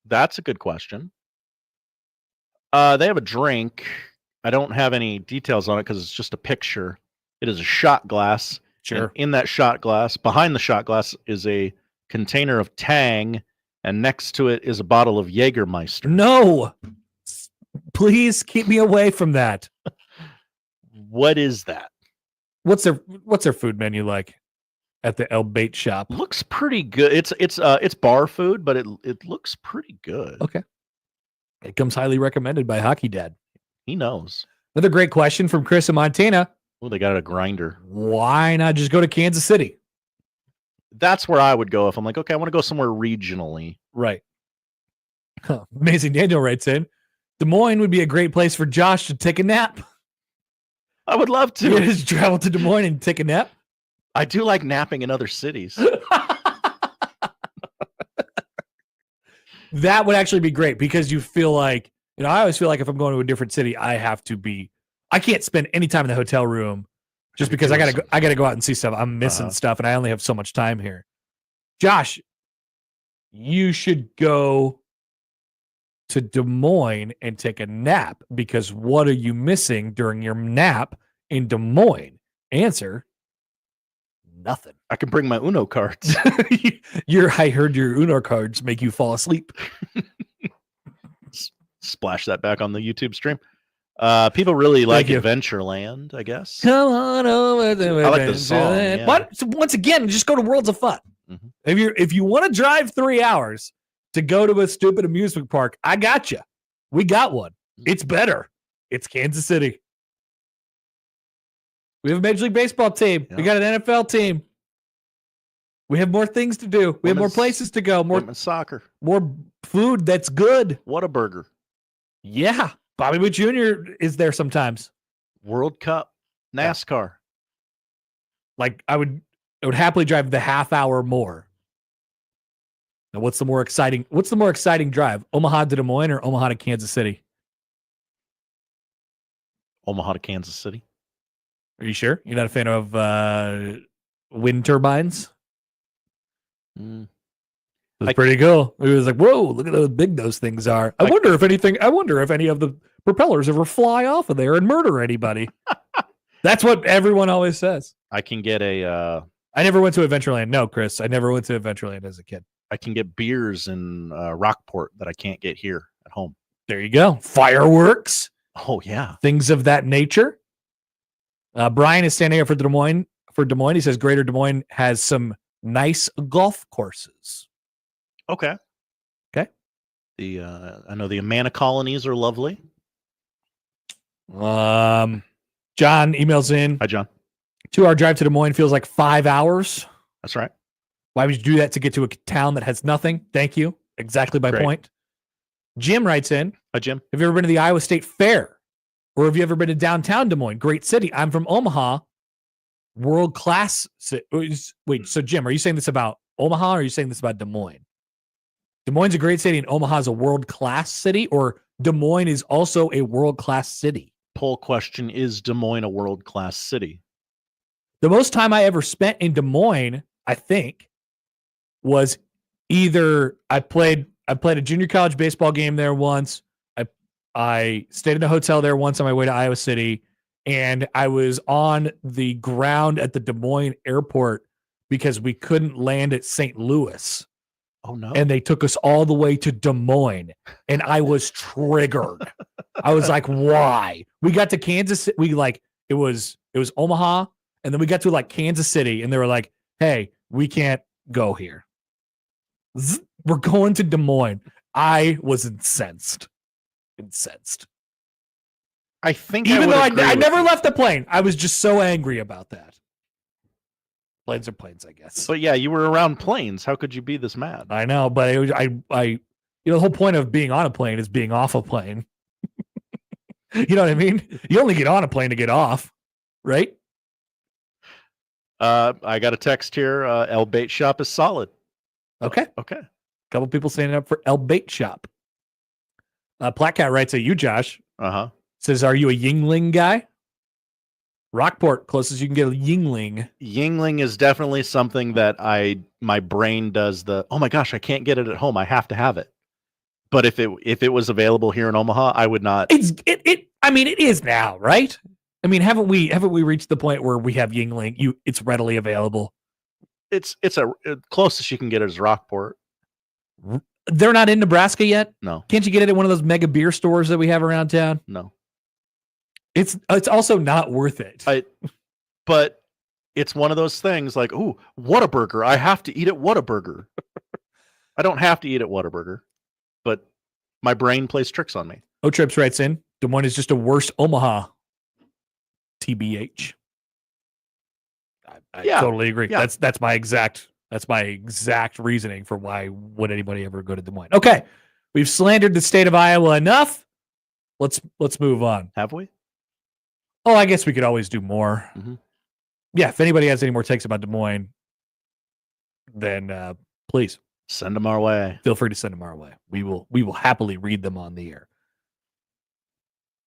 That's a good question. They have a drink. I don't have any details on it because it's just a picture. It is a shot glass. Sure. And in that shot glass, behind the shot glass, is a container of Tang, and next to it is a bottle of Jägermeister. No. Please keep me away from that. What is that? What's their food menu like at the El Bait Shop? Looks pretty good. It's bar food, but it looks pretty good. Okay. It comes highly recommended by Hockey Dad. He knows. Another great question from Chris in Montana. Oh, they got a grinder. Why not just go to Kansas City? That's where I would go if I'm like, okay, I want to go somewhere regionally. Right. Amazing Daniel writes in, Des Moines would be a great place for Josh to take a nap. I would love to. You just travel to Des Moines and take a nap. I do like napping in other cities. That would actually be great because you feel like, I always feel like if I'm going to a different city, I can't spend any time in the hotel room just because I gotta go out and see stuff. I'm missing stuff and I only have so much time here. Josh, you should go to Des Moines and take a nap because what are you missing during your nap in Des Moines? Answer, nothing. I can bring my Uno cards. I heard your Uno cards make you fall asleep. Splash that back on the YouTube stream. People really like Adventureland, I guess. Come on over to I like the song. Yeah. But so once again, just go to Worlds of Fun. Mm-hmm. If you want to drive 3 hours to go to a stupid amusement park, I got you. We got one. It's better. It's Kansas City. We have a Major League Baseball team. Yeah. We got an NFL team. We have more things to do. We have more places to go. More soccer. More food that's good. Whataburger. Yeah. Bobby Witt Jr. is there sometimes. World Cup. NASCAR. Like I would happily drive the half hour more. Now, what's the more exciting drive? Omaha to Des Moines or Omaha to Kansas City? Omaha to Kansas City. Are you sure? You're not a fan of wind turbines? It was pretty cool. It was like, whoa, look at how big those things are. I wonder if any of the propellers ever fly off of there and murder anybody. That's what everyone always says. I can get a... I never went to Adventureland. No, Chris, I never went to Adventureland as a kid. I can get beers in Rockport that I can't get here at home. There you go. Fireworks. Oh, yeah. Things of that nature. Brian is standing up for Des Moines. He says Greater Des Moines has some nice golf courses. Okay. Okay. I know the Amana colonies are lovely. John emails in. Hi, John. 2-hour drive to Des Moines feels like 5 hours. That's right. Why would you do that to get to a town that has nothing? Thank you. Exactly my point. Jim writes in. Hi, Jim. Have you ever been to the Iowa State Fair? Or have you ever been to downtown Des Moines? Great city. I'm from Omaha. world class. Wait, so Jim, are you saying this about Omaha or are you saying this about Des Moines? Des Moines is a great city and Omaha is a world class city, or Des Moines is also a world class city? Poll question: is Des Moines a world class city? The most time I ever spent in Des Moines, I think, was either I played a junior college baseball game there once. I stayed in a hotel there once on my way to Iowa City, and I was on the ground at the Des Moines airport because we couldn't land at St. Louis. Oh no. And they took us all the way to Des Moines, and I was triggered. I was like, why? We got to Kansas City. It was Omaha, and then we got to like Kansas City, and they were like, hey, we can't go here. We're going to Des Moines. I was incensed. I think even though I never left the plane, I was just so angry about that. Planes are planes, I guess. But yeah, you were around planes. How could you be this mad? I know, but the whole point of being on a plane is being off a plane. You know what I mean? You only get on a plane to get off, right? I got a text here. El Bait Shop is solid. Okay. Okay. Couple people standing up for El Bait Shop. Platcat writes at you, Josh. Says, are you a Yingling guy? Rockport, closest you can get a Yingling. Yingling is definitely something that my brain does oh my gosh, I can't get it at home. I have to have it. But if it was available here in Omaha, I would not. I mean, it is now, right? I mean, haven't we reached the point where we have Yingling? It's readily available. It's closest you can get it is Rockport. They're not in Nebraska yet? No. Can't you get it at one of those mega beer stores that we have around town? No. It's also not worth it. But it's one of those things like, ooh, Whataburger. I have to eat at Whataburger. I don't have to eat at Whataburger, but my brain plays tricks on me. O-Trips writes in, Des Moines is just a worse Omaha. TBH. I totally agree. Yeah. That's my exact reasoning for why would anybody ever go to Des Moines. Okay, we've slandered the state of Iowa enough. Let's move on. Have we? Oh, I guess we could always do more. Mm-hmm. Yeah, if anybody has any more takes about Des Moines, then please send them our way. Feel free to send them our way. We will happily read them on the air.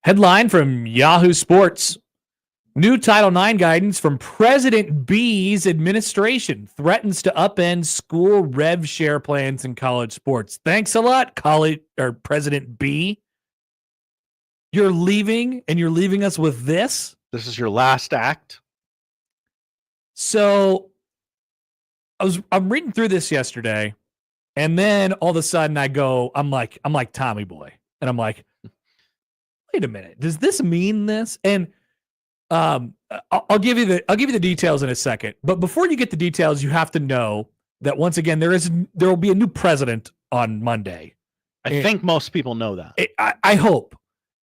Headline from Yahoo Sports. New Title IX guidance from President B's administration threatens to upend school rev share plans in college sports. Thanks a lot, President B. You're leaving, and you're leaving us with this? This is your last act? So I'm reading through this yesterday, and then all of a sudden I'm like Tommy Boy, and I'm like, wait a minute, does this mean this? And I'll give you the details in a second. But before you get the details, you have to know that once again there will be a new president on Monday. I think most people know that. I hope.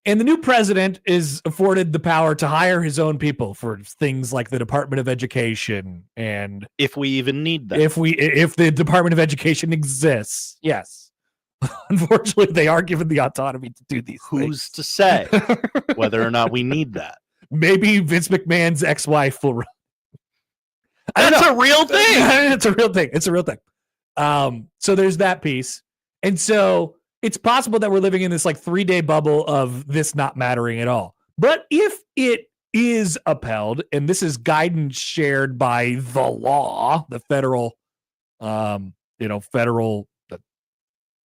And the new president is afforded the power to hire his own people for things like the Department of Education, and if we even need that. If the Department of Education exists, yes. Unfortunately, they are given the autonomy to do these things. Who's to say whether or not we need that? Maybe Vince McMahon's ex-wife will run. That's a real thing. It's a real thing. It's a real thing. So there's that piece. And so it's possible that we're living in this like 3-day bubble of this not mattering at all. But if it is upheld, and this is guidance shared by the law, the federal,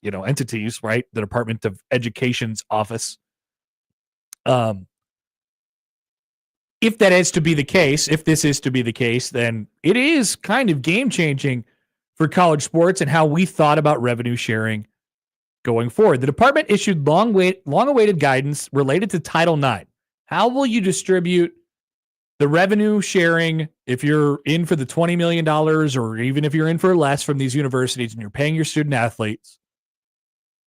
entities, right? The Department of Education's office. If that is to be the case, if this is to be the case, then it is kind of game changing for college sports and how we thought about revenue sharing going forward. The department issued long-awaited guidance related to Title IX. How will you distribute the revenue sharing if you're in for the $20 million or even if you're in for less from these universities and you're paying your student athletes?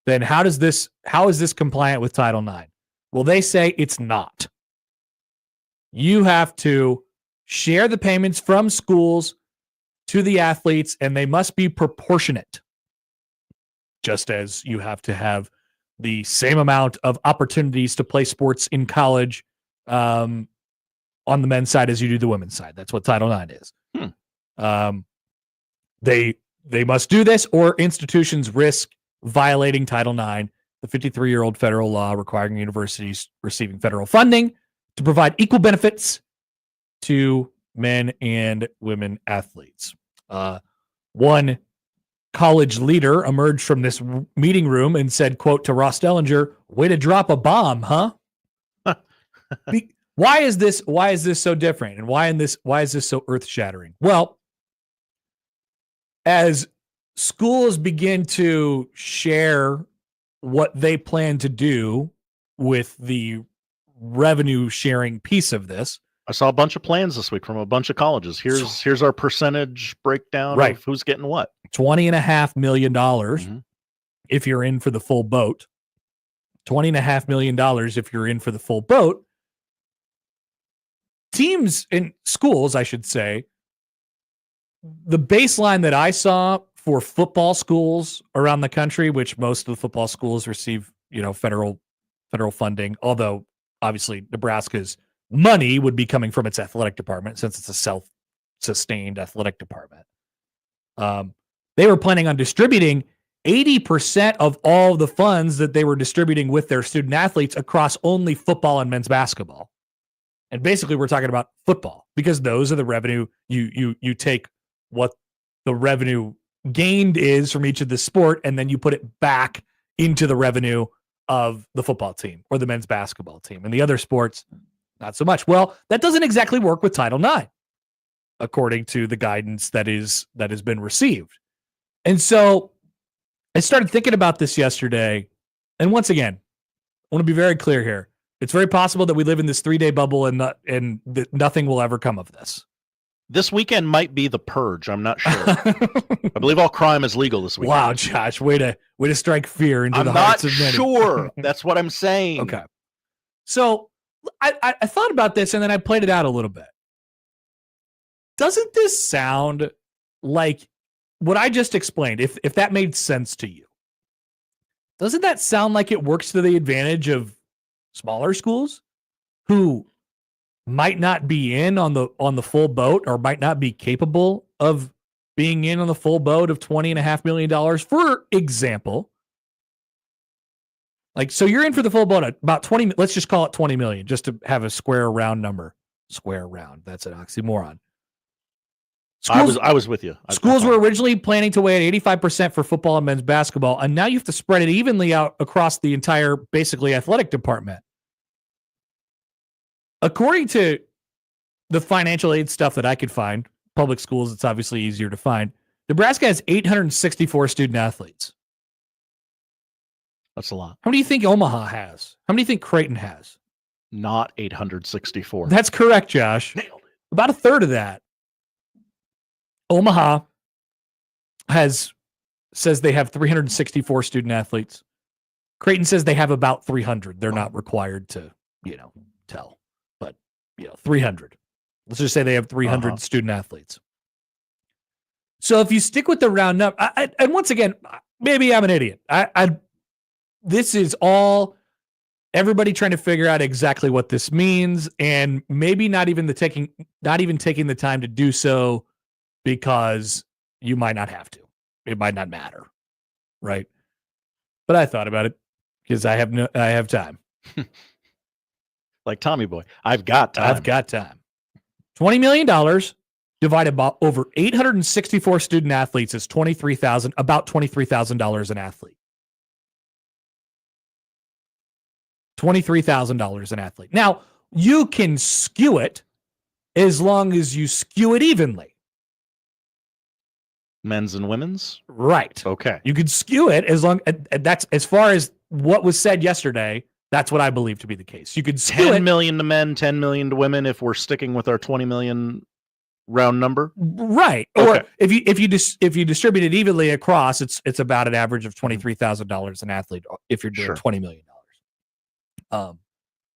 Then how is this compliant with Title IX? Well, they say it's not. You have to share the payments from schools to the athletes, and they must be proportionate. Just as you have to have the same amount of opportunities to play sports in college on the men's side as you do the women's side. That's what Title IX is. They must do this, or institutions risk violating Title IX, the 53-year-old federal law requiring universities receiving federal funding to provide equal benefits to men and women athletes. One college leader emerged from this meeting room and said, quote, to Ross Dellinger, "Way to drop a bomb, huh?" Why is this so different? And why is this so earth-shattering? Well, as schools begin to share what they plan to do with the revenue sharing piece of this, I saw a bunch of plans this week from a bunch of colleges. Here's our percentage breakdown of who's getting what. $20.5 million if you're in for the full boat. $20.5 million if you're in for the full boat. Teams in schools, I should say, the baseline that I saw for football schools around the country, which most of the football schools receive, federal funding, although obviously Nebraska's money would be coming from its athletic department since it's a self-sustained athletic department. They were planning on distributing 80% of all the funds that they were distributing with their student athletes across only football and men's basketball. And basically we're talking about football because those are the revenue. You take what the revenue gained is from each of the sport, and then you put it back into the revenue of the football team or the men's basketball team. And the other sports, not so much. Well, that doesn't exactly work with Title IX, according to the guidance that has been received. And so I started thinking about this yesterday. And once again, I want to be very clear here. It's very possible that we live in this 3-day bubble and that nothing will ever come of this. This weekend might be the purge. I'm not sure. I believe all crime is legal this weekend. Wow, Josh, way to strike fear into the hearts of many. I'm not sure. That's what I'm saying. Okay. So I thought about this and then I played it out a little bit. Doesn't this sound like what I just explained? If that made sense to you, doesn't that sound like it works to the advantage of smaller schools who might not be in on the full boat or might not be capable of being in on the full boat of $20.5 million, for example? Like, so you're in for the full boat at about 20, let's just call it 20 million, just to have a square round number. Square round. That's an oxymoron. Schools, I was with you. Schools were originally planning to weigh at 85% for football and men's basketball, and now you have to spread it evenly out across the entire, basically, athletic department. According to the financial aid stuff that I could find, public schools, it's obviously easier to find. Nebraska has 864 student athletes. That's a lot. How many do you think Omaha has? How many do you think Creighton has? Not 864. That's correct, Josh. About a third of that. Omaha says they have 364 student athletes. Creighton says they have about 300. They're not required to, tell, but 300. Let's just say they have 300 student athletes. So if you stick with the round number, and once again, maybe I'm an idiot. This is all everybody trying to figure out exactly what this means, and maybe not even taking the time to do so, because you might not have to. It might not matter, right? But I thought about it because I have time. Like Tommy Boy, I've got time. I've got time. $20 million divided by over 864 student athletes is about $23,000 an athlete. $23,000 an athlete. Now, you can skew it as long as you skew it evenly. Men's and women's? Right. Okay. You could skew it as long that's as far as what was said yesterday. That's what I believe to be the case. You could skew 10 million to men, 10 million to women if we're sticking with our 20 million round number. Right. Okay. Or if you distribute it evenly across, it's about an average of $23,000 an athlete if you're doing $20 million.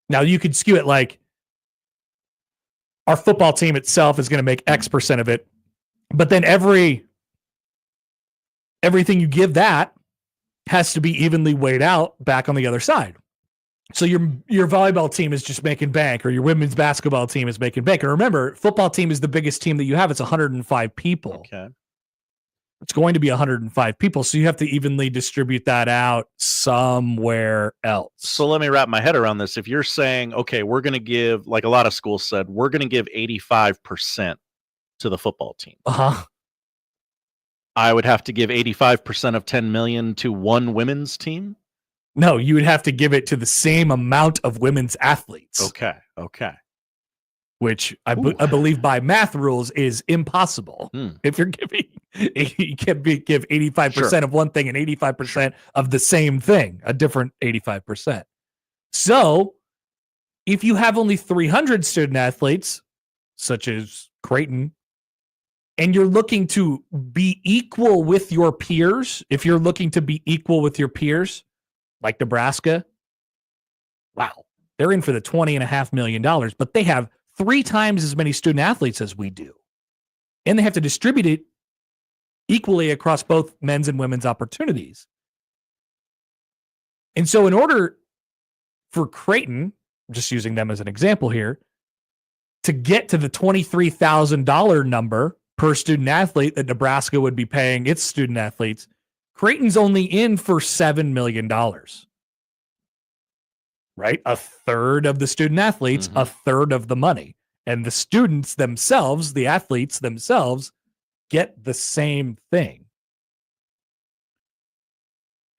Now you could skew it like our football team itself is going to make X percent of it, but then everything you give that has to be evenly weighed out back on the other side. So your volleyball team is just making bank, or your women's basketball team is making bank. And remember, football team is the biggest team that you have. It's 105 people. Okay. It's going to be 105 people, so you have to evenly distribute that out somewhere else. So let me wrap my head around this. If you're saying, okay, we're going to give, like a lot of schools said, we're going to give 85% to the football team. I would have to give 85% of 10 million to one women's team? No, you would have to give it to the same amount of women's athletes. Okay. Which I believe by math rules is impossible. If you're giving, you can't give 85% of one thing and 85% of the same thing, a different 85%. So if you have only 300 student athletes, such as Creighton, and you're looking to be equal with your peers, if you're looking to be equal with your peers, like Nebraska, wow, they're in for the $20.5 million, but they have 3 times as many student athletes as we do. And they have to distribute it equally across both men's and women's opportunities. And so in order for Creighton, just using them as an example here, to get to the $23,000 number per student athlete that Nebraska would be paying its student athletes, Creighton's only in for $7 million. Right? A third of the student athletes, a third of the money. And the students themselves, the athletes themselves, get the same thing.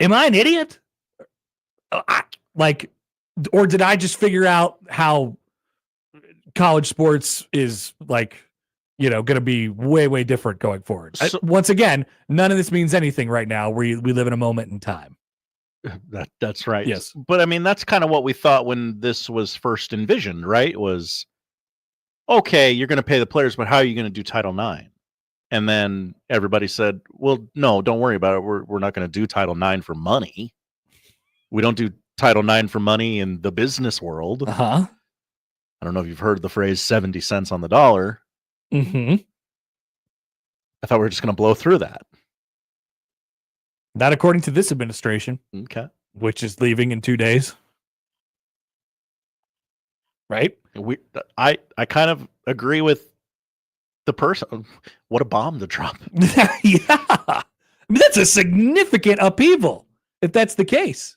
Am I an idiot? Or did I just figure out how college sports is going to be way, way different going forward? Once again, none of this means anything right now. We live in a moment in time. That's right. Yes. But I mean, that's kind of what we thought when this was first envisioned, right? Was, okay, you're going to pay the players, but how are you going to do Title IX? And then everybody said, well, no, don't worry about it. We're not going to do Title IX for money. We don't do Title IX for money in the business world. I don't know if you've heard the phrase 70 cents on the dollar. I thought we were just going to blow through that. Not according to this administration. Okay. Which is leaving in 2 days. Right? I kind of agree with the person. What a bomb to drop. Yeah. I mean, that's a significant upheaval if that's the case.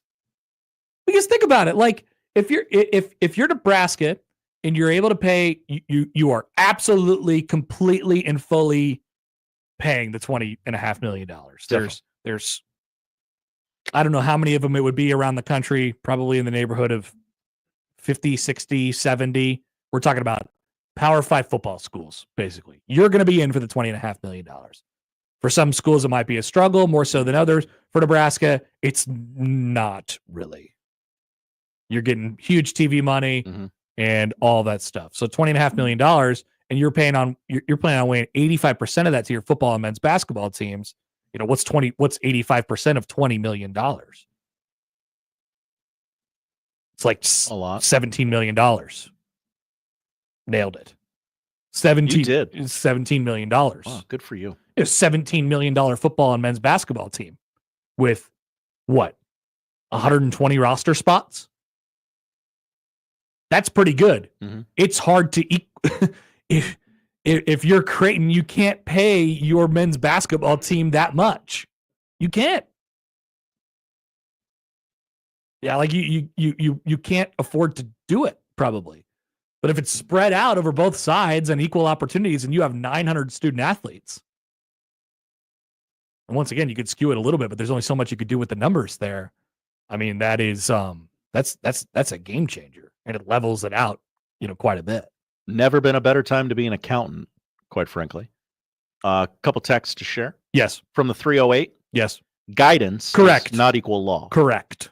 Because think about it. Like, if you're Nebraska and you're able to pay, you are absolutely, completely, and fully paying the $20.5 million. There's I don't know how many of them it would be around the country, probably in the neighborhood of 50, 60, 70. We're talking about Power 5 football schools, basically. You're going to be in for the $20.5 million. For some schools, it might be a struggle, more so than others. For Nebraska, it's not really. You're getting huge TV money and all that stuff. So $20.5 million, and you're planning on weighing 85% of that to your football and men's basketball teams. What's 85% of $20 million? It's like a lot. $17 million. Nailed it. $17 million. Wow, good for you. A $17 million football and men's basketball team with what? 120 roster spots? That's pretty good. It's hard to if you're Creighton, you can't pay your men's basketball team that much. You can't. Yeah, like you can't afford to do it, probably. But if it's spread out over both sides and equal opportunities, and you have 900 student athletes, and once again, you could skew it a little bit, but there's only so much you could do with the numbers there. I mean, that is that's a game changer, and it levels it out, quite a bit. Never been a better time to be an accountant, quite frankly. A couple texts to share. Yes. From the 308. Yes. Guidance. Correct. Is not equal law. Correct.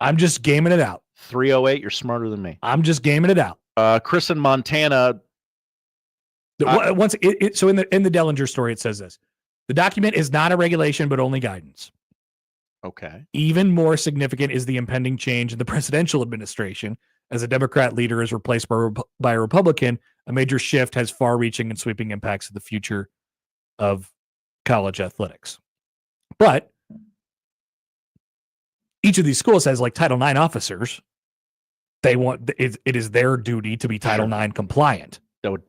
I'm just gaming it out. 308. You're smarter than me. I'm just gaming it out. Chris in Montana. So in the Dellinger story, it says this: the document is not a regulation, but only guidance. Okay. Even more significant is the impending change in the presidential administration. As a Democrat leader is replaced by a Republican, a major shift has far-reaching and sweeping impacts of the future of college athletics. But each of these schools has like Title IX officers. They want it is their duty to be Title IX compliant. That would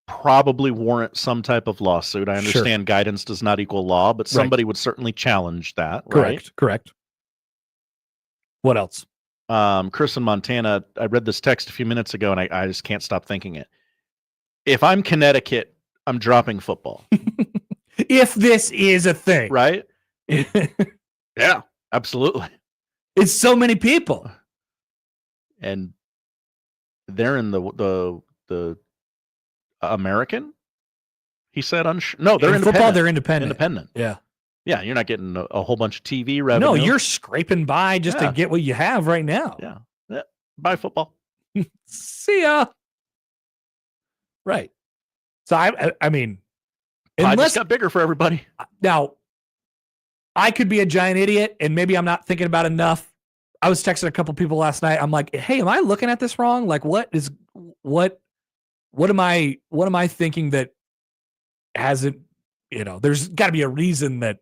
probably warrant some type of lawsuit. I understand guidance does not equal law, but somebody would certainly challenge that. Right? Correct. What else? Chris in Montana, I read this text a few minutes ago, and I just can't stop thinking it. If I'm Connecticut, I'm dropping football. If this is a thing. Right? Yeah, absolutely. It's so many people. And they're in the American? He said, no, they're independent. Football, they're independent. Independent. Yeah. Yeah, you're not getting a whole bunch of TV revenue. No, you're scraping by just to get what you have right now. Yeah. Buy football. See ya. Right. So I mean, I just got bigger for everybody. Now, I could be a giant idiot, and maybe I'm not thinking about enough. I was texting a couple people last night. I'm like, hey, am I looking at this wrong? Like, what am I thinking that hasn't, there's got to be a reason that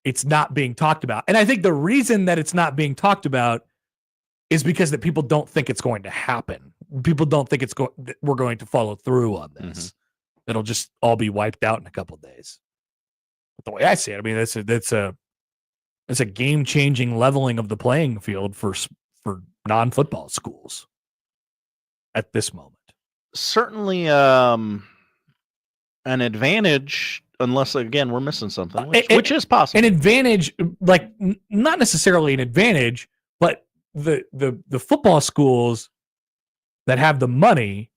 it's not being talked about. And I think the reason that it's not being talked about is because that people don't think it's going to happen. People don't think we're going to follow through on this. Mm-hmm. It'll just all be wiped out in a couple of days. But the way I see it, I mean, that's a game-changing leveling of the playing field for non-football schools at this moment. Certainly an advantage, unless, again, we're missing something, which is possible. An advantage, like not necessarily an advantage, but the football schools that have the money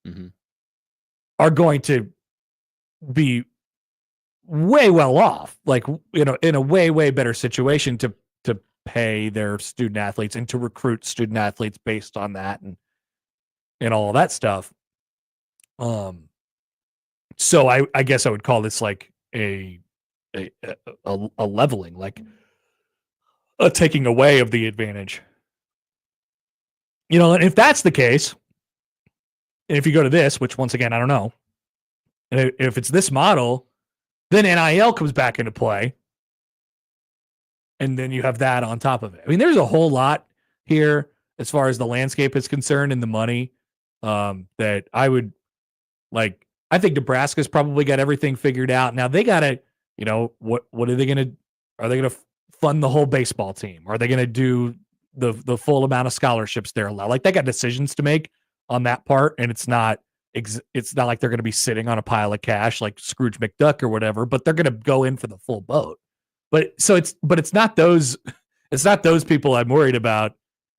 are going to be way well off, like, in a way better situation to pay their student athletes and to recruit student athletes based on that and all of that stuff. So I guess I would call this like a leveling, like a taking away of the advantage. And if that's the case, and if you go to this, which once again, I don't know, and if it's this model, then NIL comes back into play. And then you have that on top of it. I mean, there's a whole lot here as far as the landscape is concerned and the money that I would like. I think Nebraska's probably got everything figured out. Now they got to, what are they going to, are they going to fund the whole baseball team? Are they going to do the full amount of scholarships they're allowed? Like, they got decisions to make on that part. And it's not like they're going to be sitting on a pile of cash like Scrooge McDuck or whatever, but they're going to go in for the full boat. But it's not those people I'm worried about.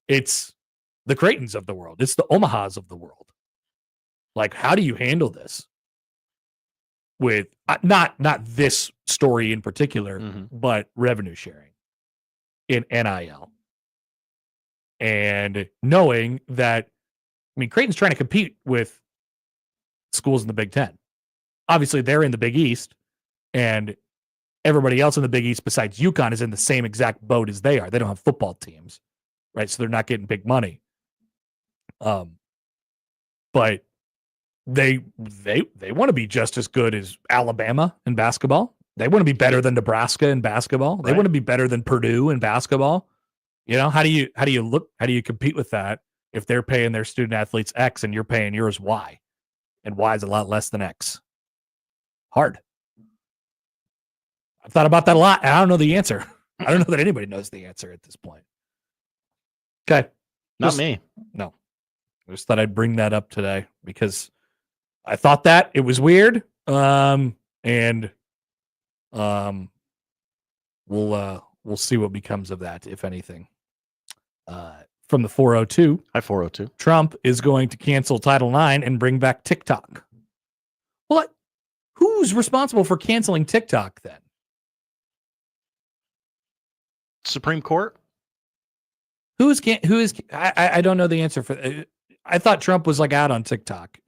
It's the Creightons of the world. It's the Omahas of the world. Like, how do you handle this with not this story in particular, but revenue sharing in NIL? And knowing that, I mean, Creighton's trying to compete with schools in the Big Ten. Obviously, they're in the Big East, and everybody else in the Big East besides UConn is in the same exact boat as they are. They don't have football teams, right? So they're not getting big money. But they want to be just as good as Alabama in basketball. They want to be better than Nebraska in basketball. They want to be better than Purdue in basketball. How do you compete with that if they're paying their student athletes X and you're paying yours Y? And Y is a lot less than X. Hard. I've thought about that a lot, and I don't know the answer. I don't know that anybody knows the answer at this point. Okay. Not me. No. I just thought I'd bring that up today because I thought that it was weird. We'll see what becomes of that, if anything. From the 402. Hi, 402. Trump is going to cancel Title IX and bring back TikTok. What? Who's responsible for canceling TikTok then? Supreme Court? Who is? I don't know the answer for. I thought Trump was like out on TikTok.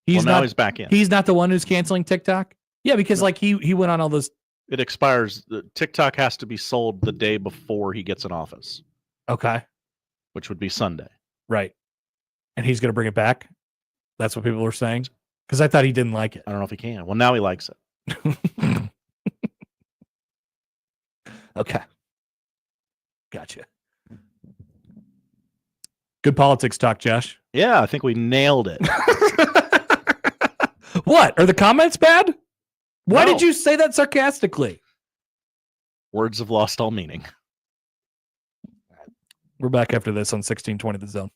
He's he's back in. He's not the one who's canceling TikTok. Yeah, because like he went on all those. It expires. TikTok has to be sold the day before he gets in office. Okay. Which would be Sunday. Right. And he's going to bring it back. That's what people were saying. Because I thought he didn't like it. I don't know if he can. Well, now he likes it. Okay. Gotcha. Good politics talk, Josh. Yeah, I think we nailed it. What? Are the comments bad? Why No. did you say that sarcastically? Words have lost all meaning. We're back after this on 1620 The Zone.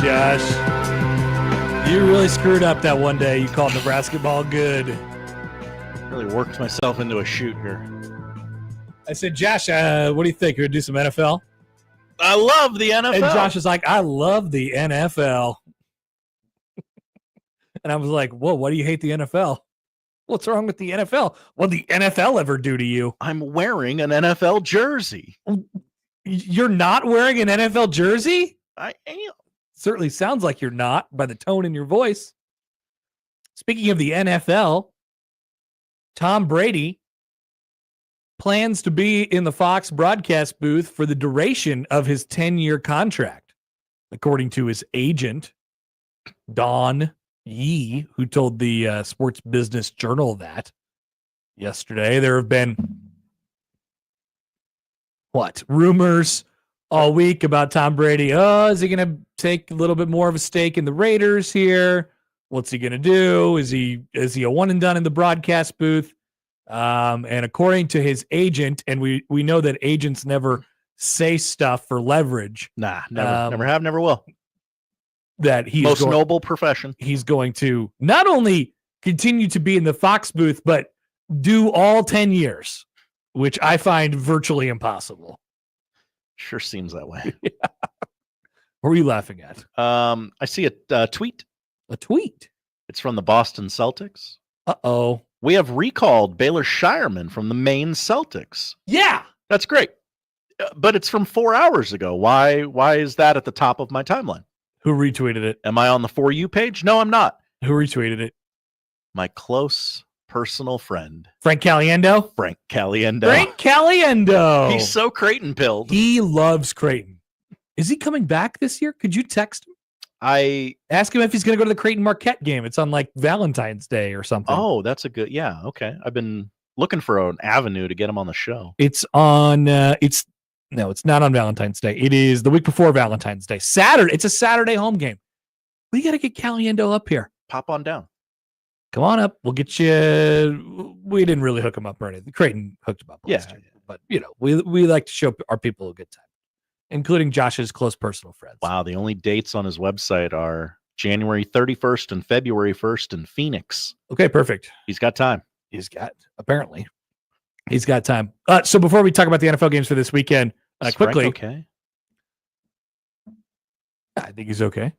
Josh. You really screwed up that one day. You called Nebrasketball good. Really worked myself into a shoot here. I said, Josh, what do you think? You're going to do some NFL? I love the NFL. And Josh is like, I love the NFL. And I was like, whoa, why do you hate the NFL? What's wrong with the NFL? What did the NFL ever do to you? I'm wearing an NFL jersey. You're not wearing an NFL jersey? I am. Certainly sounds like you're not by the tone in your voice. Speaking of the NFL, Tom Brady plans to be in the Fox broadcast booth for the duration of his 10-year contract, according to his agent, Don Yee, who told the Sports Business Journal that yesterday. There have been, rumors all week about Tom Brady. Oh, is he going to take a little bit more of a stake in the Raiders here? What's he going to do? Is he a one and done in the broadcast booth? And according to his agent, and we know that agents never say stuff for leverage. Nah, never have, never will. That he's most noble profession. He's going to not only continue to be in the Fox booth, but do all 10 years, which I find virtually impossible. Sure seems that way. Yeah. What were you laughing at? I see a tweet. A tweet? It's from the Boston Celtics. Uh-oh. We have recalled Baylor Shireman from the Maine Celtics. Yeah. That's great. But it's from 4 hours ago. Why is that at the top of my timeline? Who retweeted it? Am I on the For You page? No, I'm not. Who retweeted it? My close personal friend. Frank Caliendo? Frank Caliendo. Frank Caliendo. He's so Creighton-pilled. He loves Creighton. Is he coming back this year? Could you text him? I ask him if he's going to go to the Creighton Marquette game. It's on like Valentine's Day or something. Oh, that's a good. Yeah. Okay. I've been looking for an avenue to get him on the show. It's on, it's not on Valentine's Day. It is the week before Valentine's Day. Saturday. It's a Saturday home game. We got to get Caliendo up here. Pop on down. Come on up. We'll get you. We didn't really hook him up or anything. Creighton hooked him up. Yeah. But, we like to show our people a good time, including Josh's close personal friends. Wow. The only dates on his website are January 31st and February 1st in Phoenix. Okay, perfect. He's got time. He's got time. So before we talk about the NFL games for this weekend, quickly. Okay. I think he's okay.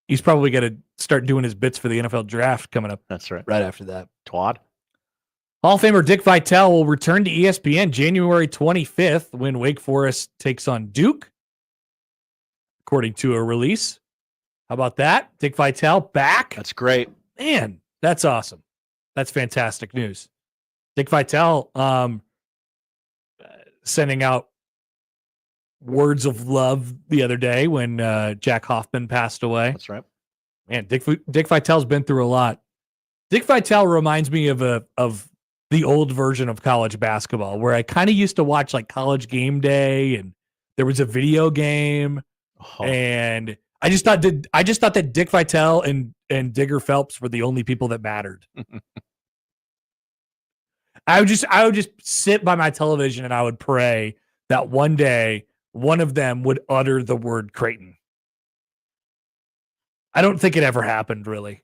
He's probably got to start doing his bits for the NFL draft coming up. That's right. Right after that. Twad. Hall of Famer Dick Vitale will return to ESPN January 25th when Wake Forest takes on Duke, according to a release. How about that? Dick Vitale back. That's great. Man, that's awesome. That's fantastic news. Dick Vitale sending out words of love the other day when Jack Hoffman passed away. That's right. Man, Dick Vitale's been through a lot. Dick Vitale reminds me of the old version of college basketball, where I kind of used to watch like College Game Day, and there was a video game, and I just thought that Dick Vitale and Digger Phelps were the only people that mattered. I would just sit by my television and I would pray that one day one of them would utter the word Creighton. I don't think it ever happened, really.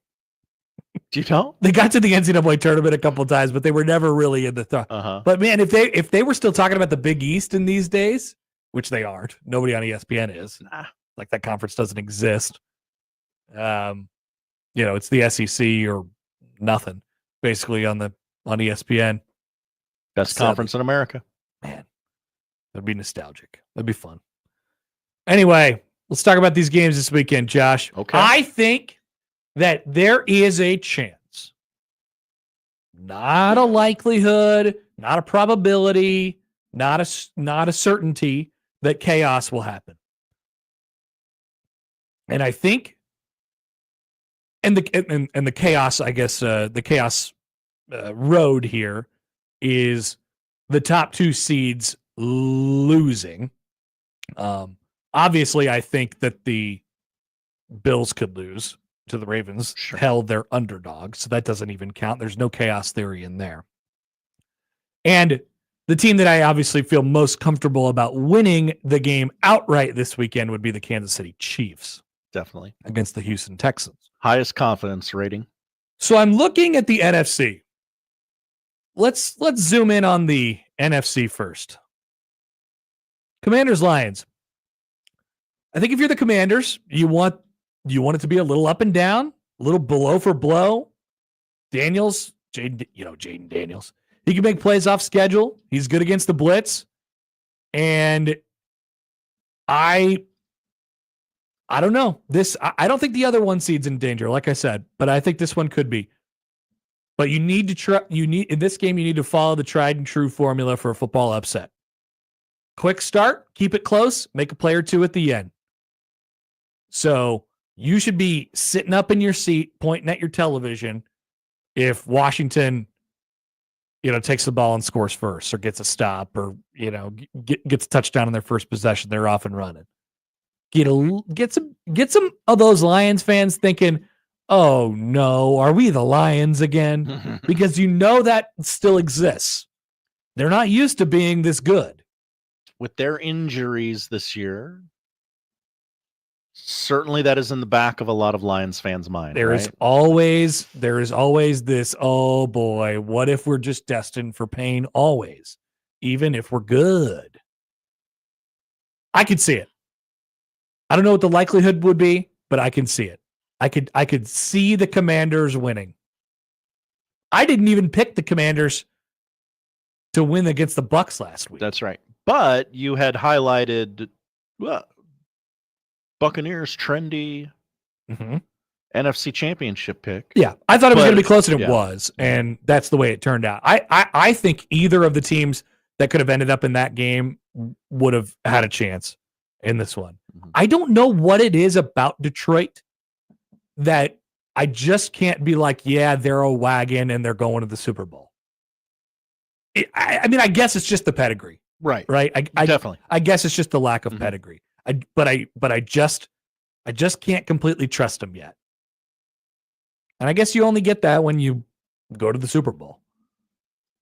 Do you know? They got to the NCAA tournament a couple of times, but they were never really in the But man, if they were still talking about the Big East in these days, which they aren't, nobody on ESPN is. Nah. Like that conference doesn't exist. It's the SEC or nothing, basically on ESPN. Best conference in America. Man, that'd be nostalgic. That'd be fun. Anyway, let's talk about these games this weekend, Josh. Okay. I think that there is a chance, not a likelihood, not a probability, not a certainty that chaos will happen. And I think, and the chaos, I guess, the chaos road here is the top two seeds losing. Obviously, I think that the Bills could lose to the Ravens. Sure. Hell, they're underdogs, so that doesn't even count. There's no chaos theory in there. And the team that I obviously feel most comfortable about winning the game outright this weekend would be the Kansas City Chiefs. Definitely. against the Houston Texans. Highest confidence rating. So I'm looking at the NFC. Let's zoom in on the NFC first. Commanders Lions. I think if you're the Commanders, you want it to be a little up and down, a little blow for blow. Jaden Daniels. He can make plays off schedule. He's good against the blitz. And I don't know. I don't think the other one seed's in danger, like I said, but I think this one could be. But you need to in this game, you need to follow the tried and true formula for a football upset. Quick start, keep it close, make a play or two at the end. So you should be sitting up in your seat, pointing at your television if Washington, takes the ball and scores first or gets a stop or, gets a touchdown in their first possession. They're off and running. Get some of those Lions fans thinking, oh no, are we the Lions again? Because that still exists. They're not used to being this good. With their injuries this year, certainly that is in the back of a lot of Lions fans' mind. There is always this, oh boy, what if we're just destined for pain always, even if we're good? I could see it. I don't know what the likelihood would be, but I can see it. I could see the Commanders winning. I didn't even pick the Commanders to win against the Bucs last week. That's right. But you had highlighted Buccaneers trendy NFC Championship pick. Yeah, I thought it was going to be closer than it was, and that's the way it turned out. I think either of the teams that could have ended up in that game would have had a chance in this one. I don't know what it is about Detroit that I just can't be like, yeah, they're a wagon and they're going to the Super Bowl. I guess it's just the pedigree. Right. I definitely. I guess it's just the lack of pedigree. But I just can't completely trust them yet. And I guess you only get that when you go to the Super Bowl.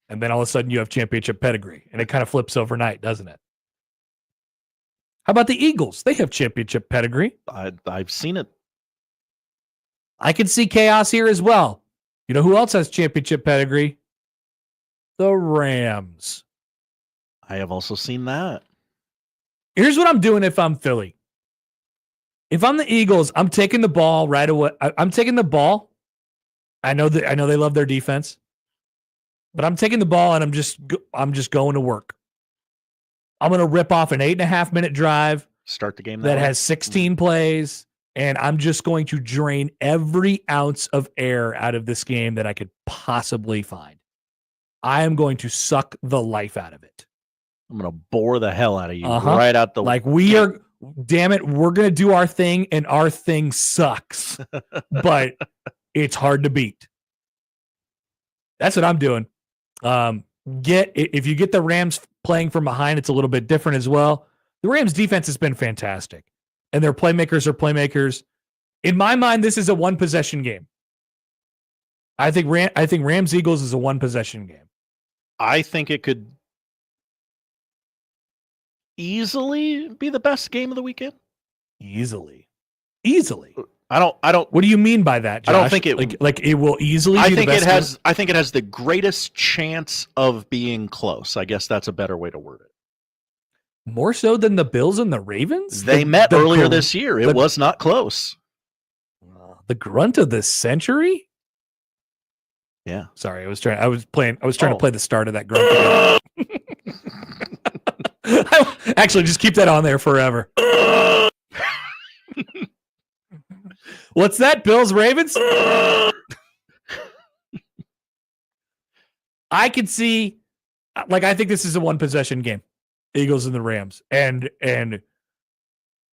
And then all of a sudden you have championship pedigree. And it kind of flips overnight, doesn't it? How about the Eagles? They have championship pedigree. I've seen it. I can see chaos here as well. You know who else has championship pedigree? The Rams. I have also seen that. Here's what I'm doing if I'm Philly. If I'm the Eagles, I'm taking the ball right away. I'm taking the ball. I know they love their defense, but I'm taking the ball and I'm just going to work. I'm going to rip off an 8.5 minute drive. Start the game that has 16 plays, and I'm just going to drain every ounce of air out of this game that I could possibly find. I am going to suck the life out of it. I'm going to bore the hell out of you right out the damn it, we're going to do our thing, and our thing sucks, but it's hard to beat. That's what I'm doing. If you get the Rams playing from behind, it's a little bit different as well. The Rams defense has been fantastic, and their playmakers are playmakers. In my mind, this is a one possession game. I think Rams Eagles is a one possession game. I think it could easily be the best game of the weekend. Easily. I don't. What do you mean by that, Josh? I don't think it like it will easily. I be think the best it has. game? I think it has the greatest chance of being close. I guess that's a better way to word it. More so than the Bills and the Ravens. They met earlier this year. It was not close. The grunt of the century. Yeah. Sorry, I was trying to play the start of that grunt. Actually, just keep that on there forever. What's that? Bills Ravens? I can see, I think this is a one possession game. Eagles and the Rams. And the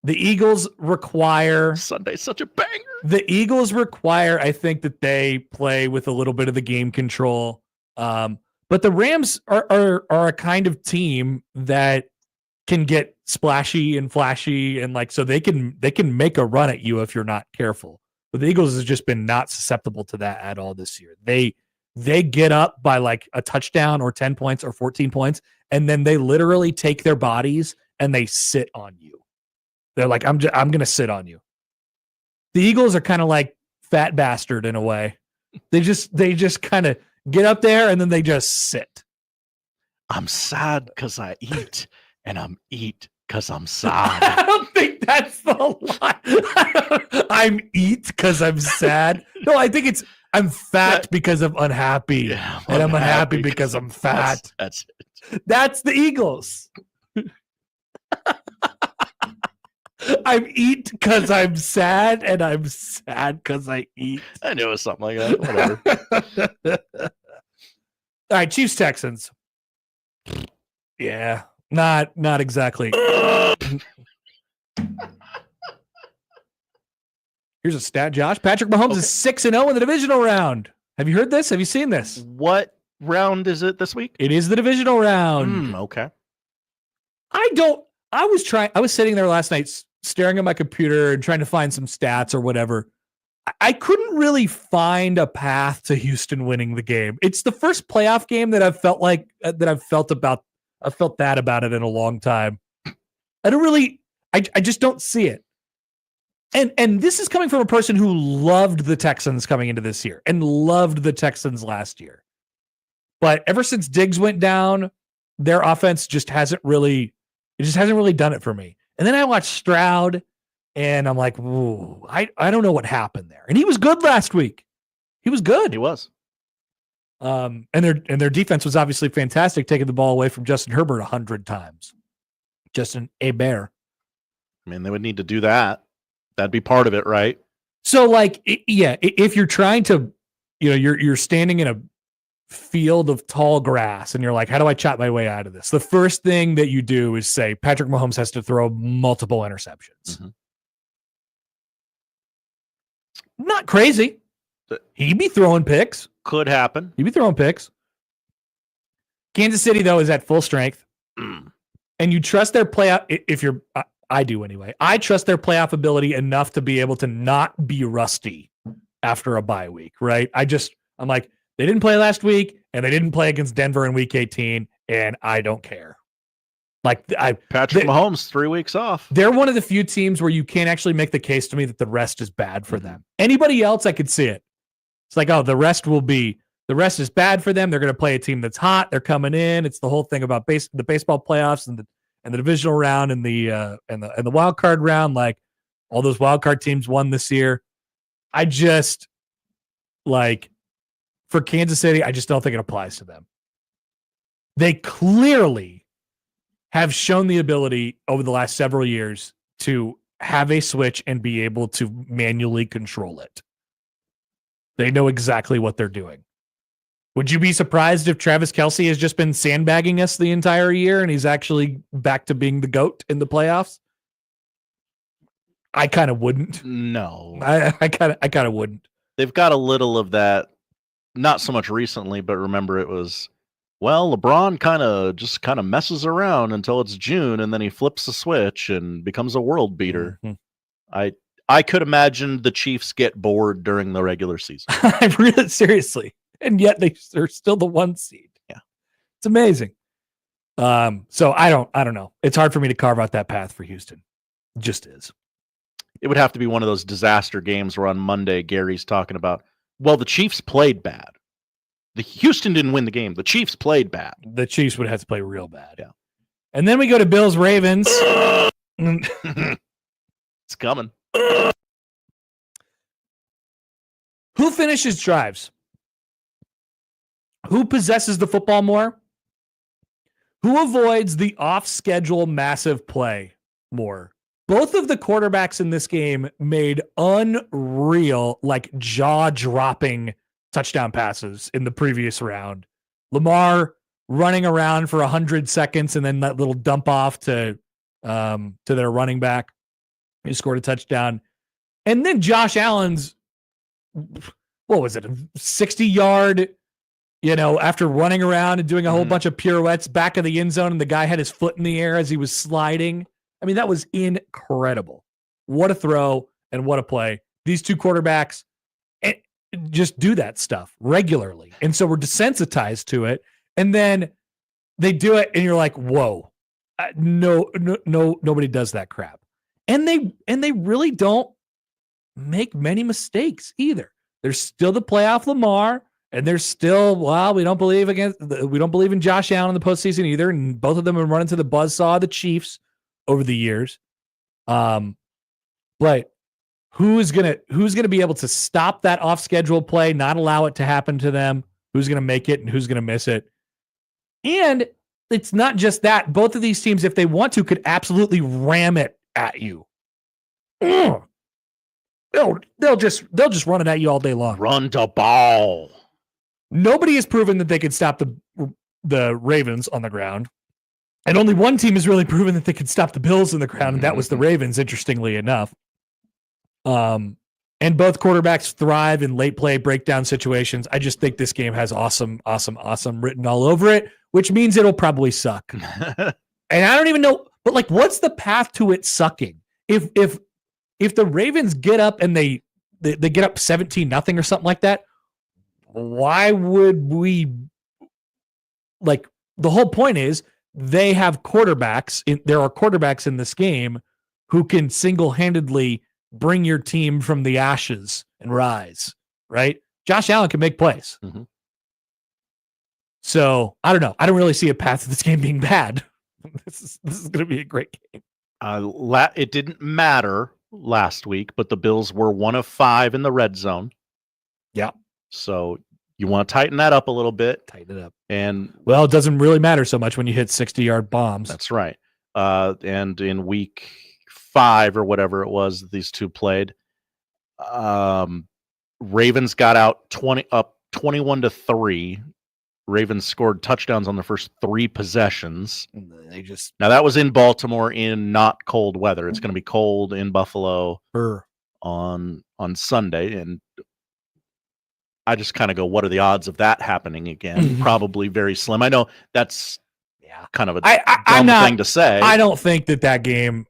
Eagles require Sunday's such a banger. The Eagles require, I think, that they play with a little bit of the game control. But the Rams are a kind of team that can get splashy and flashy, and so they can make a run at you if you're not careful. But the Eagles has just been not susceptible to that at all this year. They get up by a touchdown or 10 points or 14 points, and then they literally take their bodies and they sit on you. They're like, I'm going to sit on you. The Eagles are kind of like Fat Bastard in a way. They just kind of get up there and then they just sit. I'm sad because I eat, and I'm eat because I'm sad. I don't think that's the line. I'm eat because I'm sad. No, I think it's I'm fat because I'm unhappy, and I'm unhappy because I'm fat. That's it. That's the Eagles. I'm eat because I'm sad, and I'm sad because I eat. I knew it was something like that. Whatever. All right, Chiefs Texans. Yeah, not exactly. Here's a stat, Josh. Patrick Mahomes is 6-0 in the divisional round. Have you heard this? Have you seen this? What round is it this week? It is the divisional round. Okay. I was sitting there last night staring at my computer and trying to find some stats or whatever. I couldn't really find a path to Houston winning the game. It's the first playoff game that I've felt that about it in a long time. I just don't see it. And this is coming from a person who loved the Texans coming into this year and loved the Texans last year. But ever since Diggs went down, their offense just hasn't really done it for me. And then I watched Stroud and I'm like, ooh, I don't know what happened there. And he was good last week. He was good. He was. And their defense was obviously fantastic, taking the ball away from Justin Herbert 100 times. Justin Herbert. I mean, they would need to do that. That'd be part of it, right? So, like, yeah, if you're trying to, you're standing in a field of tall grass and you're like, how do I chop my way out of this? The first thing that you do is say Patrick Mahomes has to throw multiple interceptions. Mm-hmm. Not crazy. He'd be throwing picks. Could happen. He'd be throwing picks. Kansas City, though, is at full strength. And you trust their playoff. I do anyway. I trust their playoff ability enough to be able to not be rusty after a bye week, right? I'm like, they didn't play last week and they didn't play against Denver in week 18, and I don't care. Like Patrick Mahomes, 3 weeks off. They're one of the few teams where you can't actually make the case to me that the rest is bad for them. Anybody else, I could see it. It's like, oh, the rest is bad for them. They're going to play a team that's hot. They're coming in. It's the whole thing about the baseball playoffs and the divisional round and the wild card round. Like, all those wild card teams won this year. I just, like, for Kansas City, I just don't think it applies to them. They clearly have shown the ability over the last several years to have a switch and be able to manually control it. They know exactly what they're doing. Would you be surprised if Travis Kelce has just been sandbagging us the entire year and he's actually back to being the GOAT in the playoffs? I kind of wouldn't. No. I kind of wouldn't. They've got a little of that, not so much recently, but remember it was, well, LeBron kind of messes around until it's June, and then he flips the switch and becomes a world beater. Mm-hmm. I could imagine the Chiefs get bored during the regular season. I really, seriously. And yet they're still the 1 seed. Yeah. It's amazing. So I don't know. It's hard for me to carve out that path for Houston. It just is. It would have to be one of those disaster games where on Monday Gary's talking about, well, the Chiefs played bad. The Houston didn't win the game. The Chiefs played bad. The Chiefs would have to play real bad. Yeah. And then we go to Bills Ravens. It's coming. Who finishes drives? Who possesses the football more? Who avoids the off-schedule massive play more? Both of the quarterbacks in this game made unreal, like jaw-dropping touchdown passes in the previous round. Lamar running around for 100 seconds and then that little dump off to their running back who scored a touchdown. And then Josh Allen's, what was it, a 60-yard, after running around and doing a whole bunch of pirouettes back of the end zone, and the guy had his foot in the air as he was sliding. I mean, that was incredible. What a throw and what a play. These two quarterbacks just do that stuff regularly. And so we're desensitized to it. And then they do it and you're like, whoa, no, nobody does that crap. And they really don't make many mistakes either. There's still the playoff Lamar, and there's still, we don't believe in Josh Allen in the postseason either, and both of them have run into the buzzsaw of the Chiefs over the years. But who's gonna be able to stop that off-schedule play, not allow it to happen to them? Who's gonna make it and who's gonna miss it? And it's not just that. Both of these teams, if they want to, could absolutely ram it at you. Ugh. They'll just run it at you all day long. Run the ball. Nobody has proven that they could stop the Ravens on the ground. And only one team has really proven that they could stop the Bills on the ground, and that was the Ravens, interestingly enough. And both quarterbacks thrive in late play breakdown situations. I just think this game has awesome written all over it, which means it'll probably suck. And I don't even know, but like, what's the path to it sucking? If the Ravens get up and they get up 17-0 or something like that, why would we, like, the whole point is they have quarterbacks. There are quarterbacks in this game who can single-handedly bring your team from the ashes and rise, right? Josh Allen can make plays. Mm-hmm. So I don't know. I don't really see a path to this game being bad. This is going to be a great game. It didn't matter last week, but the Bills were 1 of 5 in the red zone. Yeah. So you want to tighten that up a little bit. Tighten it up. And well, it doesn't really matter so much when you hit 60-yard bombs. That's right. And in week 5 or whatever it was, these two played. Ravens got out 21-3. Ravens scored touchdowns on the first 3 possessions. Now that was in Baltimore in not cold weather. It's going to be cold in Buffalo on Sunday, and I just kind of go, what are the odds of that happening again? Probably very slim. I know that's kind of a dumb thing to say. I don't think that game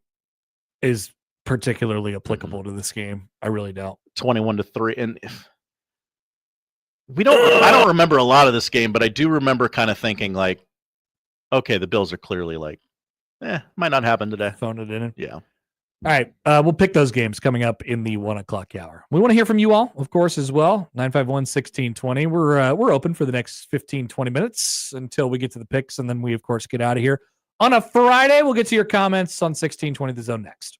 is particularly applicable to this game. I really don't. 21-3, and I don't remember a lot of this game, but I do remember kind of thinking like, okay, the Bills are clearly like, might not happen today. Phoned it in. Yeah. All right. We'll pick those games coming up in the 1 o'clock hour. We want to hear from you all, of course, as well. 951-1620. We're open for the next 15-20 minutes until we get to the picks, and then we, of course, get out of here. On a Friday, we'll get to your comments on 1620 The Zone next.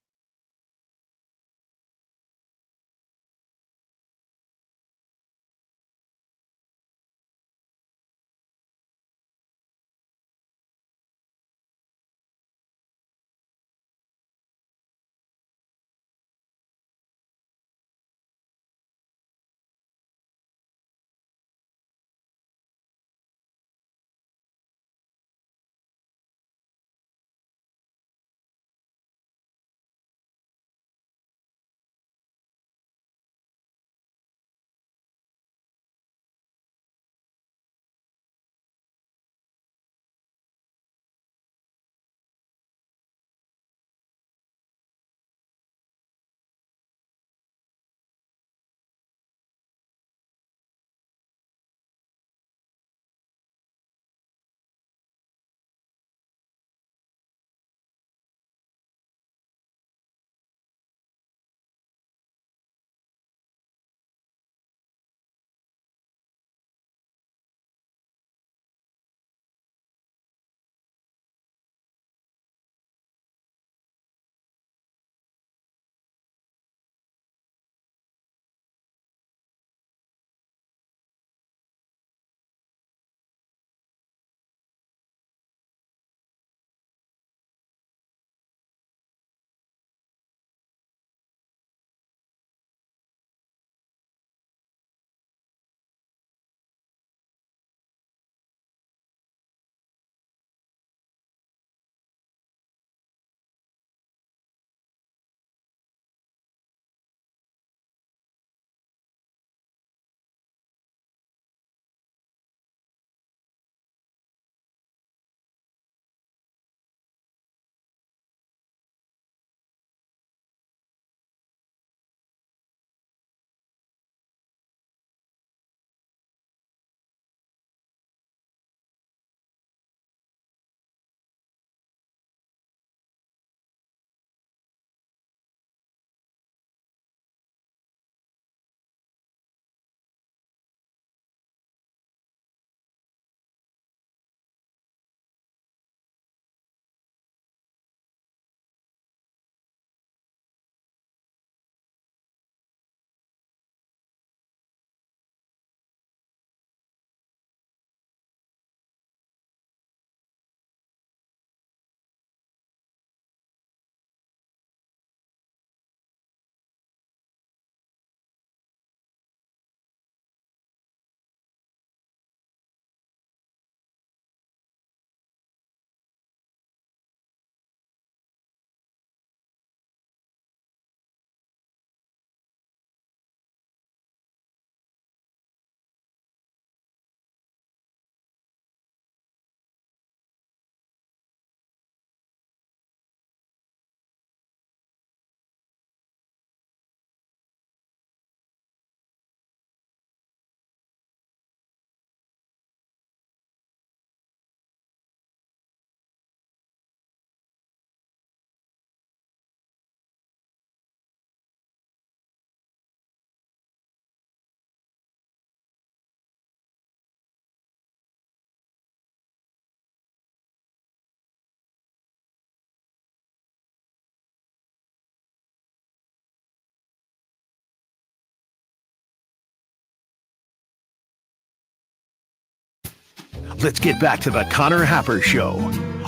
let's get back to the Connor Happer Show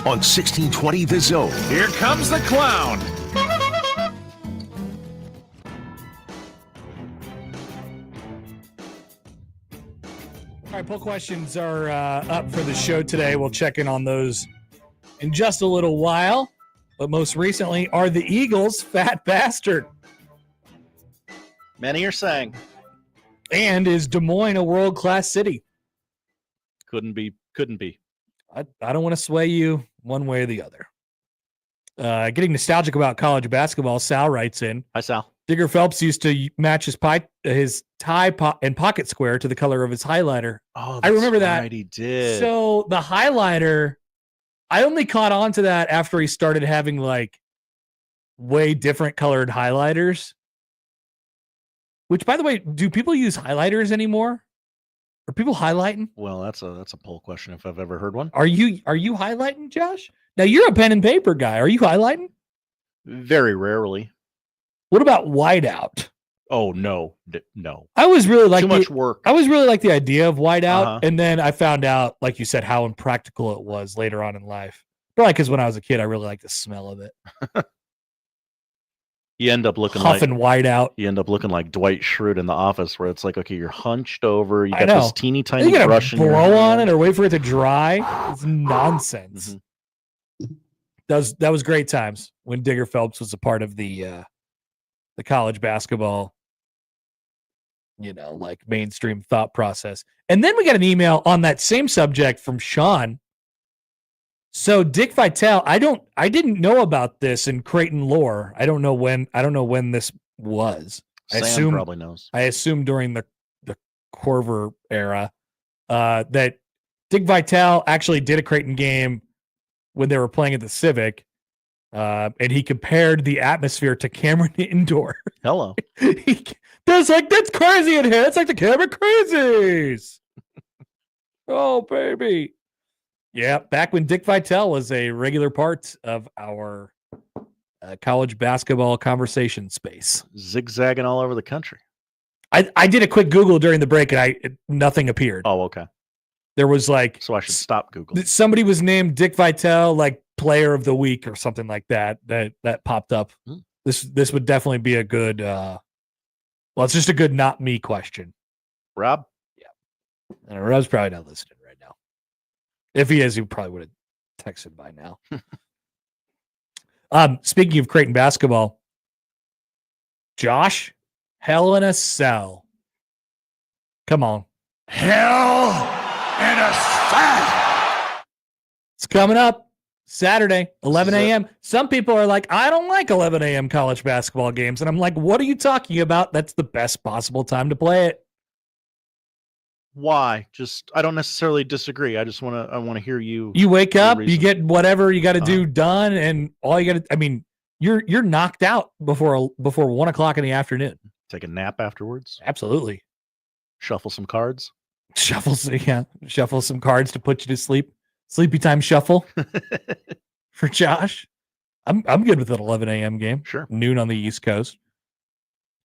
on 1620 The Zone. Here comes the clown. All right, poll questions are up for the show today. We'll check in on those in just a little while. But most recently, are the Eagles fat bastard? Many are saying. And is Des Moines a world-class city? Couldn't be. I don't want to sway you one way or the other. Getting nostalgic about college basketball, Sal writes in. Hi, Sal. Digger Phelps used to match his tie and pocket square to the color of his highlighter. Oh, I remember that. Right, he did. So the highlighter, I only caught on to that after he started having like way different colored highlighters. Which, by the way, do people use highlighters anymore? Are people highlighting? Well, that's a poll question if I've ever heard one. Are you highlighting, Josh? Now you're a pen and paper guy. Are you highlighting? Very rarely. What about whiteout? Oh no, no. I was really like too much work. I was really like the idea of whiteout, and then I found out, like you said, how impractical it was later on in life. Probably because when I was a kid, I really liked the smell of it. You end up looking Huff and whiteout. You end up looking like Dwight Schrute in The Office, where it's like, okay, you're hunched over, you got this teeny tiny you brush in your blow hand. on it or wait for it to dry. It's nonsense. That was great times when Digger Phelps was a part of the college basketball, like mainstream thought process. And then we got an email on that same subject from Sean. So Dick Vitale, I didn't know about this in Creighton lore. I don't know when this was. Sam probably knows. I assume during the Corver era that Dick Vitale actually did a Creighton game when they were playing at the Civic. And he compared the atmosphere to Cameron Indoor. Hello. That's crazy in here. It's like the Cameron Crazies. Oh, baby. Yeah, back when Dick Vitale was a regular part of our college basketball conversation space. Zigzagging all over the country. I did a quick Google during the break, and nothing appeared. Oh, okay. There was like... So I should stop Googling. Somebody was named Dick Vitale, like player of the week or something like that popped up. This would definitely be a good... it's just a good not me question. Rob? Yeah. And Rob's probably not listening right now. If he is, he probably would have texted by now. Speaking of Creighton basketball, Josh, Hell in a Cell. Come on. Hell in a Cell. It's coming up Saturday, 11 a.m. Some people are like, I don't like 11 a.m. college basketball games. And I'm like, what are you talking about? That's the best possible time to play it. Why? I don't necessarily disagree. I want to hear you. You wake up, you get whatever you got to do done, and all you got to. You're knocked out before 1 o'clock in the afternoon. Take a nap afterwards. Absolutely. Shuffle some cards. Shuffle some cards to put you to sleep. Sleepy time shuffle for Josh. I'm good with an 11 a.m. game. Sure. Noon on the East Coast.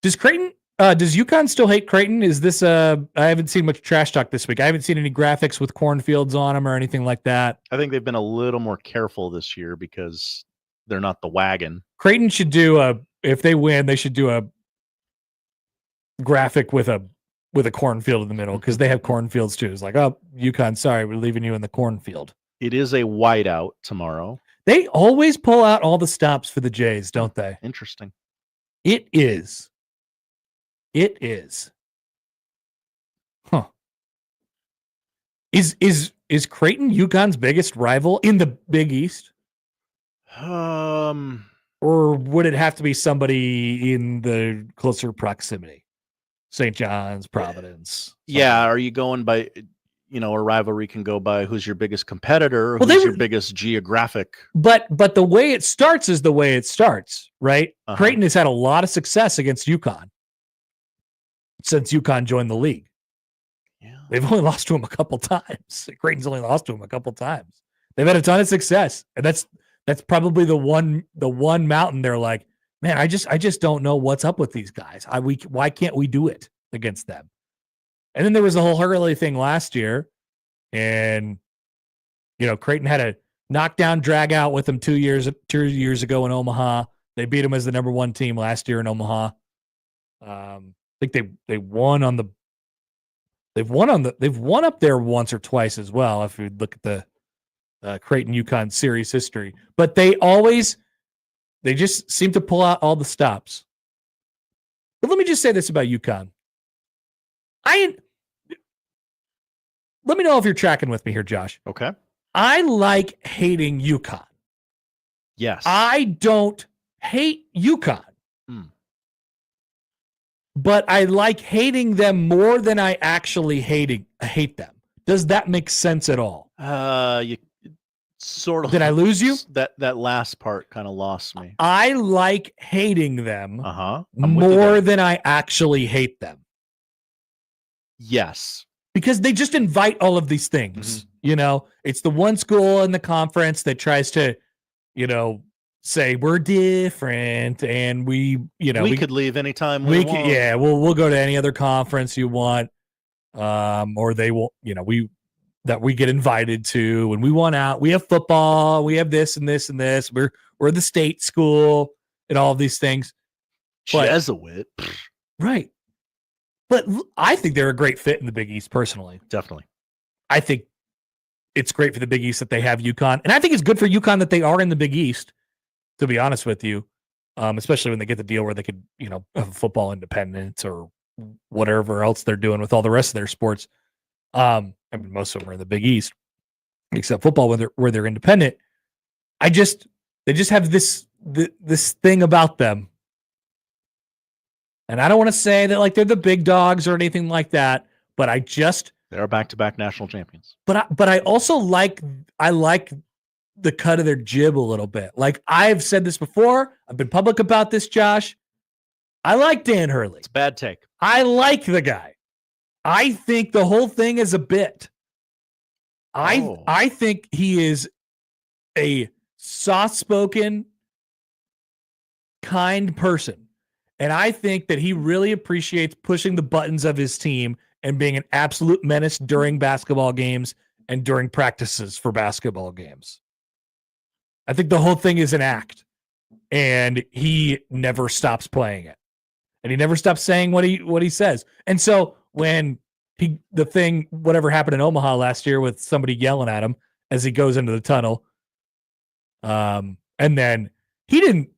Does UConn still hate Creighton? Is this I haven't seen much trash talk this week. I haven't seen any graphics with cornfields on them or anything like that. I think they've been a little more careful this year because they're not the wagon. Creighton should if they win, they should do a graphic with a cornfield in the middle because they have cornfields too. It's like, oh, UConn, sorry, we're leaving you in the cornfield. It is a whiteout tomorrow. They always pull out all the stops for the Jays, don't they? Interesting. It is. Huh. Is Creighton UConn's biggest rival in the Big East? Or would it have to be somebody in the closer proximity? St. John's, Providence. Yeah, are you going by, a rivalry can go by who's your biggest competitor, who's your biggest geographic. But the way it starts is the way it starts, right? Creighton has had a lot of success against UConn since UConn joined the league. Yeah. They've only lost to him a couple times. Creighton's only lost to him a couple times. They've had a ton of success. And that's probably the one mountain they're like, man, I just don't know what's up with these guys. Why can't we do it against them? And then there was the whole Hurley thing last year, and Creighton had a knockdown drag out with them 2 years ago in Omaha. They beat them as the number 1 team last year in Omaha. I think they've won up there once or twice as well. If you look at the Creighton UConn series history, but they just seem to pull out all the stops. But let me just say this about UConn. Let me know if you're tracking with me here, Josh. Okay. I like hating UConn. Yes. I don't hate UConn. But I like hating them more than I actually hate them. Does that make sense at all? You sort of. Did I lose you? That last part kind of lost me. I like hating them more than I actually hate them. Yes. Because they just invite all of these things. It's the one school in the conference that tries to, say we're different and we could leave anytime we want. Yeah, we'll go to any other conference you want, or they will. We get invited to, and we want out. We have football. We have this and this and this. We're the state school and all of these things. Jesuit, right? But I think they're a great fit in the Big East. Personally, definitely. I think it's great for the Big East that they have UConn, and I think it's good for UConn that they are in the Big East. To be honest with you, especially when they get the deal where they could, have football independence or whatever else they're doing with all the rest of their sports. Most of them are in the Big East, except football where they're independent. They just have this thing about them, and I don't want to say that like they're the big dogs or anything like that, but they're back-to-back national champions. But I also like the cut of their jib a little bit. Like I've said this before. I've been public about this, Josh. I like Dan Hurley. It's a bad take. I like the guy. I think the whole thing is a bit. I think he is a soft-spoken, kind person. And I think that he really appreciates pushing the buttons of his team and being an absolute menace during basketball games and during practices for basketball games. I think the whole thing is an act, and he never stops playing it, and he never stops saying what he says. And so when whatever happened in Omaha last year with somebody yelling at him as he goes into the tunnel, and then he didn't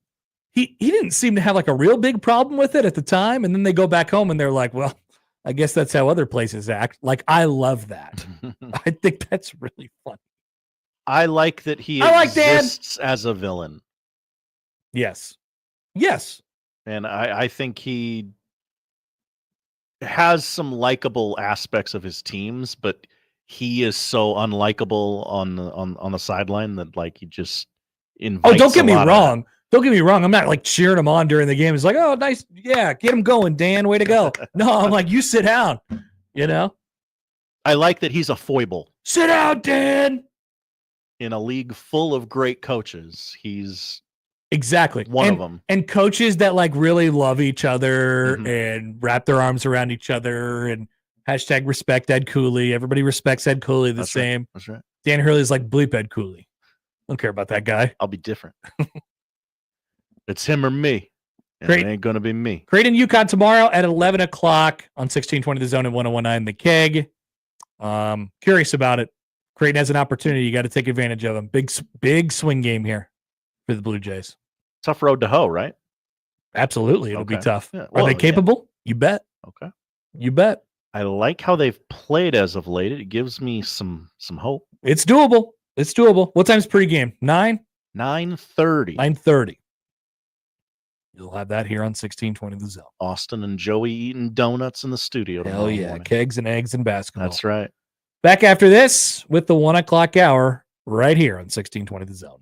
seem to have like a real big problem with it at the time, and then they go back home and they're like, well, I guess that's how other places act. Like, I love that. I think that's really fun. I like that he exists as a villain. Yes. And I think he has some likable aspects of his teams, but he is so unlikable on the sideline that like he just invites. Oh, don't get me wrong. Don't get me wrong. I'm not like cheering him on during the game. It's like, oh, nice. Yeah, get him going, Dan. Way to go. No, I'm like, you sit down. I like that he's a foible. Sit down, Dan. In a league full of great coaches, he's exactly one of them. And coaches that like really love each other and wrap their arms around each other and hashtag respect Ed Cooley. Everybody respects Ed Cooley the same. Right. That's right. Dan Hurley is like bleep Ed Cooley. Don't care about that guy. I'll be different. It's him or me. And it ain't going to be me. Creighton UConn tomorrow at 11 o'clock on 1620 The Zone and 1019 The Keg. Curious about it. Creighton has an opportunity. You got to take advantage of them. Big swing game here for the Blue Jays. Tough road to hoe, right? Absolutely. It'll be tough. Yeah. Are they capable? Yeah. You bet. Okay. You bet. I like how they've played as of late. It gives me some hope. It's doable. What time's pregame? 9? 9:30. 9:30. You'll have that here on 1620 The Zone. Austin and Joey eating donuts in the studio. Hell yeah. Morning. Kegs and eggs and basketball. That's right. Back after this with the 1 o'clock hour right here on 1620 The Zone.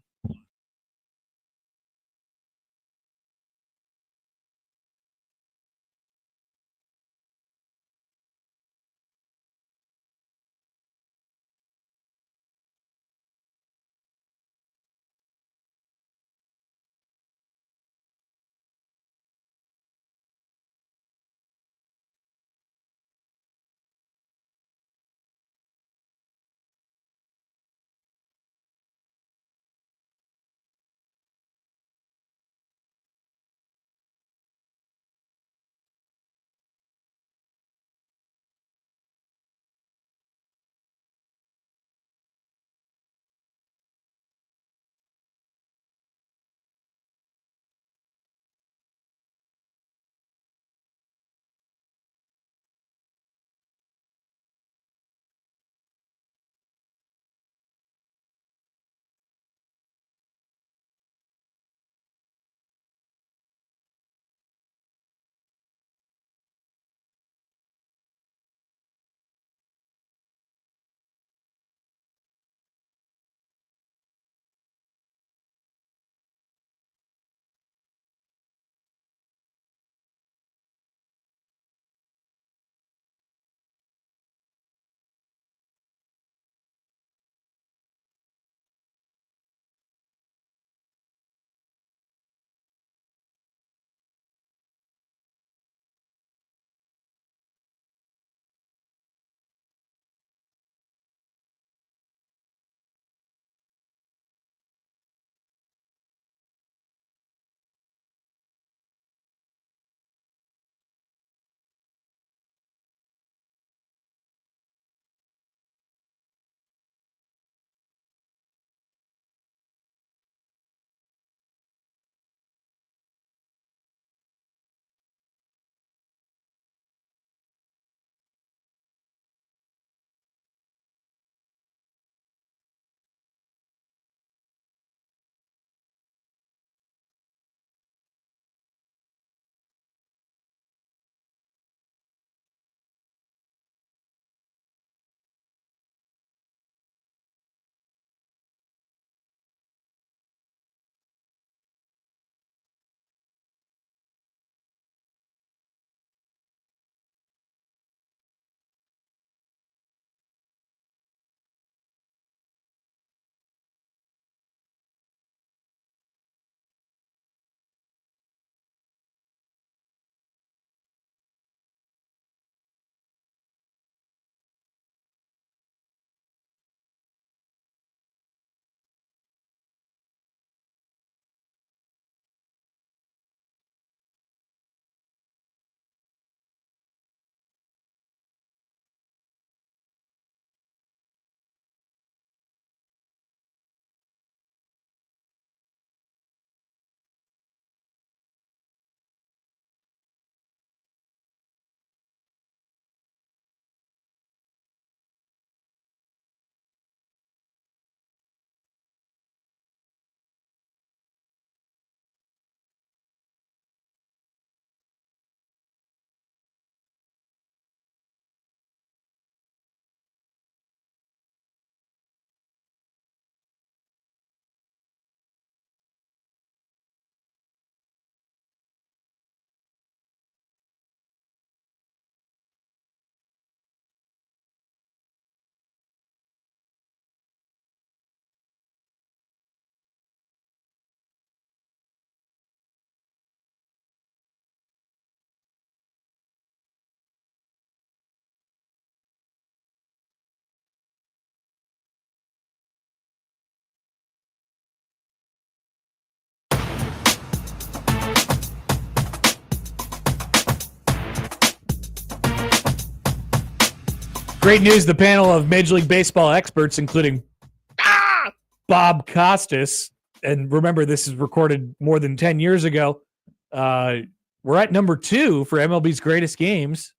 Great news. The panel of Major League Baseball experts, including Bob Costas, and remember, this is recorded more than 10 years ago. We're at number 2 for MLB's greatest games.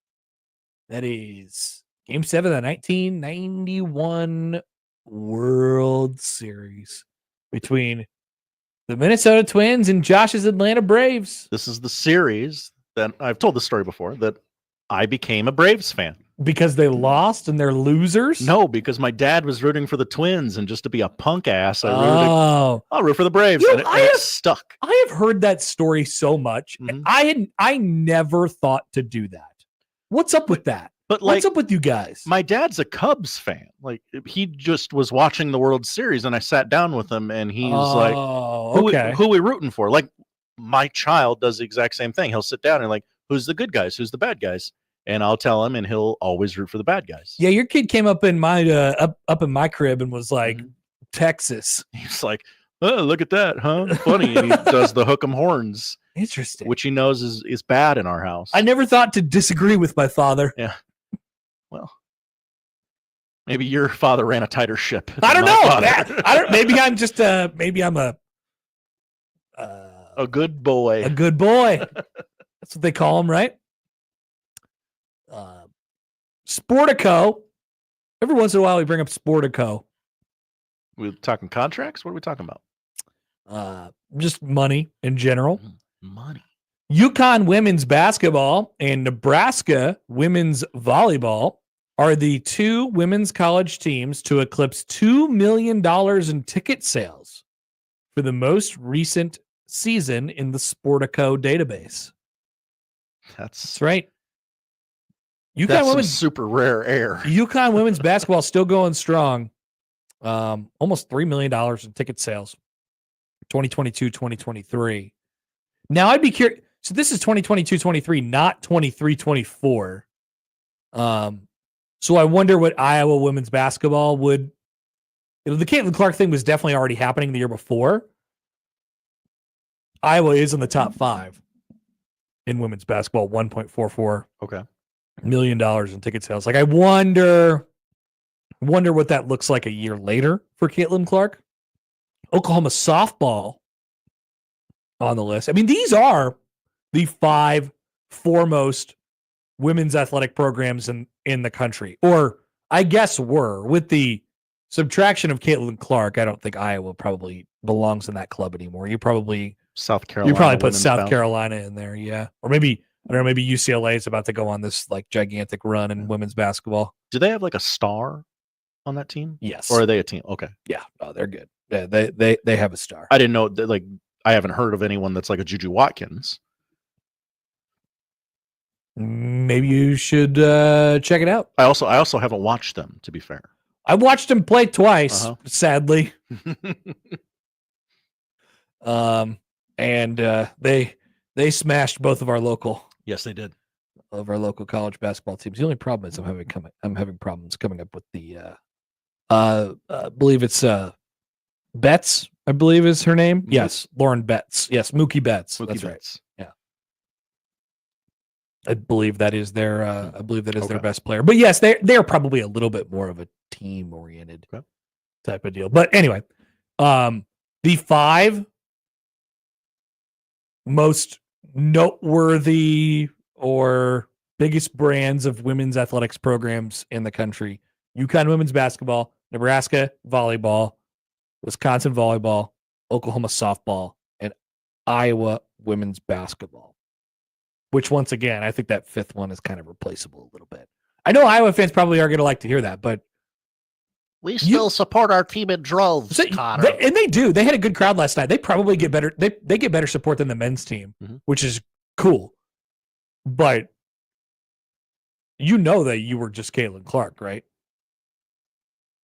That is Game 7 of the 1991 World Series between the Minnesota Twins and Josh's Atlanta Braves. This is the series that I've told the story before that I became a Braves fan. Because they lost and they're losers? No, because my dad was rooting for the Twins, and just to be a punk ass, I'll root for the Braves. You know, and it stuck. I have heard that story so much. I never thought to do that. What's up with that? But what's up with you guys? My dad's a Cubs fan. Like, he just was watching the World Series, and I sat down with him, and he's like, who we rooting for? Like, my child does the exact same thing. He'll sit down and like, who's the good guys? Who's the bad guys? And I'll tell him, and he'll always root for the bad guys. Yeah, your kid came up in my up in my crib and was like, Texas. He's like, oh, look at that, huh? Funny. And he does the hook 'em horns. Interesting. Which he knows is bad in our house. I never thought to disagree with my father. Yeah. Well, maybe your father ran a tighter ship. I don't know. Maybe I'm just maybe I'm a good boy. A good boy. That's what they call him, right? Sportico. Every once in a while, we bring up Sportico. We're talking contracts. What are we talking about? Just money in general. Money. UConn women's basketball and Nebraska women's volleyball are the 2 women's college teams to eclipse $2 million in ticket sales for the most recent season in the Sportico database. That's right. UConn women's super rare air. UConn women's basketball still going strong. Almost $3 million in ticket sales. 2022, 2023. Now I'd be curious. So this is 2022-23, not 23-24. So I wonder what Iowa women's basketball would. The Caitlin Clark thing was definitely already happening the year before. Iowa is in the top 5 in women's basketball, $1.44 million in ticket sales. Like, I wonder what that looks like a year later for Caitlin Clark. Oklahoma softball on the list. I mean, these are the 5 foremost women's athletic programs in the country, or I guess were. With the subtraction of Caitlin Clark, I don't think Iowa probably belongs in that club anymore. You probably South Carolina. You probably put South Carolina in there, yeah, or maybe I don't know. Maybe UCLA is about to go on this like gigantic run in women's basketball. Do they have like a star on that team? Yes. Or are they a team? Okay. Yeah. Oh, they're good. Yeah, they have a star. I didn't know that, like, I haven't heard of anyone that's like a Juju Watkins. Maybe you should check it out. I also haven't watched them, to be fair. I watched them play twice, sadly. And they smashed both of our local. Yes, they did. Of our local college basketball teams. The only problem is I'm having problems coming up with the I believe it's Betts, I believe is her name. Mm-hmm. Yes, Lauren Betts. Yes, Mookie Betts. That's Betts. Right. Yeah. I believe that is their their best player. But yes, they're probably a little bit more of a team oriented type of deal. But anyway, the 5 most noteworthy or biggest brands of women's athletics programs in the country: UConn women's basketball, Nebraska volleyball, Wisconsin volleyball, Oklahoma softball, and Iowa women's basketball. Which, once again, I think that 5th one is kind of replaceable a little bit. I know Iowa fans probably are going to like to hear that, but we still support our team in droves, Connor. And they do. They had a good crowd last night. They probably get better. They get better support than the men's team, which is cool. But you know that you were just Caitlin Clark, right?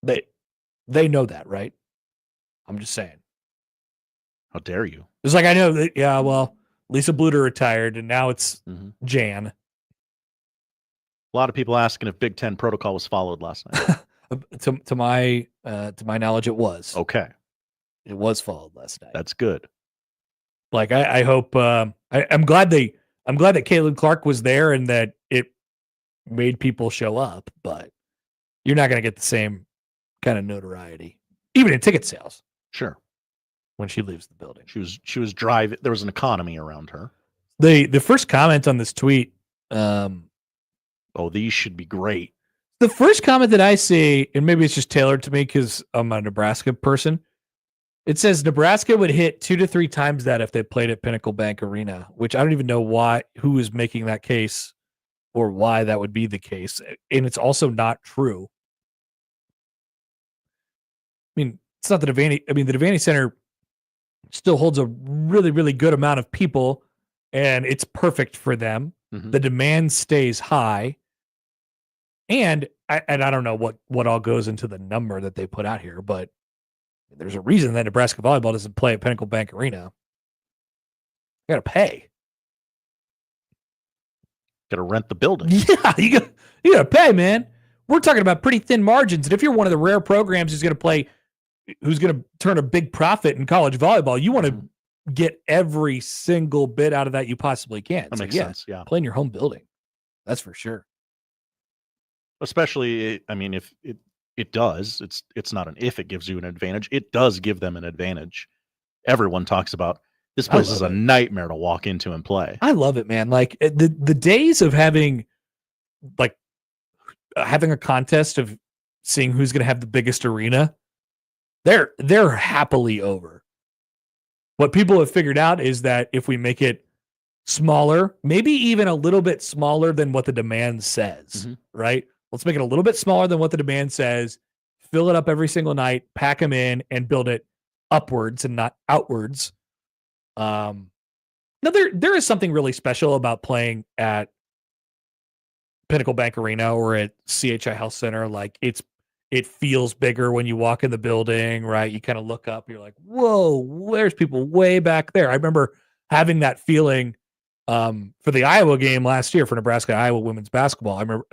They know that, right? I'm just saying. How dare you? It's like, I know that. Yeah, well, Lisa Bluter retired, and now it's Jan. A lot of people asking if Big Ten protocol was followed last night. To my knowledge, it was. Okay. It was followed last night. That's good. Like, I hope. I'm glad that Caitlin Clark was there and that it made people show up. But you're not going to get the same kind of notoriety, even in ticket sales. Sure. When she leaves the building, she was driving. There was an economy around her. The first comment on this tweet. These should be great. The first comment that I see, and maybe it's just tailored to me because I'm a Nebraska person. It says Nebraska would hit 2 to 3 times that if they played at Pinnacle Bank Arena, which I don't even know who is making that case or why that would be the case. And it's also not true. I mean, it's not the Devaney. I mean, the Devaney Center still holds a really, really good amount of people, and it's perfect for them. Mm-hmm. The demand stays high. And I don't know what all goes into the number that they put out here, but there's a reason that Nebraska volleyball doesn't play at Pinnacle Bank Arena. You got to pay. Got to rent the building. Yeah, you got to pay, man. We're talking about pretty thin margins, and if you're one of the rare programs who's going to turn a big profit in college volleyball, you want to get every single bit out of that you possibly can. That makes sense. Yeah, play in your home building. That's for sure. Especially, I mean, if it does, it's not an if it gives you an advantage. It does give them an advantage. Everyone talks about this place is a nightmare to walk into and play. I love it, man. Like the days of having a contest of seeing who's going to have the biggest arena, they're happily over. What people have figured out is that if we make it smaller, maybe even a little bit smaller than what the demand says, right? Let's make it a little bit smaller than what the demand says, fill it up every single night, pack them in, and build it upwards and not outwards. Now, there is something really special about playing at Pinnacle Bank Arena or at CHI Health Center. Like it feels bigger when you walk in the building, right? You kind of look up, you're like, whoa, there's people way back there. I remember having that feeling for the Iowa game last year for Nebraska-Iowa women's basketball. I remember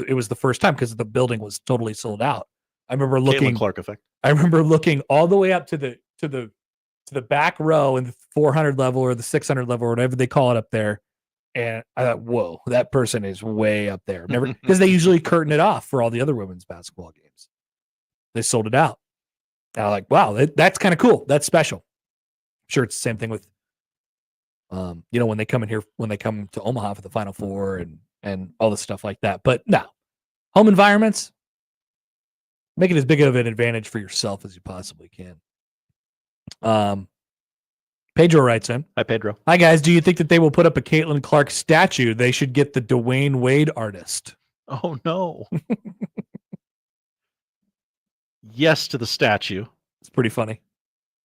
it was the first time because the building was totally sold out. I remember looking Caitlin Clark effect. I remember looking all the way up to the back row in the 400 level or the 600 level or whatever they call it up there. And I thought, whoa, that person is way up there. Never, because they usually curtain it off for all the other women's basketball games. They sold it out. And I'm like, wow, that's kind of cool. That's special. I'm sure it's the same thing with, when they come in here, when they come to Omaha for the Final Four and all the stuff like that. But no, home environments, make it as big of an advantage for yourself as you possibly can. Pedro writes in. Hi, Pedro. Hi, guys. Do you think that they will put up a Caitlin Clark statue? They should get the Dwayne Wade artist. Oh, no. Yes to the statue. It's pretty funny.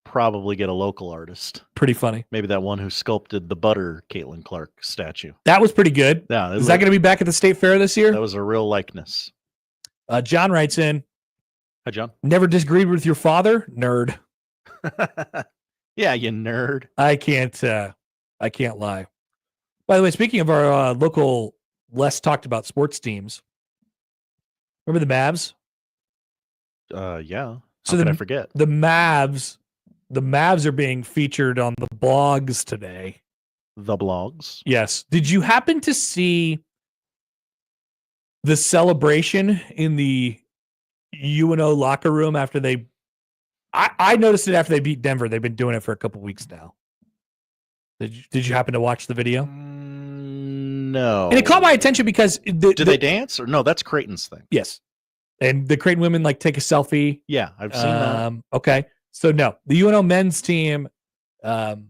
Probably get a local artist. Pretty funny. Maybe that one who sculpted the Butter Caitlin Clark statue. That was pretty good. Yeah. Is that going to be back at the State Fair this year? That was a real likeness. John writes in. Hi, John. Never disagreed with your father? Nerd. Yeah, you nerd. I can't lie. By the way, speaking of our local, less talked about sports teams, remember the Mavs? Yeah. So How could I forget? The Mavs are being featured on the blogs today. The blogs? Yes. Did you happen to see the celebration in the UNO locker room after they? I noticed it after they beat Denver. They've been doing it for a couple weeks now. Did you happen to watch the video? No. And it caught my attention because Do they dance or no? That's Creighton's thing. Yes. And the Creighton women take a selfie. Yeah, I've seen that. Okay. So no, the UNO men's team, one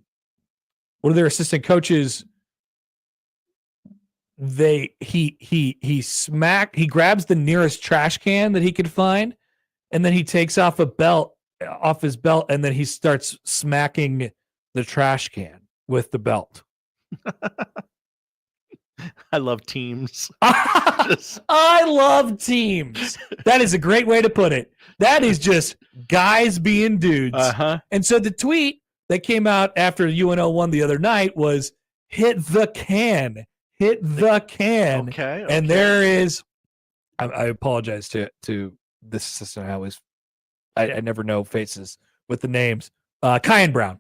of their assistant coaches, he grabs the nearest trash can that he could find, and then he takes off his belt, and then he starts smacking the trash can with the belt. I love teams. I love teams. That is a great way to put it. That is just guys being dudes. Uh-huh. And so the tweet that came out after UNO won the other night was hit the can. Hit the can. Okay. And there is, I apologize to this assistant. I never know faces with the names. Kyan Brown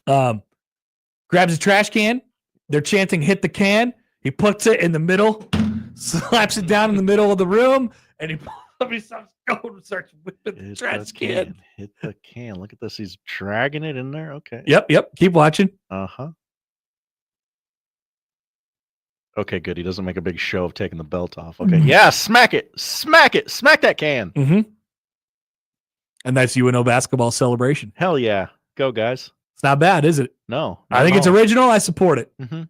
grabs a trash can. They're chanting hit the can. He puts it in the middle, slaps it down in the middle of the room, and Somebody starts going, starts whipping the trash can. Hit the can. Look at this. He's dragging it in there. Okay. Yep. Keep watching. Uh-huh. Okay, good. He doesn't make a big show of taking the belt off. Okay. Yeah, smack it. Smack it. Smack that can. Mm-hmm. And that's UNO basketball celebration. Hell yeah. Go, guys. It's not bad, is it? No. I think it's original. I support it. Mm-hmm.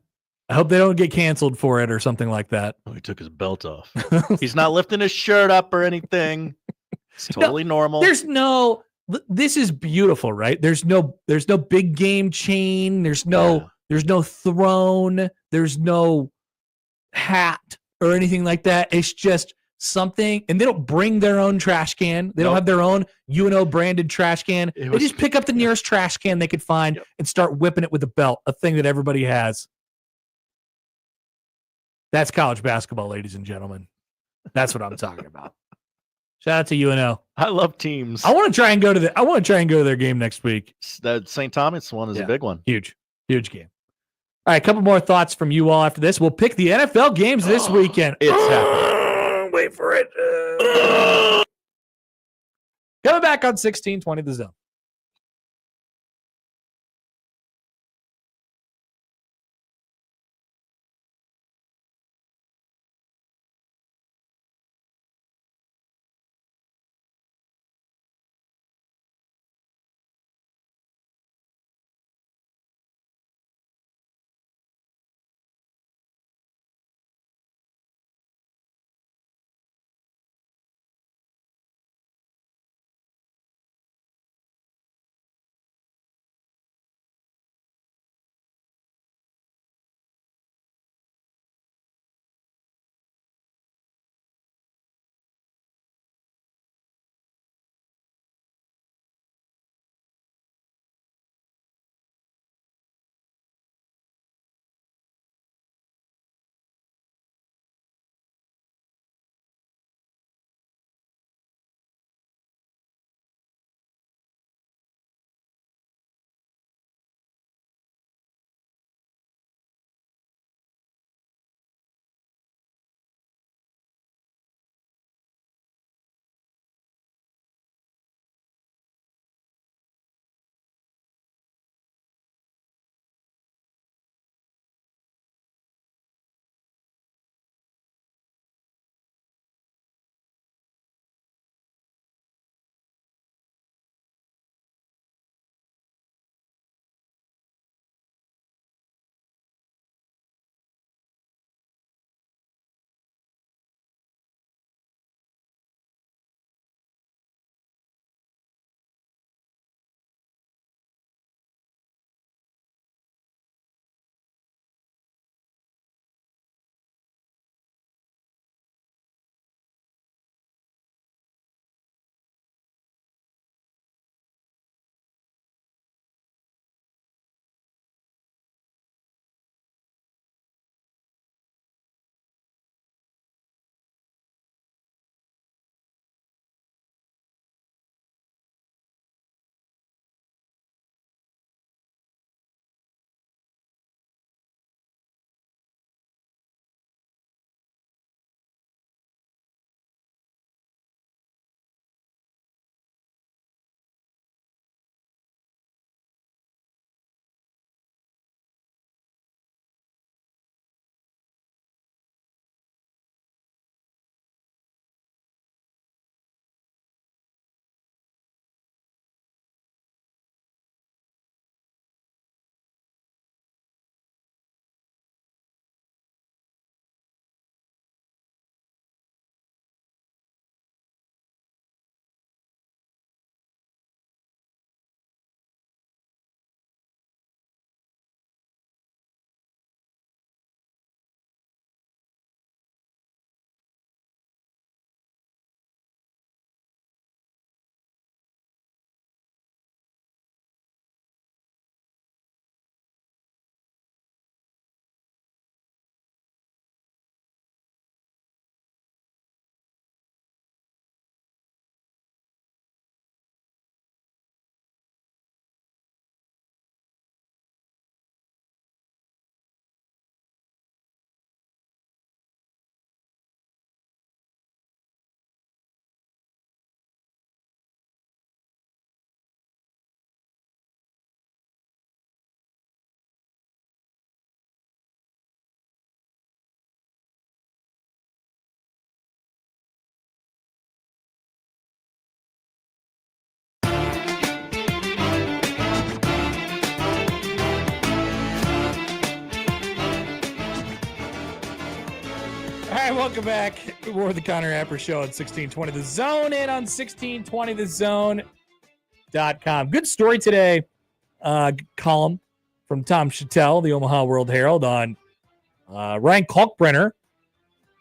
I hope they don't get canceled for it or something like that. Oh, he took his belt off. He's not lifting his shirt up or anything. It's totally normal. This is beautiful, right? There's no big game chain. There's no throne. There's no hat or anything like that. It's just something, and they don't bring their own trash can. They don't have their own UNO branded trash can. They just pick up the nearest trash can they could find and start whipping it with a belt, a thing that everybody has. That's college basketball, ladies and gentlemen. That's what I'm talking about. Shout out to UNO. I love teams. I want to try and go to their game next week. That St. Thomas one is a big one. Huge game. All right, a couple more thoughts from you all after this. We'll pick the NFL games this weekend. It's happening. Wait for it. Coming back on 1620 The Zone. right, welcome back. More of the Connor Happer Show on 1620 The Zone and on 1620thezone.com. Good story today. Column from Tom Chattel, the Omaha World Herald, on Ryan Kalkbrenner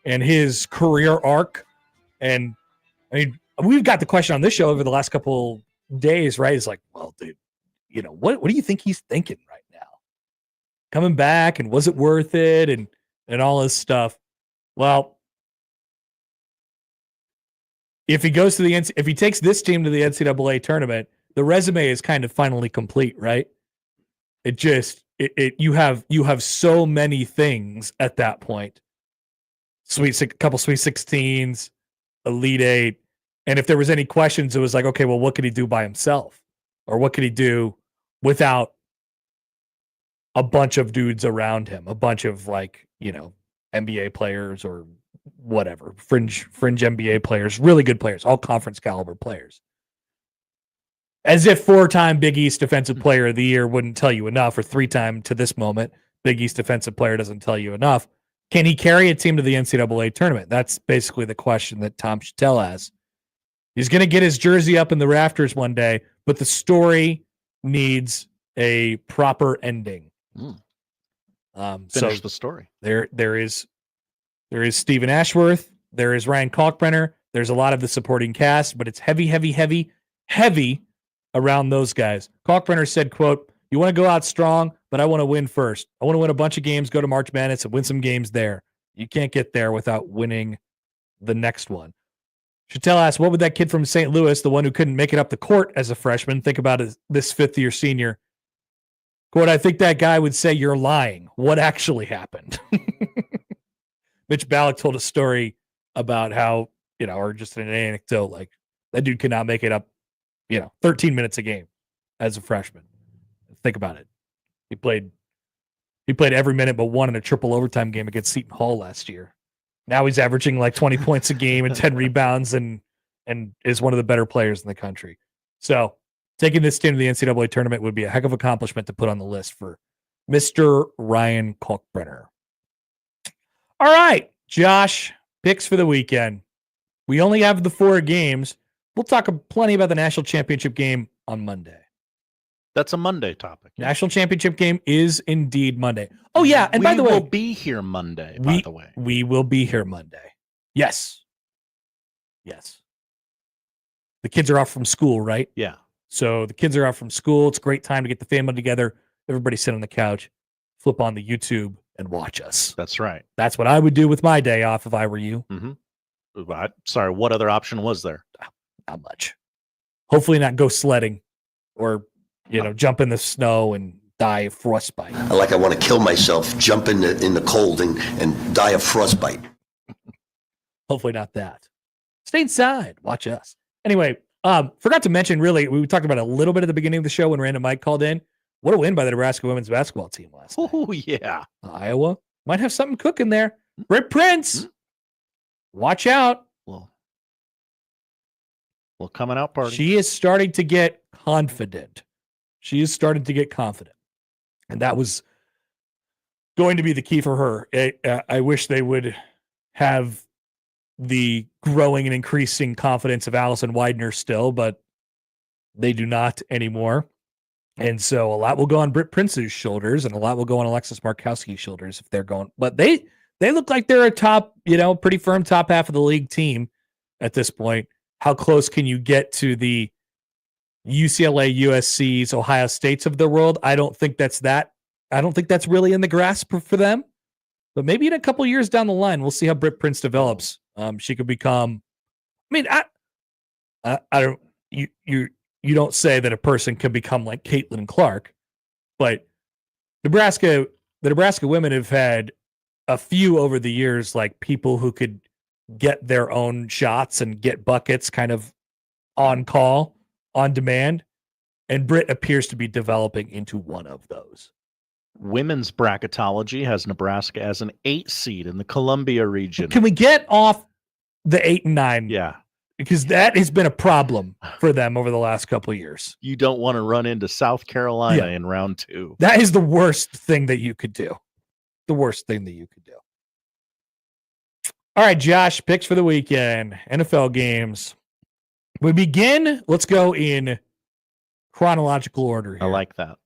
and his career arc. And I mean, we've got the question on this show over the last couple days, right? It's like, well, dude, you know, what do you think he's thinking right now? Coming back, and was it worth it? And all this stuff. Well, if he goes to if he takes this team to the NCAA tournament, the resume is kind of finally complete, right? It just you have so many things at that point. Couple Sweet 16s, Elite Eight, and if there was any questions, it was like, okay, well, what could he do by himself, or what could he do without a bunch of dudes around him, a bunch of, like, you know, NBA players or whatever, fringe NBA players, really good players, all conference caliber players. As if 4-time Big East Defensive Player of the Year wouldn't tell you enough, or 3-time to this moment Big East Defensive Player doesn't tell you enough. Can he carry a team to the NCAA tournament? That's basically the question that Tom Chattel has. He's going to get his jersey up in the rafters one day, but the story needs a proper ending. Finish the story. There is Stephen Ashworth. There is Ryan Kalkbrenner. There's a lot of the supporting cast, but it's heavy around those guys. Kalkbrenner said, quote, "You want to go out strong, but I want to win first. I want to win a bunch of games, go to March Madness, and win some games there. You can't get there without winning the next one." Chattel asked, what would that kid from St. Louis, the one who couldn't make it up the court as a freshman, think about this fifth-year senior? Quote, "I think that guy would say you're lying. What actually happened?" Mitch Ballack told a story about how, you know, or just an anecdote, like, that dude could not make it up, 13 minutes a game as a freshman. Think about it. He played every minute but one in a triple overtime game against Seton Hall last year. Now he's averaging like 20 points a game and 10 rebounds and is one of the better players in the country. So taking this team to the NCAA tournament would be a heck of an accomplishment to put on the list for Mr. Ryan Kalkbrenner. All right, Josh, picks for the weekend. We only have the 4 games. We'll talk plenty about the national championship game on Monday. That's a Monday topic. National championship game is indeed Monday. Oh, yeah, and by the way, we will be here Monday, by the way. We will be here Monday. Yes. The kids are off from school, right? Yeah. So the kids are out from school. It's a great time to get the family together. Everybody sit on the couch, flip on the YouTube, and watch us. That's right. That's what I would do with my day off if I were you. Mm-hmm. Sorry, what other option was there? Not much. Hopefully not go sledding or, jump in the snow and die of frostbite. Like I want to kill myself, jump in the cold and die of frostbite. Hopefully not that. Stay inside. Watch us. Anyway, forgot to mention, really, we talked about it a little bit at the beginning of the show when Random Mike called in. What a win by the Nebraska women's basketball team last night. Oh, yeah. Iowa might have something cooking there. Britt Prince. Watch out. Well, coming out party. She is starting to get confident. And that was going to be the key for her. I wish they would have the growing and increasing confidence of Allison Widener still, but they do not anymore. And so a lot will go on Britt Prince's shoulders and a lot will go on Alexis Markowski's shoulders if they're going. But they look like they're a top, pretty firm top half of the league team at this point. How close can you get to the UCLA, USC's, Ohio States of the world? I don't think that's really in the grasp for them. But maybe in a couple years down the line, we'll see how Britt Prince develops. She could become. I don't. You don't say that a person can become like Caitlin Clark, but the Nebraska women have had a few over the years, like people who could get their own shots and get buckets kind of on call, on demand. And Britt appears to be developing into one of those. Women's bracketology has Nebraska as an 8 seed in the Columbia region. Can we get off the 8 and 9? Yeah. Because that has been a problem for them over the last couple of years. You don't want to run into South Carolina in round 2. That is the worst thing that you could do. All right, Josh, picks for the weekend. NFL games. We begin. Let's go in chronological order here. I like that.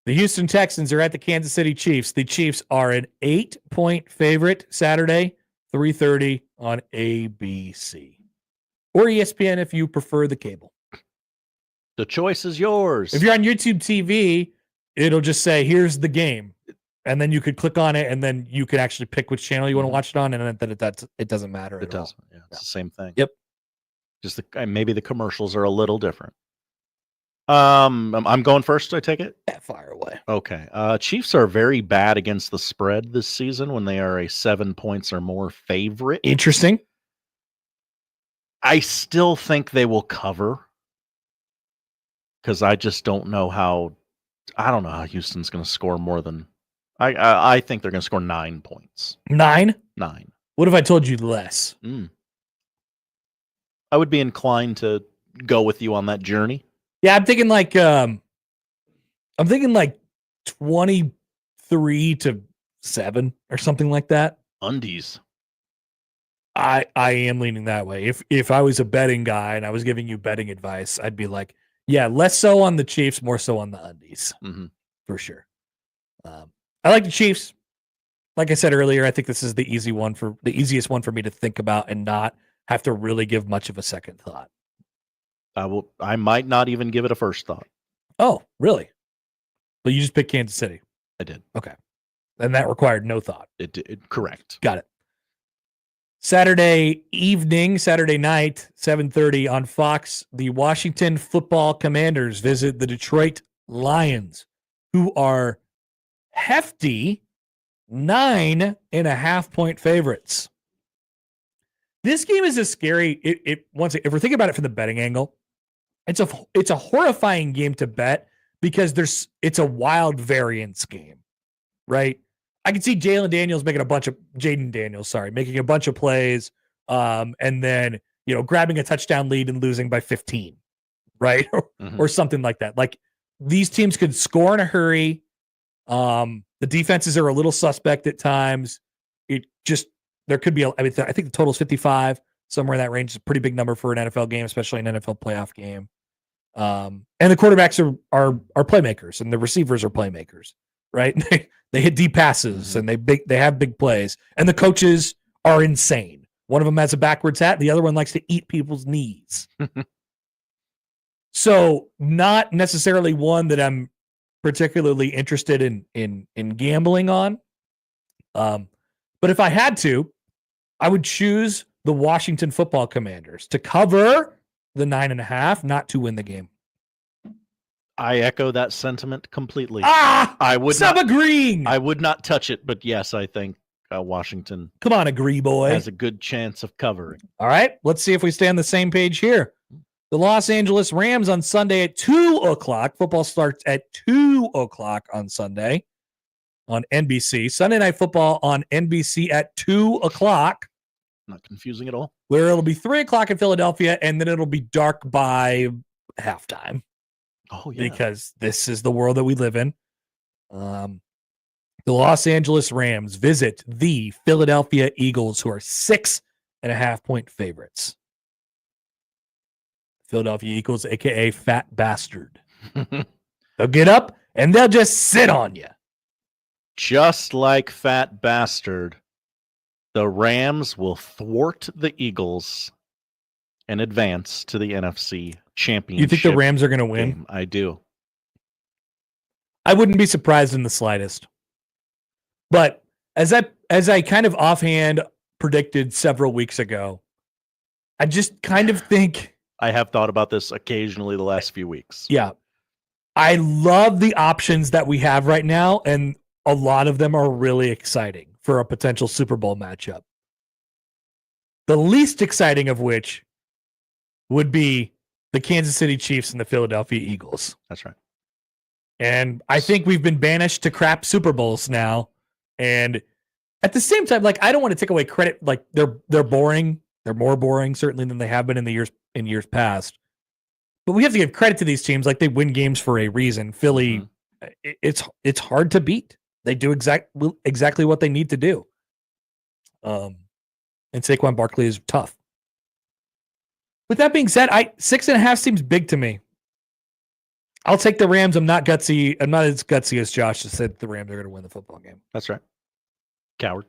The Houston Texans are at the Kansas City Chiefs. The Chiefs are an 8-point favorite Saturday, 3:30 on ABC. Or ESPN if you prefer the cable. The choice is yours. If you're on YouTube TV, it'll just say, here's the game. And then you could click on it, and then you can actually pick which channel you want to watch it on, and then it doesn't matter. It doesn't. Yeah, it's the same thing. Yep. Just maybe the commercials are a little different. I'm going first, I take it? Yeah, fire away. Okay. Chiefs are very bad against the spread this season when they are a 7 points or more favorite. Interesting. I still think they will cover because I just don't know how. I don't know how Houston's going to score more than. I think they're going to score 9 points. 9? 9. What if I told you less? I would be inclined to go with you on that journey. Yeah, I'm thinking like 23-7 or something like that. Undies. I am leaning that way. If I was a betting guy and I was giving you betting advice, I'd be like, yeah, less so on the Chiefs, more so on the undies. For sure. I like the Chiefs. Like I said earlier, I think this is the easiest one for me to think about and not have to really give much of a second thought. I might not even give it a first thought. Oh, really? But you just picked Kansas City. I did. Okay. And that required no thought. It did. Correct. Got it. Saturday night, 7:30 on Fox, the Washington Football Commanders visit the Detroit Lions, who are hefty 9.5-point favorites. This game is a scary. If we're thinking about it from the betting angle, it's a horrifying game to bet because it's a wild variance game, right? I can see Jaden Daniels making a bunch of plays, and then grabbing a touchdown lead and losing by 15, right, or something like that. Like these teams could score in a hurry. The defenses are a little suspect at times. There could be, I think the total is 55, somewhere in that range. Is a pretty big number for an NFL game, especially an NFL playoff game. And the quarterbacks are playmakers, and the receivers are playmakers, right? They hit deep passes, and they have big plays, and the coaches are insane. One of them has a backwards hat. The other one likes to eat people's knees. So not necessarily one that I'm particularly interested in gambling on. But if I had to, I would choose the Washington Football Commanders to cover the 9.5, not to win the game. I echo that sentiment completely. I would not agreeing. I would not touch it, but yes, I think Washington. Come on, agree, boy. Has a good chance of covering. All right, let's see if we stay on the same page here. The Los Angeles Rams on Sunday at 2:00. Football starts at 2:00 on Sunday on NBC. Sunday Night Football on NBC at 2:00. Not confusing at all. Where it'll be 3:00 in Philadelphia, and then it'll be dark by halftime. Oh, yeah. Because this is the world that we live in. The Los Angeles Rams visit the Philadelphia Eagles, who are 6.5-point favorites. Philadelphia Eagles, a.k.a. Fat Bastard. They'll get up, and they'll just sit on you. Just like Fat Bastard, the Rams will thwart the Eagles and advance to the NFC Championship. You think the Rams are going to win? Game. I do. I wouldn't be surprised in the slightest. But as I kind of offhand predicted several weeks ago, I just kind of think... I have thought about this occasionally the last few weeks. Yeah. I love the options that we have right now, and a lot of them are really exciting for a potential Super Bowl matchup. The least exciting of which would be the Kansas City Chiefs and the Philadelphia Eagles. That's right. And I think we've been banished to crap Super Bowls now. And at the same time, like, I don't want to take away credit. Like, they're boring. They're more boring, certainly, than they have been in years past. But we have to give credit to these teams. Like, they win games for a reason. Philly, it's hard to beat. They do exactly what they need to do. And Saquon Barkley is tough. With that being said, 6.5 seems big to me. I'll take the Rams. I'm not gutsy. I'm not as gutsy as Josh to say that the Rams are going to win the football game. That's right. Coward.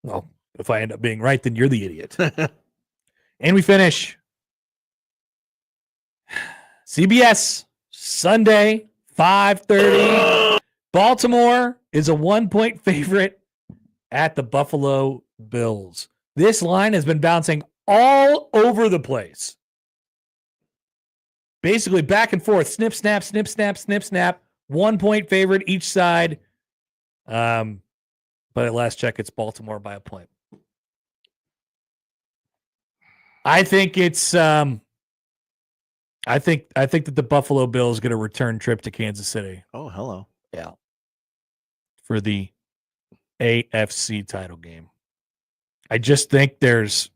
Well, if I end up being right, then you're the idiot. And we finish. CBS, Sunday, 5:30. Baltimore is a 1-point favorite at the Buffalo Bills. This line has been bouncing all over the place. Basically back and forth. Snip, snap, snip, snap, snip, snap. 1-point favorite each side. But at last check, it's Baltimore by a point. I think it's I think that the Buffalo Bills get a return trip to Kansas City. Oh, hello. Yeah. For the AFC title game. I just think not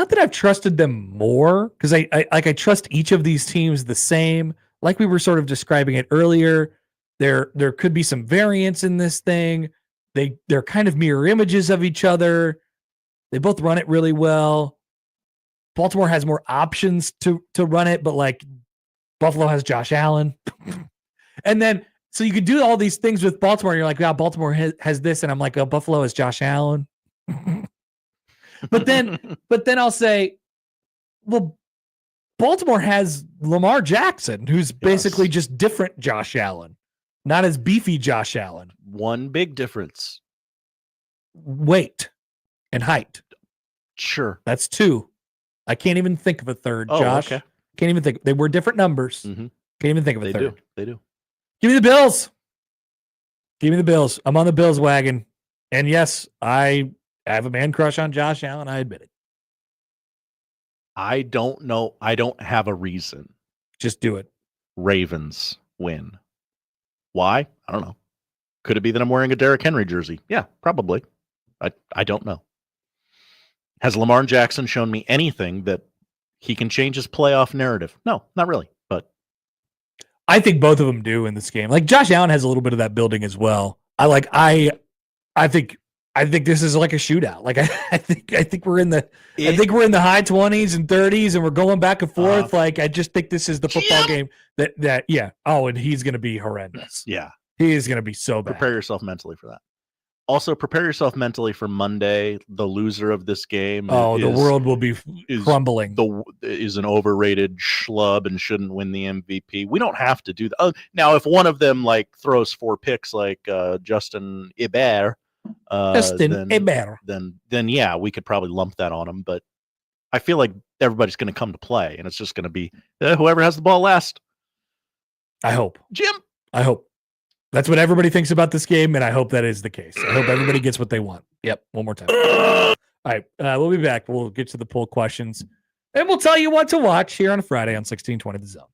that I've trusted them more, because I trust each of these teams the same. Like we were sort of describing it earlier, there could be some variance in this thing. They're kind of mirror images of each other. They both run it really well. Baltimore has more options to run it, but like Buffalo has Josh Allen. And then so you could do all these things with Baltimore. And you're like, wow, Baltimore has this, and I'm like, oh, Buffalo has Josh Allen. But then I'll say, well, Baltimore has Lamar Jackson, who's basically just different Josh Allen, not as beefy Josh Allen. One big difference. Weight and height. Sure. That's 2. I can't even think of a third, Josh. Okay. Can't even think. They were different numbers. Mm-hmm. Can't even think of a third. They do. Give me the Bills. Give me the Bills. I'm on the Bills wagon. And yes, I have a man crush on Josh Allen. I admit it. I don't know. I don't have a reason. Just do it. Ravens win. Why? I don't know. Could it be that I'm wearing a Derrick Henry jersey? Yeah, probably. I don't know. Has Lamar Jackson shown me anything that he can change his playoff narrative? No, not really. But I think both of them do in this game. Like Josh Allen has a little bit of that building as well. I think this is like a shootout. Like I think we're in the high 20s and 30s, and we're going back and forth. Like I just think this is the football game that yeah. Oh, and he's going to be horrendous. Yeah, he is going to be so bad. Prepare yourself mentally for that. Also, prepare yourself mentally for Monday. The loser of this game. The world will be crumbling. Is an overrated schlub and shouldn't win the MVP. We don't have to do that. Now, if one of them like throws 4 picks, like Justin Herbert, then yeah, we could probably lump that on him. But I feel like everybody's going to come to play, and it's just going to be whoever has the ball last. I hope, Jim. I hope. That's what everybody thinks about this game, and I hope that is the case. I hope everybody gets what they want. Yep, one more time. All right, we'll be back. We'll get to the poll questions, and we'll tell you what to watch here on a Friday on 1620 The Zone.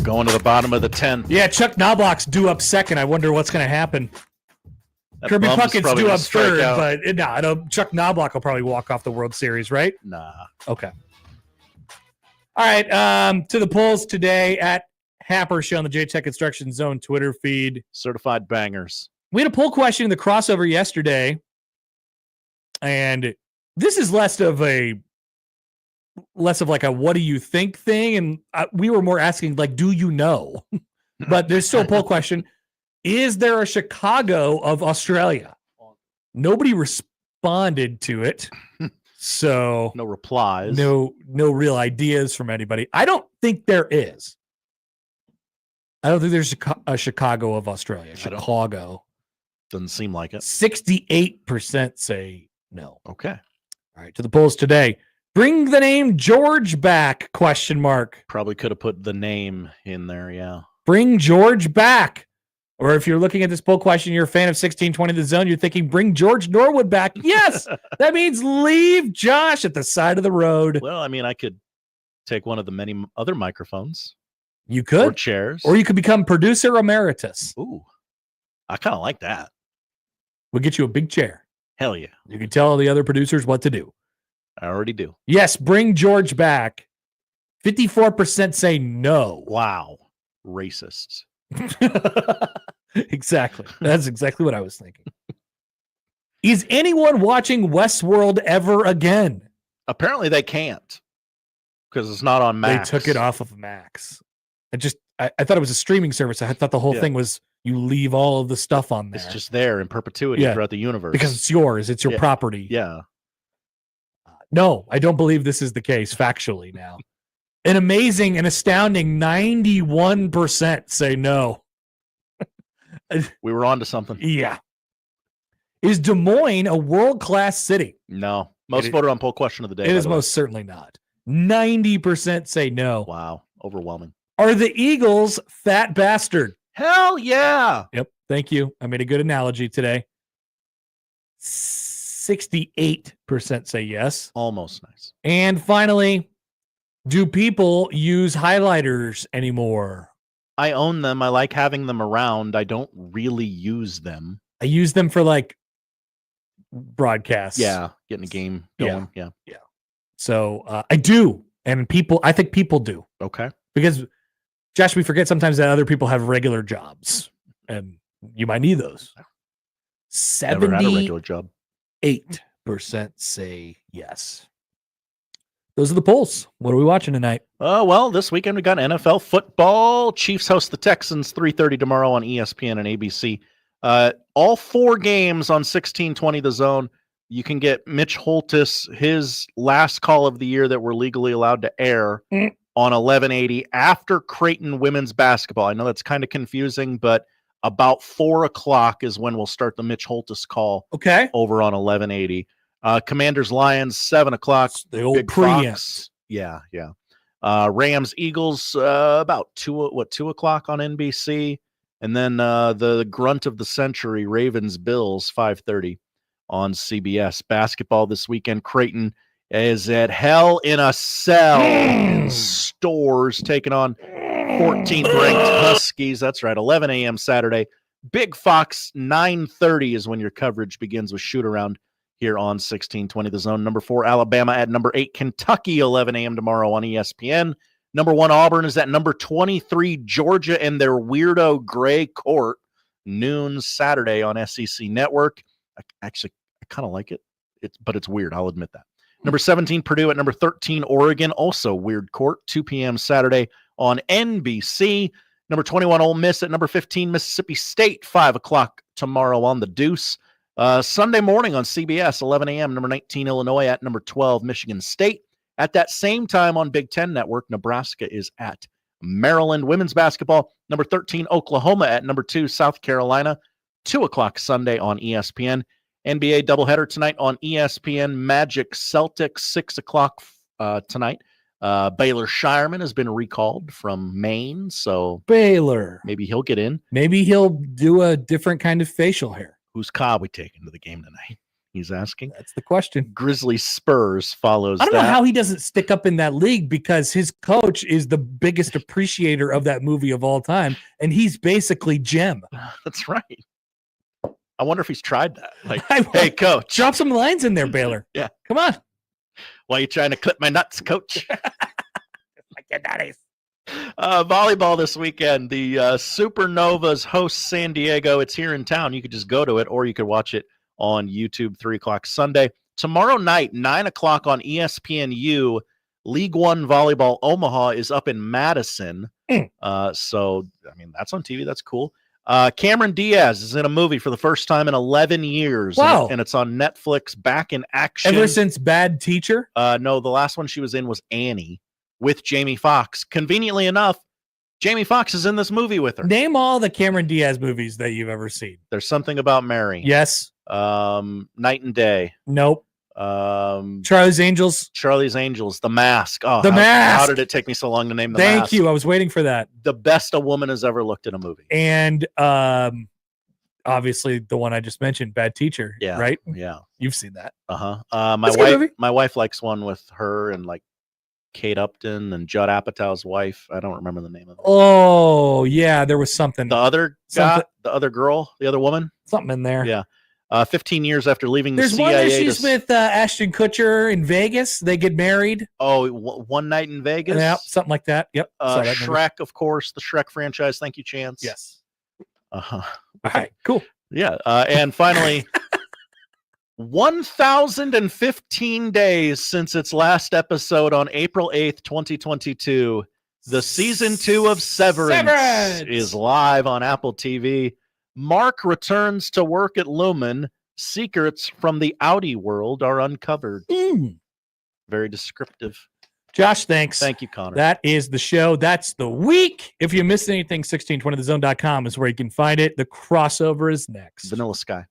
going to the bottom of the 10th. Yeah, Chuck Knobloch's due up second. I wonder what's going to happen. That Kirby bum's Puckett's probably due gonna up strike third, out. but I know Chuck Knobloch will probably walk off the World Series, right? Nah. Okay. All right. To the polls today at Happer Show on the J-Tech Construction Zone Twitter feed. Certified bangers. We had a poll question in the crossover yesterday, and this is less of like a what do you think thing, and we were more asking like, do you know? But there's still a poll question. Is there a Chicago of Australia? Nobody responded to it. So no replies. No real ideas from anybody. I don't think there is. I don't think there's a Chicago of Australia. Chicago. Doesn't seem like it. 68% say no. Okay. All right, to the polls today. Bring the name George back, question mark. Probably could have put the name in there, yeah. Bring George back. Or if you're looking at this poll question, you're a fan of 1620 The Zone, you're thinking, bring George Norwood back. Yes, that means leave Josh at the side of the road. Well, I mean, I could take one of the many other microphones. You could. Or chairs. Or you could become producer emeritus. Ooh, I kind of like that. We'll get you a big chair. Hell yeah. You can tell the other producers what to do. I already do. Yes, bring George back. 54% say no. Wow. Racists. Exactly. That's exactly what I was thinking. Is anyone watching Westworld ever again? Apparently they can't because it's not on Max. They took it off of Max. I thought it was a streaming service. I thought the whole thing was you leave all of the stuff on there. It's just there in perpetuity throughout the universe. Because it's yours. It's your property. Yeah. No, I don't believe this is the case factually now. An amazing and astounding 91% say no. We were on to something. Yeah. Is Des Moines a world-class city? No. Most voted on poll question of the day. It is most certainly not. 90% say no. Wow. Overwhelming. Are the Eagles fat bastard? Hell yeah. Yep. Thank you. I made a good analogy today. 68% say yes. Almost nice. And finally, do people use highlighters anymore? I own them. I like having them around. I don't really use them. I use them for like broadcasts. Yeah. Getting a game going. Yeah. So I do. And I think people do. Okay. Because, Josh, we forget sometimes that other people have regular jobs and you might need those. Never had a regular job. 8% say yes. Those are the polls. What are we watching tonight? Well, this weekend we got NFL football. Chiefs host the Texans 3:30 tomorrow on ESPN and ABC. All 4 games on 1620 The Zone. You can get Mitch Holtis, his last call of the year that we're legally allowed to air on 1180 after Creighton women's basketball. I know that's kind of confusing, but about 4:00 is when we'll start the Mitch Holtis call. Okay. Over on 1180. Commanders Lions 7:00. The old preempt. Yeah. Rams Eagles about 2:00 on NBC, and then the grunt of the century Ravens Bills 5:30 on CBS. Basketball this weekend. Creighton is at Hell in a Cell Stores taking on 14th ranked Huskies. That's right. 11 a.m. Saturday. Big Fox 9:30 is when your coverage begins with shoot around here on 1620 The Zone. Number 4 Alabama at number 8 Kentucky 11 a.m. tomorrow on ESPN. Number 1 Auburn is at number 23 Georgia and their weirdo gray court noon Saturday on SEC Network. I kind of like it. But it's weird. I'll admit that. Number 17 Purdue at number 13 Oregon, also weird court, 2 p.m. Saturday on NBC. Number 21 Ole Miss at number 15 Mississippi State 5:00 tomorrow on the Deuce. Sunday morning on CBS 11 a.m. Number 19 Illinois at number 12 Michigan State. At that same time on Big Ten Network, Nebraska is at Maryland. Women's basketball, number 13 Oklahoma at number 2 South Carolina, 2:00 Sunday on ESPN. NBA doubleheader tonight on ESPN. Magic Celtics 6:00 tonight. Baylor Shireman has been recalled from Maine, so Baylor, maybe he'll get in. Maybe he'll do a different kind of facial hair. Who's Cobb we taking to the game tonight? He's asking. That's the question. Grizzly Spurs follows I don't that. know how he doesn't stick up in that league because his coach is the biggest appreciator of that movie of all time, and he's basically Jim. That's right. I wonder if he's tried that. Like, hey, coach. Drop some lines in there, Baylor. Yeah. Come on. Why are you trying to clip my nuts, coach? Like your daddies. Volleyball this weekend. The Supernovas host San Diego. It's here in town. You could just go to it, or you could watch it on YouTube, 3 o'clock Sunday. Tomorrow night, 9 o'clock on ESPNU, League One Volleyball Omaha is up in Madison. So, I mean, that's on TV. That's cool. Cameron Diaz is in a movie for the first time in 11 years. Wow. And it's on Netflix, back in action. Ever since Bad Teacher? No, the last one she was in was Annie with Jamie Foxx. Conveniently enough, Jamie Foxx is in this movie with her. Name all the Cameron Diaz movies that you've ever seen. There's Something About Mary. Yes. Night and Day. Nope. Charlie's Angels. Charlie's Angels. The Mask. Oh, The Mask. How did it take me so long to name The Mask? Thank you. I was waiting for that. The best a woman has ever looked in a movie. And obviously the one I just mentioned, Bad Teacher. Yeah. Right? Yeah. You've seen that. My wife likes one with her and like Kate Upton and Judd Apatow's wife. I don't remember the name of it. Oh, yeah. There was something. The other guy, the other girl, the other woman. Something in there. Yeah. 15 years after leaving There's the CIA. one that she's with Ashton Kutcher in Vegas. They get married. Oh, One Night in Vegas? Yeah, something like that. Yep. Shrek, of course, the Shrek franchise. Thank you, Chance. Yes. Uh-huh. All right, cool. Yeah. And finally, 1,015 days since its last episode on April 8th, 2022, the season 2 of Severance is live on Apple TV. Mark returns to work at Lumen. Secrets from the Audi world are uncovered. Very descriptive. Josh, thanks. Thank you, Connor. That is the show. That's the week. If you missed anything, 1620thezone.com is where you can find it. The crossover is next. Vanilla Sky.